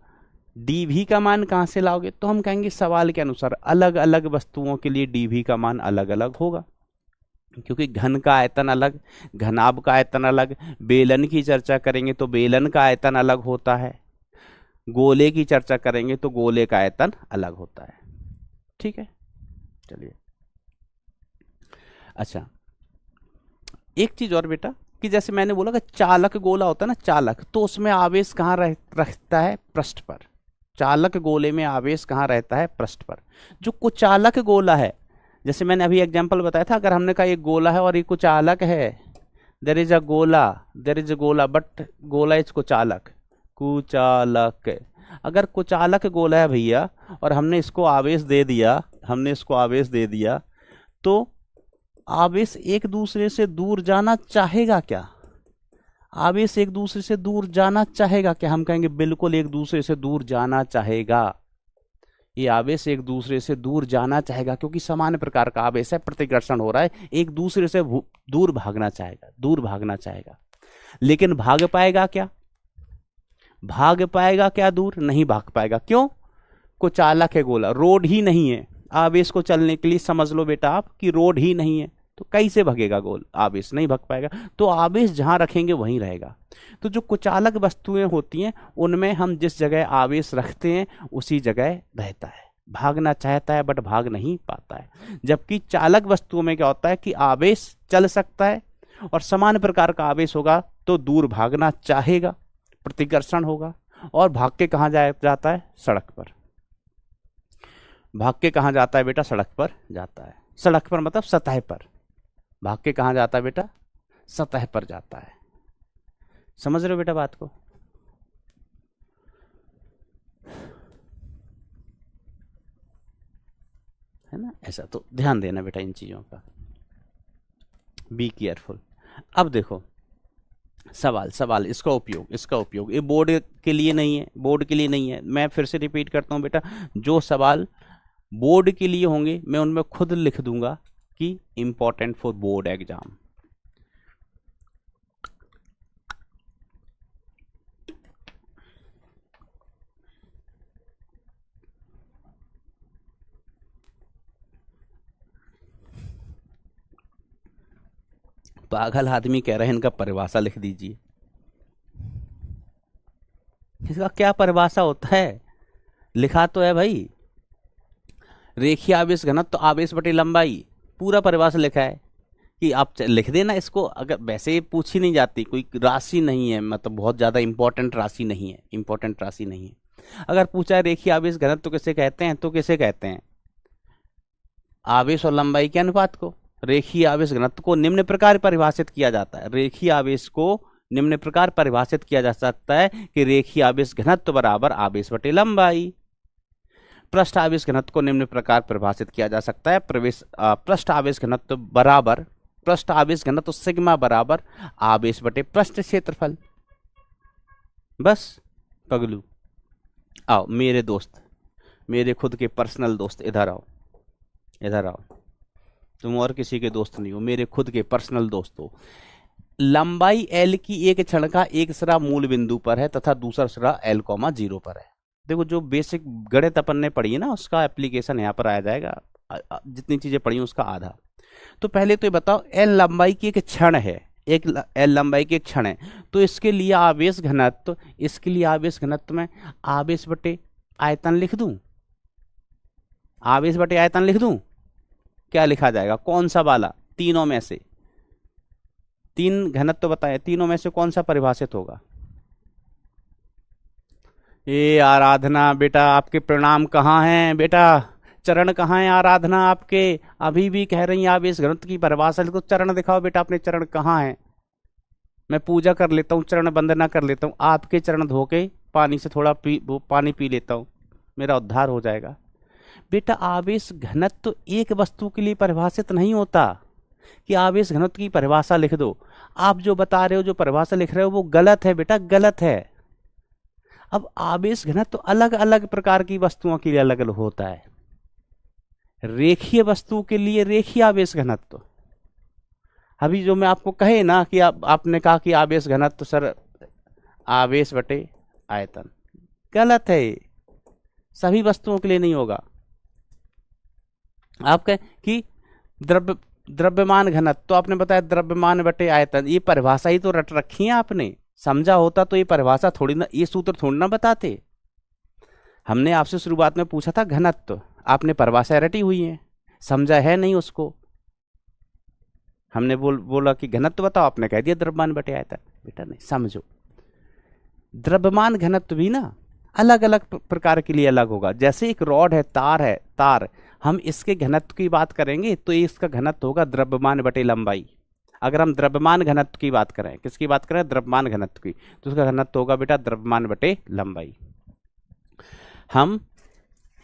डी वी का मान कहां से लाओगे, तो हम कहेंगे सवाल के अनुसार अलग अलग वस्तुओं के लिए डी वी का मान अलग अलग होगा, क्योंकि घन का आयतन अलग, घनाभ का आयतन अलग। बेलन की चर्चा करेंगे तो बेलन का आयतन अलग होता है, गोले की चर्चा करेंगे तो गोले का आयतन अलग होता है, ठीक है। चलिए, अच्छा एक चीज और बेटा, कि जैसे मैंने बोला कि चालक गोला होता है ना, चालक, तो उसमें आवेश कहाँ रहता है, पृष्ठ पर। चालक गोले में आवेश कहाँ रहता है, पृष्ठ पर। जो कुचालक गोला है, जैसे मैंने अभी एग्जांपल बताया था, अगर हमने कहा ये गोला है और ये कुचालक है, देयर इज अ गोला बट गोला इज कुचालक, अगर कुचालक गोला है भैया और हमने इसको आवेश दे दिया, तो आवेश एक दूसरे से दूर जाना चाहेगा क्या, आवेश एक दूसरे से दूर जाना चाहेगा क्या? हम कहेंगे बिल्कुल एक दूसरे से दूर जाना चाहेगा, ये आवेश एक दूसरे से दूर जाना चाहेगा, क्योंकि समान प्रकार का आवेश है, प्रतिकर्षण हो रहा है, एक दूसरे से दूर भागना चाहेगा। लेकिन भाग पाएगा क्या दूर? नहीं भाग पाएगा। क्यों? कुचालक है गोला, रोड ही नहीं है आवेश को चलने के लिए। समझ लो बेटा आप कि रोड ही नहीं है, तो कैसे भगेगा गोल, आवेश नहीं भाग पाएगा। तो आवेश जहां रखेंगे वहीं रहेगा। तो जो कुचालक वस्तुएं होती हैं उनमें हम जिस जगह आवेश रखते हैं उसी जगह रहता है, भागना चाहता है बट भाग नहीं पाता है। जबकि चालक वस्तुओं में क्या होता है कि आवेश चल सकता है और समान प्रकार का आवेश होगा तो दूर भागना चाहेगा, प्रतिकर्षण होगा, और भाग के कहां जाता है? सड़क पर। भाग के कहां जाता है बेटा? सड़क पर जाता है। सड़क पर मतलब सतह पर। भाग के कहाँ जाता है बेटा, सतह पर जाता है। समझ रहे हो बेटा बात को? है ना, ऐसा तो ध्यान देना बेटा इन चीजों का, बी केयरफुल। अब देखो सवाल, सवाल इसका उपयोग ये बोर्ड के लिए नहीं है, बोर्ड के लिए नहीं है। मैं फिर से रिपीट करता हूं बेटा, जो सवाल बोर्ड के लिए होंगे मैं उनमें खुद लिख दूंगा कि इंपॉर्टेंट फॉर बोर्ड एग्जाम। पागल आदमी कह रहे हैं इनका परिभाषा लिख दीजिए। इसका क्या परिभाषा होता है? लिखा तो है भाई, रेखीय आवेश घनत्व तो आवेश बटे लंबाई, पूरा परिभाषा लिखा है कि आप लिख देना इसको। अगर वैसे पूछी नहीं जाती, कोई राशि नहीं है, मतलब बहुत ज्यादा इंपॉर्टेंट राशि नहीं है, इंपॉर्टेंट राशि नहीं है। अगर पूछा है रेखीय आवेश घनत्व तो किसे कहते हैं, तो किसे कहते हैं, आवेश और लंबाई के अनुपात को। रेखीय आवेश घनत्व को निम्न प्रकार परिभाषित किया जाता है, रेखीय आवेश को निम्न प्रकार परिभाषित किया जा सकता है कि रेखीय आवेश घनत्व बराबर आवेश बटे लंबाई। पृष्ठ आवेश घनत्व को निम्न प्रकार परिभाषित किया जा सकता है, पृष्ठ आवेश घनत्व बराबर, पृष्ठ आवेश घनत्व सिग्मा बराबर आवेश बटे पृष्ठ क्षेत्रफल। बस पगलू, आओ मेरे दोस्त, मेरे खुद के पर्सनल दोस्त, इधर आओ, इधर आओ। तुम और किसी के दोस्त नहीं हो, मेरे खुद के पर्सनल दोस्त हो। लंबाई एल की एक क्षण का एक सिरा मूल बिंदु पर है तथा दूसरा सिरा एल कॉमा 0 पर है। देखो जो बेसिक गणित अपन ने पढ़ी है ना, उसका एप्लीकेशन यहाँ पर आ जाएगा, जितनी चीजें पढ़ी उसका आधा। तो पहले तो ये बताओ, एल लंबाई की एक क्षण है, एल लंबाई की एक क्षण है, तो इसके लिए आवेश घनत्व, इसके लिए आवेश घनत्व में आवेश बटे आयतन लिख दूं, आवेश बटे आयतन लिख दूं। क्या लिखा जाएगा, कौन सा वाला, तीनों में से, तीन घनत्व तो बताए, तीनों में से कौन सा परिभाषित होगा? ये आराधना बेटा, आपके प्रणाम कहाँ हैं बेटा, चरण कहाँ हैं आराधना आपके? अभी भी कह रही हैं आवेश घनत्व की परिभाषा, तो चरण दिखाओ बेटा, अपने चरण कहाँ हैं? मैं पूजा कर लेता हूँ, चरण वंदना कर लेता हूँ, आपके चरण धो के पानी से थोड़ा पानी पी लेता हूँ, मेरा उद्धार हो जाएगा। बेटा आवेश घनत्व एक वस्तु के लिए परिभाषित नहीं होता कि आवेश घनत्व की परिभाषा लिख दो। आप जो बता रहे हो, जो परिभाषा लिख रहे हो वो गलत है बेटा, गलत है। अब आवेश घनत्व अलग अलग प्रकार की वस्तुओं के लिए अलग अलग होता है। रेखीय वस्तु के लिए रेखीय आवेश घनत्व, अभी जो मैं आपको कहे ना कि आपने कहा कि आवेश घनत्व सर आवेश बटे आयतन, गलत है, सभी वस्तुओं के लिए नहीं होगा। आप कहें कि द्रव्यमान घनत्व, तो आपने बताया द्रव्यमान बटे आयतन, ये परिभाषा ही तो रट रखी है आपने, समझा होता तो ये परिभाषा थोड़ी ना, ये सूत्र थोड़ी ना बताते। हमने आपसे शुरुआत में पूछा था घनत्व, आपने परिभाषा रटी हुई है, समझा है नहीं उसको। हमने बोला कि घनत्व बताओ, आपने कह दिया द्रव्यमान बटे आयतन। बेटा नहीं समझो, द्रव्यमान घनत्व भी ना अलग अलग प्रकार के लिए अलग होगा। जैसे एक रॉड है, तार है, तार, हम इसके घनत्व की बात करेंगे तो इसका घनत्व होगा द्रव्यमान बटे लंबाई। अगर हम द्रव्यमान घनत्व की बात करें, किसकी बात करें, द्रव्यमान घनत्व की, तो उसका घनत्व होगा बेटा द्रव्यमान बटे लंबाई। हम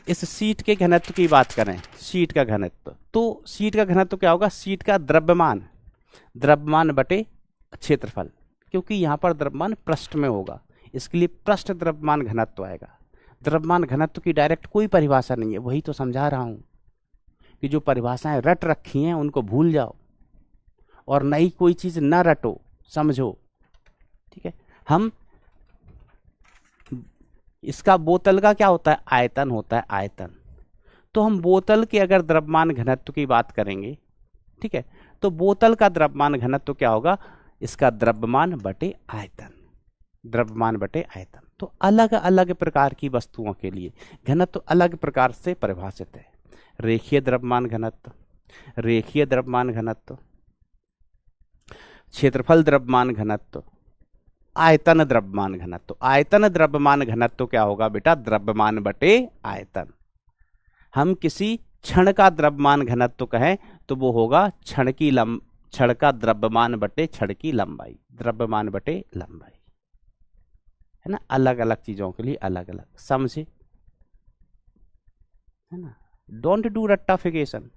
इस शीट के घनत्व की बात करें, शीट का घनत्व, तो शीट का घनत्व क्या होगा, शीट का द्रव्यमान, द्रव्यमान बटे क्षेत्रफल, क्योंकि यहां पर द्रव्यमान पृष्ठ में होगा, इसके लिए पृष्ठ द्रव्यमान घनत्व आएगा। द्रव्यमान घनत्व की डायरेक्ट कोई परिभाषा नहीं है, वही तो समझा रहा हूं कि जो परिभाषाएं रट रखी हैं उनको भूल जाओ और नई कोई चीज ना रटो, समझो, ठीक है। हम इसका बोतल का क्या होता है, आयतन होता है, आयतन। तो हम बोतल के अगर द्रव्यमान घनत्व की बात करेंगे, ठीक है, तो बोतल का द्रव्यमान घनत्व क्या होगा, इसका द्रव्यमान बटे आयतन, द्रव्यमान बटे आयतन। तो अलग अलग प्रकार की वस्तुओं के लिए घनत्व अलग प्रकार से परिभाषित है। रेखीय द्रव्यमान घनत्व, रेखीय द्रव्यमान घनत्व, क्षेत्रफल द्रव्यमान घनत्व, आयतन द्रव्यमान घनत्व। आयतन द्रव्यमान घनत्व क्या होगा बेटा, द्रव्यमान बटे आयतन। हम किसी क्षण का द्रव्यमान घनत्व कहें तो वो होगा छड़ का द्रव्यमान बटे छड़ की लंबाई, द्रव्यमान बटे लंबाई, है ना। अलग अलग चीजों के लिए अलग अलग, समझे, है ना। डोंट डू रट्टाफिकेशन।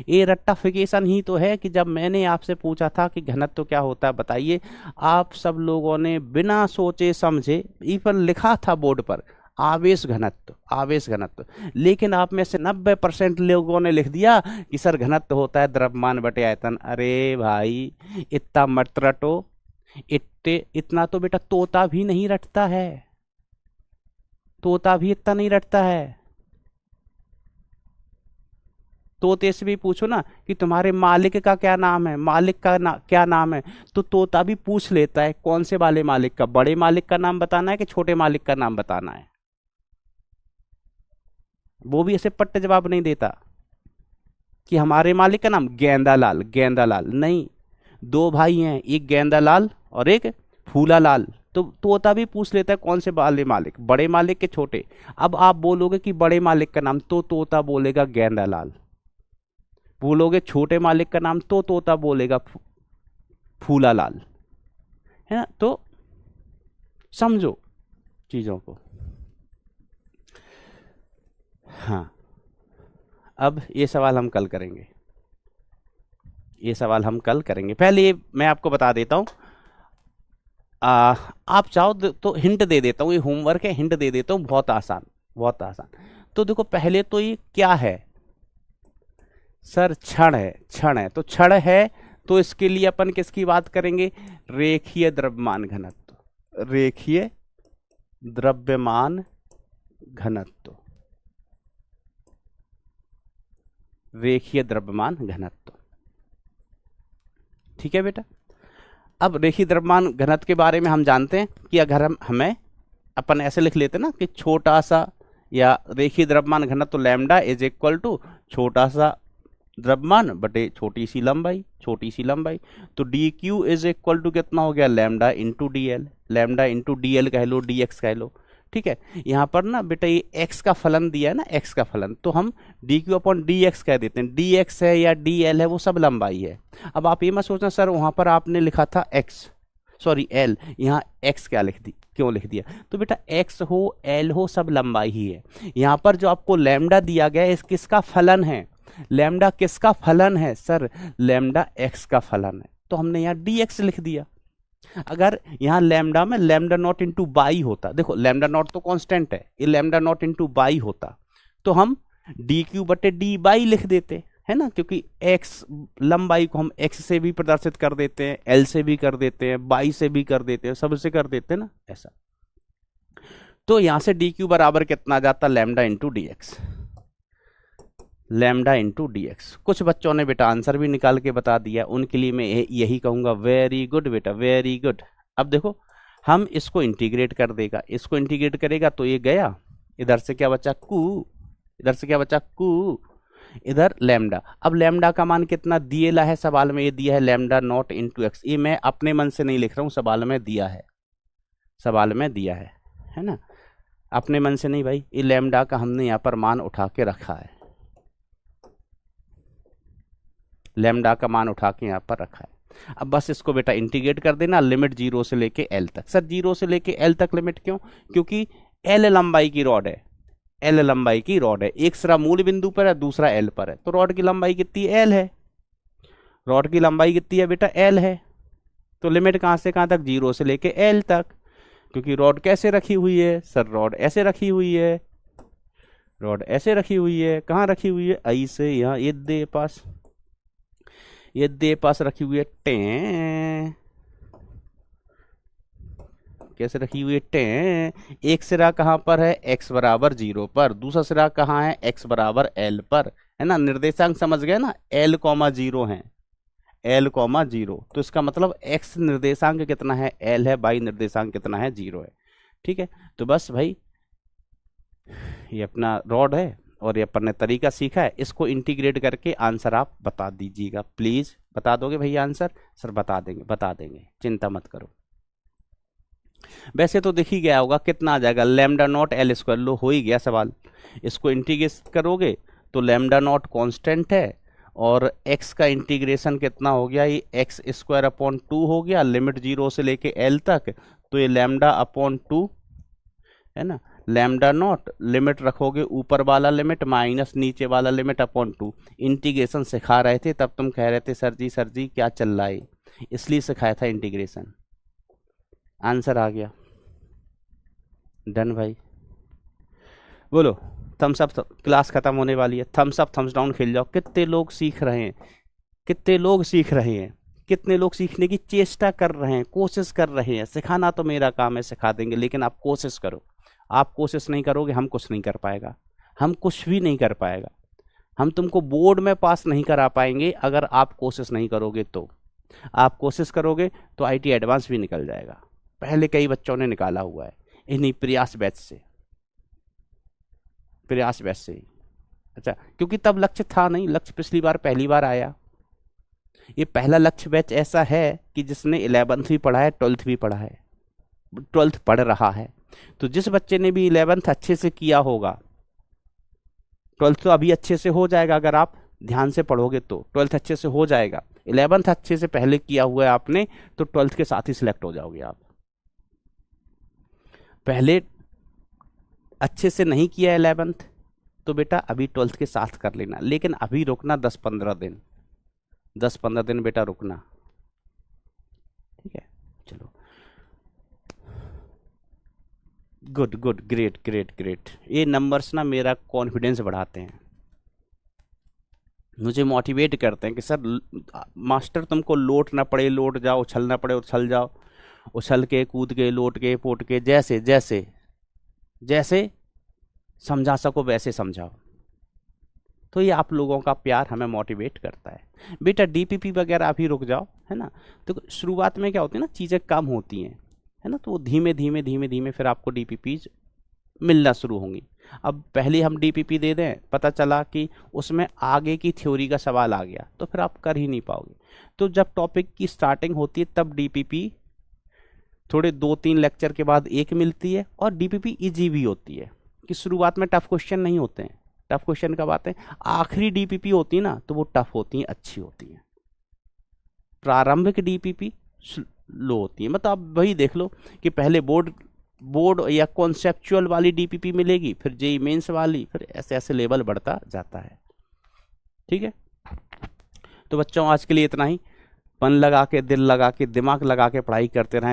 ये रट्टाफिकेशन ही तो है कि जब मैंने आपसे पूछा था कि घनत्व क्या होता है बताइए, आप सब लोगों ने बिना सोचे समझे पर लिखा था बोर्ड पर आवेश घनत्व, आवेश घनत्व, लेकिन आप में से 90% लोगों ने लिख दिया कि सर घनत्व होता है द्रव्यमान बटे आयतन। अरे भाई इतना मत रटो, इतना तो बेटा तोता भी नहीं रटता है, तोता भी इतना नहीं रटता है। तोते से भी पूछो ना कि तुम्हारे मालिक का क्या नाम है, मालिक का क्या नाम है, तो तोता भी पूछ लेता है कौन से वाले मालिक का, बड़े मालिक का नाम बताना है कि छोटे मालिक का नाम बताना है। वो भी ऐसे पट्ट जवाब नहीं देता कि हमारे मालिक का नाम गेंदालाल, गेंदालाल नहीं, दो भाई हैं, एक गेंदालाल और एक फूलालाल, तो तोता भी पूछ लेता है कौन से वाले मालिक, बड़े मालिक के छोटे। अब आप बोलोगे कि बड़े मालिक का नाम, तो तोता बोलेगा गेंदालाल, बोलोगे छोटे मालिक का नाम तो तोता बोलेगा फूलालाल, है ना। तो समझो चीजों को। हाँ, अब ये सवाल हम कल करेंगे, ये सवाल हम कल करेंगे। पहले ये मैं आपको बता देता हूं, आप चाहो तो हिंट दे देता हूं, ये होमवर्क है, हिंट दे देता हूं, बहुत आसान, बहुत आसान। तो देखो पहले तो ये क्या है सर, क्षण है, क्षण है, तो क्षण है तो इसके लिए अपन किसकी बात करेंगे, रेखीय द्रव्यमान घनत्व, रेखीय द्रव्यमान घनत्व, रेखीय द्रव्यमान घनत्व, ठीक है बेटा। अब रेखीय द्रव्यमान घनत्व के बारे में हम जानते हैं कि अगर हमें अपन ऐसे लिख लेते ना कि छोटा सा, या रेखीय द्रव्यमान घनत्व लैम्डा इज इक्वल टू छोटा सा द्रव्यमान बटे छोटी सी लंबाई, छोटी सी लंबाई, तो D Q is equal to कितना हो गया, lambda into D L, lambda into D L कह लो, डी एक्स कह लो, ठीक है। यहाँ पर ना बेटा ये एक्स का फलन दिया है ना, एक्स का फलन, तो हम D Q upon D x कह देते हैं, डी एक्स है या डी एल है वो सब लंबाई है। अब आप ये मत सोचना सर वहां पर आपने लिखा था एक्स, सॉरी एल, यहाँ एक्स क्या लिख दी, क्यों लिख दिया, तो बेटा एक्स हो एल हो सब लंबाई ही है। यहाँ पर जो आपको लैम्डा दिया गया है किसका फलन है, लैम्डा किसका फलन है सर, लैम्डा एक्स का फलन है, तो हमने यहाँ डी एक्स लिख दिया। अगर यहाँ लैम्डा में लैम्डा नॉट इंटू बाई होता, देखो लैम्डा नॉट तो कांस्टेंट है, ये लैम्डा नॉट इंटू बाई होता तो हम डी क्यू बटे डी बाई लिख देते, है ना, क्योंकि एक्स लंबाई को हम एक्स से भी प्रदर्शित कर देते हैं, एल से भी कर देते हैं, बाई से भी कर देते हैं, सबसे कर देते हैं ना ऐसा। तो यहां से डी क्यू बराबर कितना जाता, lambda into D x, lambda into D x. कुछ बच्चों ने बेटा आंसर भी निकाल के बता दिया, उनके लिए मैं यही कहूंगा वेरी गुड बेटा, वेरी गुड। अब देखो हम इसको इंटीग्रेट कर देगा, इसको इंटीग्रेट करेगा तो ये गया, इधर से क्या बचा कू, इधर से क्या बचा कू, इधर लैम्डा। अब लैम्डा का मान कितना दिया है सवाल में, ये दिया है लैम्डा नॉट इंटू एक्स, ये मैं अपने मन से नहीं लिख रहा हूं, सवाल में दिया है, सवाल में दिया है ना, अपने मन से नहीं भाई, ये लैम्डा का हमने यहाँ पर मान उठा के रखा है, लैम्डा का मान उठा के यहाँ पर रखा है। अब बस इसको बेटा इंटीग्रेट कर देना, लिमिट 0 से लेके एल तक। सर 0 से लेके एल तक लिमिट क्यों, क्योंकि एल लंबाई की रॉड है, एल लंबाई की रॉड है, एक सिरा मूल बिंदु पर है, दूसरा एल पर है, तो रॉड की लंबाई कितनी है, एल है, रॉड की लंबाई कितनी है बेटा, एल है, तो लिमिट कहां से कहां तक, 0 से लेके एल तक। क्योंकि रॉड कैसे रखी हुई है सर, रॉड ऐसे रखी हुई है, रॉड ऐसे रखी हुई है, कहां रखी हुई है, ऐसे, यहाँ ये दे पास, ये दे पास रखी हुई है, टें कैसे रखी हुई है, टें, एक सिरा कहां पर है, x बराबर 0 पर, दूसरा सिरा कहां है, x बराबर l पर, है ना, निर्देशांक समझ गए ना, l, 0 है, l, 0, तो इसका मतलब x निर्देशांक कितना है, l है, y निर्देशांक कितना है, 0 है, ठीक है। तो बस भाई ये अपना रॉड है और ये अपन ने तरीका सीखा है, इसको इंटीग्रेट करके आंसर आप बता दीजिएगा, प्लीज बता दोगे भैया आंसर, सर बता देंगे, बता देंगे, चिंता मत करो। वैसे तो दिख ही गया होगा कितना आ जाएगा, लैम्डा नॉट एल स्क्वायर, लो हो ही गया सवाल, इसको इंटीग्रेट करोगे तो लैम्डा नॉट कांस्टेंट है और x का इंटीग्रेशन कितना हो गया, ये एक्स स्क्वायर अपॉन 2 हो गया, लिमिट 0 से लेके l तक, तो ये लैम्डा अपॉन 2 है ना, लैम्डा नॉट, लिमिट रखोगे ऊपर वाला लिमिट माइनस नीचे वाला लिमिट अपॉन 2। इंटीग्रेशन सिखा रहे थे तब तुम कह रहे थे सर जी क्या चल रहा है, इसलिए सिखाया था इंटीग्रेशन। आंसर आ गया, डन भाई। बोलो थम्स अप, क्लास खत्म होने वाली है, थम्स अप थम्स डाउन खेल जाओ। कितने लोग सीख रहे हैं, कितने लोग सीख रहे हैं, कितने लोग सीखने की चेष्टा कर रहे हैं, कोशिश कर रहे हैं। सिखाना तो मेरा काम है, सिखा देंगे, लेकिन आप कोशिश करो। आप कोशिश नहीं करोगे हम कुछ नहीं कर पाएगा, हम कुछ भी नहीं कर पाएगा। हम तुमको बोर्ड में पास नहीं करा पाएंगे अगर आप कोशिश नहीं करोगे। तो आप कोशिश करोगे तो आईटी एडवांस भी निकल जाएगा। पहले कई बच्चों ने निकाला हुआ है इन्हीं प्रयास बैच से, प्रयास बैच से ही। अच्छा, क्योंकि तब लक्ष्य था नहीं, लक्ष्य पिछली बार पहली बार आया। ये पहला लक्ष्य बैच ऐसा है कि जिसने 11th भी पढ़ा है, 12th भी पढ़ा है, 12th पढ़ रहा है। तो जिस बच्चे ने भी 11th अच्छे से किया होगा, 12th तो अभी अच्छे से हो जाएगा अगर आप ध्यान से पढ़ोगे तो 12th अच्छे से हो जाएगा। 11th अच्छे से पहले किया हुआ है आपने तो 12th के साथ ही सिलेक्ट हो जाओगे आप। पहले अच्छे से नहीं किया 11th तो बेटा अभी 12th के साथ कर लेना, लेकिन अभी रुकना 10-15 दिन, 10-15 दिन बेटा रुकना, ठीक है। चलो, good good, great great great. ये नंबर्स ना मेरा कॉन्फिडेंस बढ़ाते हैं, मुझे मोटिवेट करते हैं कि सर मास्टर तुमको लोट ना पड़े लोट जाओ, उछलना पड़े उछल जाओ, उछल के कूद के लोट के पोट के, जैसे जैसे जैसे समझा सको वैसे समझाओ। तो ये आप लोगों का प्यार हमें मोटिवेट करता है। बेटा डीपीपी वगैरह अभी रुक जाओ, है ना। तो शुरुआत में क्या होती है ना, चीज़ें कम होती हैं, है ना, तो धीमे धीमे धीमे धीमे फिर आपको डीपीपी मिलना शुरू होंगी। अब पहले हम डीपीपी दे दें, पता चला कि उसमें आगे की थ्योरी का सवाल आ गया तो फिर आप कर ही नहीं पाओगे। तो जब टॉपिक की स्टार्टिंग होती है तब डीपीपी थोड़े 2-3 लेक्चर के बाद एक मिलती है, और डीपीपी इजी भी होती है कि शुरुआत में टफ क्वेश्चन नहीं होते हैं। टफ क्वेश्चन कब आते हैं, आखिरी डीपीपी होती है ना, तो वो टफ होती हैं, अच्छी होती हैं। प्रारंभिक डीपीपी लो होती है। मतलब आप वही देख लो कि पहले बोर्ड या कॉन्सेप्चुअल वाली डीपीपी मिलेगी, फिर जेई मेंस वाली, फिर ऐसे ऐसे लेवल बढ़ता जाता है, ठीक है। तो बच्चों आज के लिए इतना ही। मन लगा के, दिल लगा के, दिमाग लगा के पढ़ाई करते रहें।